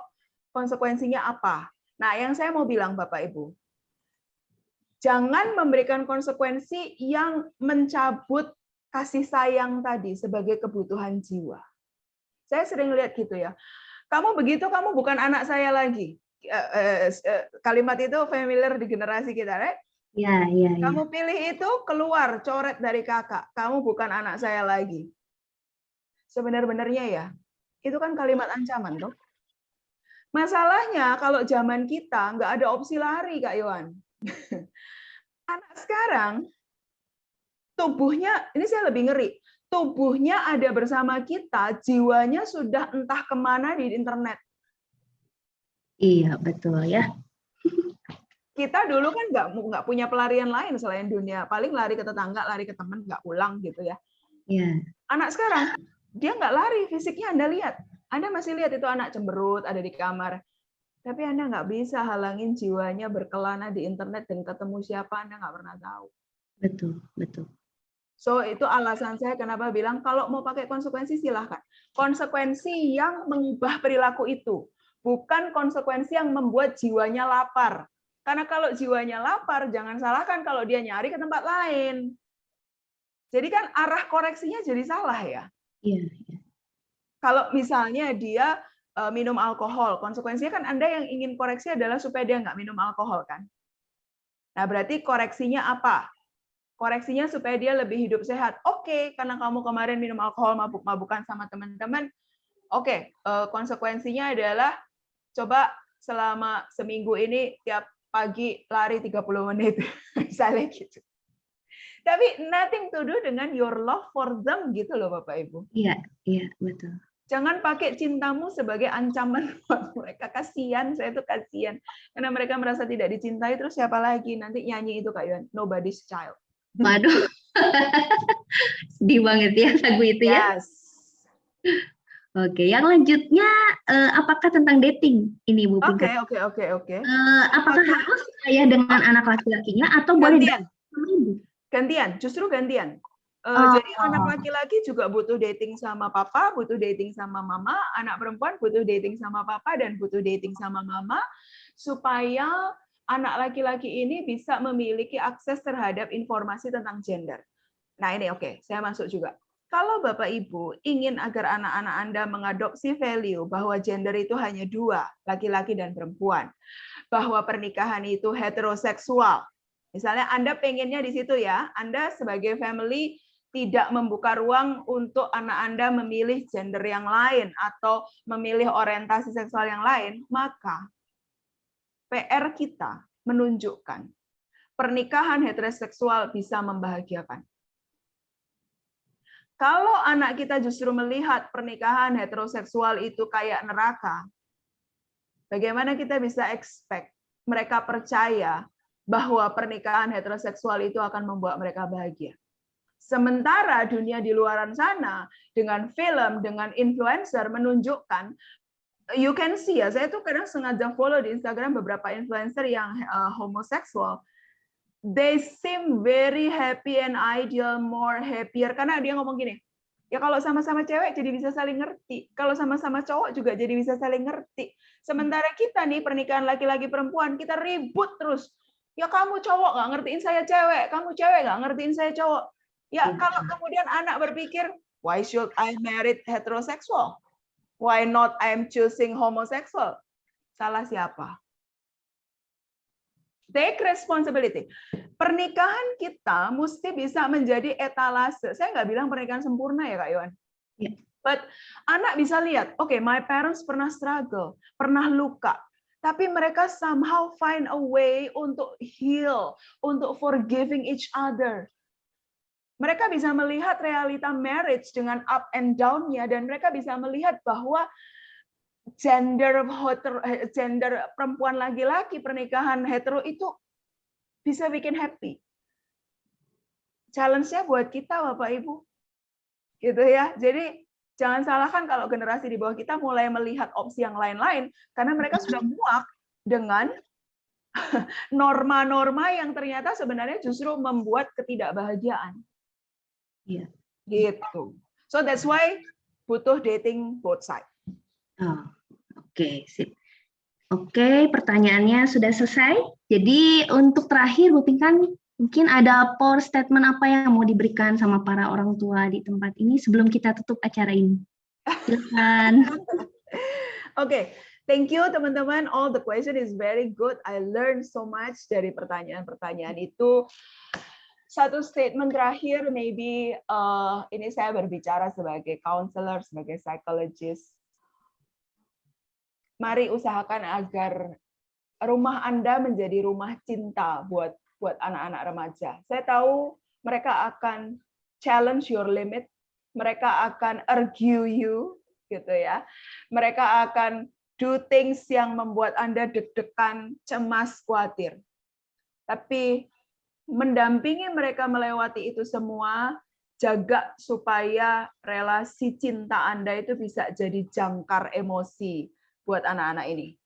konsekuensinya apa? Nah, yang saya mau bilang Bapak Ibu, jangan memberikan konsekuensi yang mencabut kasih sayang tadi sebagai kebutuhan jiwa. Saya sering lihat gitu ya. Kamu begitu, kamu bukan anak saya lagi. Kalimat itu familiar di generasi kita, right? Iya. Kamu pilih itu, keluar, coret dari kakak. Kamu bukan anak saya lagi. Sebenar-benarnya ya, itu kan kalimat ancaman, toh. Masalahnya kalau zaman kita nggak ada opsi lari, Kak Iwan. Anak sekarang tubuhnya, ini saya lebih ngeri. Tubuhnya ada bersama kita, jiwanya sudah entah kemana di internet. Iya, betul ya. Kita dulu kan nggak punya pelarian lain selain dunia. Paling lari ke tetangga, lari ke teman, nggak pulang gitu ya. Iya. Anak sekarang, dia nggak lari, fisiknya Anda lihat. Anda masih lihat itu anak cemberut, ada di kamar. Tapi Anda nggak bisa halangin jiwanya berkelana di internet dan ketemu siapa, Anda nggak pernah tahu. Betul. So, itu alasan saya kenapa bilang, kalau mau pakai konsekuensi, silahkan. Konsekuensi yang mengubah perilaku itu. Bukan konsekuensi yang membuat jiwanya lapar. Karena kalau jiwanya lapar, jangan salahkan kalau dia nyari ke tempat lain. Jadi kan arah koreksinya jadi salah ya. Iya. Kalau misalnya dia minum alkohol, konsekuensinya kan Anda yang ingin koreksi adalah supaya dia nggak minum alkohol kan. Nah berarti koreksinya apa? Koreksinya supaya dia lebih hidup sehat. Oke, karena kamu kemarin minum alkohol mabuk-mabukan sama teman-teman. Oke, konsekuensinya adalah coba selama seminggu ini tiap pagi lari 30 menit. Misalnya gitu. Tapi nothing to do dengan your love for them gitu loh Bapak Ibu. Iya, betul. Jangan pakai cintamu sebagai ancaman buat mereka. Kasihan, saya tuh kasihan. Karena mereka merasa tidak dicintai, terus siapa lagi? Nanti nyanyi itu Kak Yuan, Nobody's Child. Waduh, sedih banget ya lagu itu ya. Yes. Oke, yang lanjutnya apakah tentang dating ini Bu Oke. Pinkan? Apakah harus ayah dengan anak laki-lakinya atau boleh Gantian, justru gantian. Jadi anak laki-laki juga butuh dating sama papa, butuh dating sama mama, anak perempuan butuh dating sama papa dan butuh dating sama mama, supaya anak laki-laki ini bisa memiliki akses terhadap informasi tentang gender. Nah ini oke, saya masuk juga. Kalau Bapak Ibu ingin agar anak-anak Anda mengadopsi value bahwa gender itu hanya dua, laki-laki dan perempuan, bahwa pernikahan itu heteroseksual. Misalnya Anda pengennya di situ ya, Anda sebagai family tidak membuka ruang untuk anak Anda memilih gender yang lain atau memilih orientasi seksual yang lain, maka PR kita menunjukkan pernikahan heteroseksual bisa membahagiakan. Kalau anak kita justru melihat pernikahan heteroseksual itu kayak neraka, bagaimana kita bisa expect mereka percaya bahwa pernikahan heteroseksual itu akan membuat mereka bahagia? Sementara dunia di luaran sana dengan film, dengan influencer menunjukkan, you can see ya, saya tuh kadang sengaja follow di Instagram beberapa influencer yang homoseksual. They seem very happy and ideal, more happier, karena dia ngomong gini, ya kalau sama-sama cewek jadi bisa saling ngerti, kalau sama-sama cowok juga jadi bisa saling ngerti. Sementara kita nih pernikahan laki-laki perempuan, kita ribut terus. Ya kamu cowok nggak ngertiin saya cewek, kamu cewek nggak ngertiin saya cowok. Ya kalau kemudian anak berpikir, why should I marry heterosexual? Why not I'm choosing homosexual? Salah siapa? Take responsibility. Pernikahan kita mesti bisa menjadi etalase. Saya nggak bilang pernikahan sempurna ya Kak Yohan. Yeah. But anak bisa lihat, okay, my parents pernah struggle, pernah luka. Tapi mereka somehow find a way untuk heal, untuk forgiving each other. Mereka bisa melihat realita marriage dengan up and down-nya, dan mereka bisa melihat bahwa gender perempuan laki-laki, pernikahan hetero itu bisa bikin happy. Challenge-nya buat kita Bapak Ibu. Gitu ya. Jadi jangan salahkan kalau generasi di bawah kita mulai melihat opsi yang lain-lain, karena mereka sudah muak dengan norma-norma yang ternyata sebenarnya justru membuat ketidakbahagiaan. Iya. Gitu. So that's why butuh dating both side. Oh, oke, sip. Oke, pertanyaannya sudah selesai. Jadi untuk terakhir Bu Pinkan, mungkin ada power statement apa yang mau diberikan sama para orang tua di tempat ini sebelum kita tutup acara ini? Silakan. Oke, thank you teman-teman. All the question is very good. I learned so much dari pertanyaan-pertanyaan itu. Satu statement terakhir, maybe ini saya berbicara sebagai counselor, sebagai psychologist. Mari usahakan agar rumah Anda menjadi rumah cinta buat anak-anak remaja. Saya tahu mereka akan challenge your limit, mereka akan argue you, gitu ya. Mereka akan do things yang membuat Anda deg-degan, cemas, khawatir. Tapi mendampingi mereka melewati itu semua, jaga supaya relasi cinta Anda itu bisa jadi jangkar emosi buat anak-anak ini.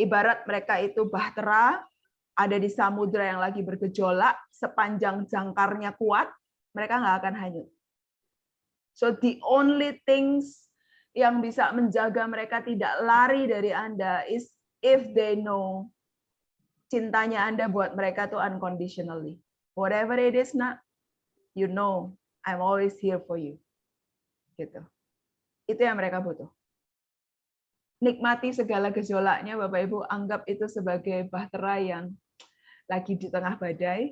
Ibarat mereka itu bahtera, ada di samudra yang lagi bergejolak, sepanjang jangkarnya kuat, mereka nggak akan hanyut. So the only things yang bisa menjaga mereka tidak lari dari Anda is if they know cintanya Anda buat mereka tuh unconditionally. Whatever it is, nak, you know, I'm always here for you. Gitu. Itu yang mereka butuh. Nikmati segala gejolaknya, Bapak Ibu, anggap itu sebagai bahtera yang lagi di tengah badai.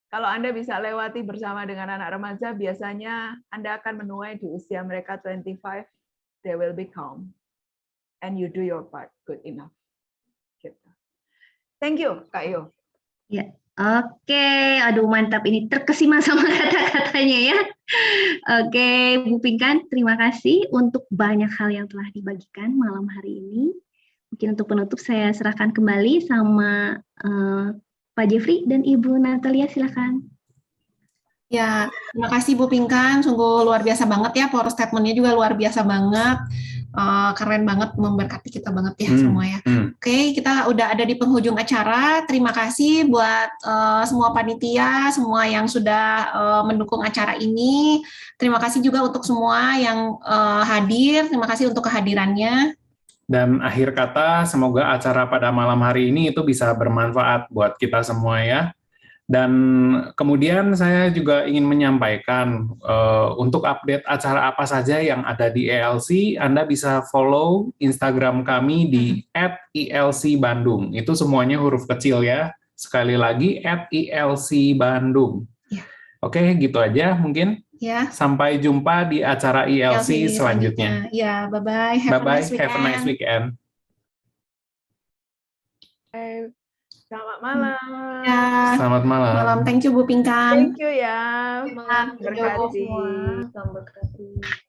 Kalau Anda bisa lewati bersama dengan anak remaja, biasanya Anda akan menuai di usia mereka 25, they will be calm. And you do your part good enough. Gitu. Thank you, Kak Yo. Ya, Oke, aduh mantap ini terkesima sama kata-katanya ya. Oke, Bu Pinkan, terima kasih untuk banyak hal yang telah dibagikan malam hari ini. Mungkin untuk penutup saya serahkan kembali sama Pak Jeffrey dan Ibu Natalia, silakan. Ya, terima kasih Bu Pinkan, sungguh luar biasa banget ya, power statement-nya juga luar biasa banget. Keren banget, memberkati kita banget ya semua ya. Oke, kita udah ada di penghujung acara. Terima kasih buat semua panitia, semua yang sudah mendukung acara ini. Terima kasih juga untuk semua yang hadir. Terima kasih untuk kehadirannya. Dan akhir kata, semoga acara pada malam hari ini itu bisa bermanfaat buat kita semua ya. Dan kemudian saya juga ingin menyampaikan untuk update acara apa saja yang ada di ELC, Anda bisa follow Instagram kami di @elcbandung. Itu semuanya huruf kecil ya. Sekali lagi @elcbandung. Ya. Oke, gitu aja mungkin. Ya. Sampai jumpa di acara ELC selanjutnya. Ya, bye-bye. Bye-bye. Have a nice weekend. Selamat malam. Ya. Selamat malam. Thank you Bu Pinkan. Thank you ya. Selamat berkati. semua. Selamat berkati.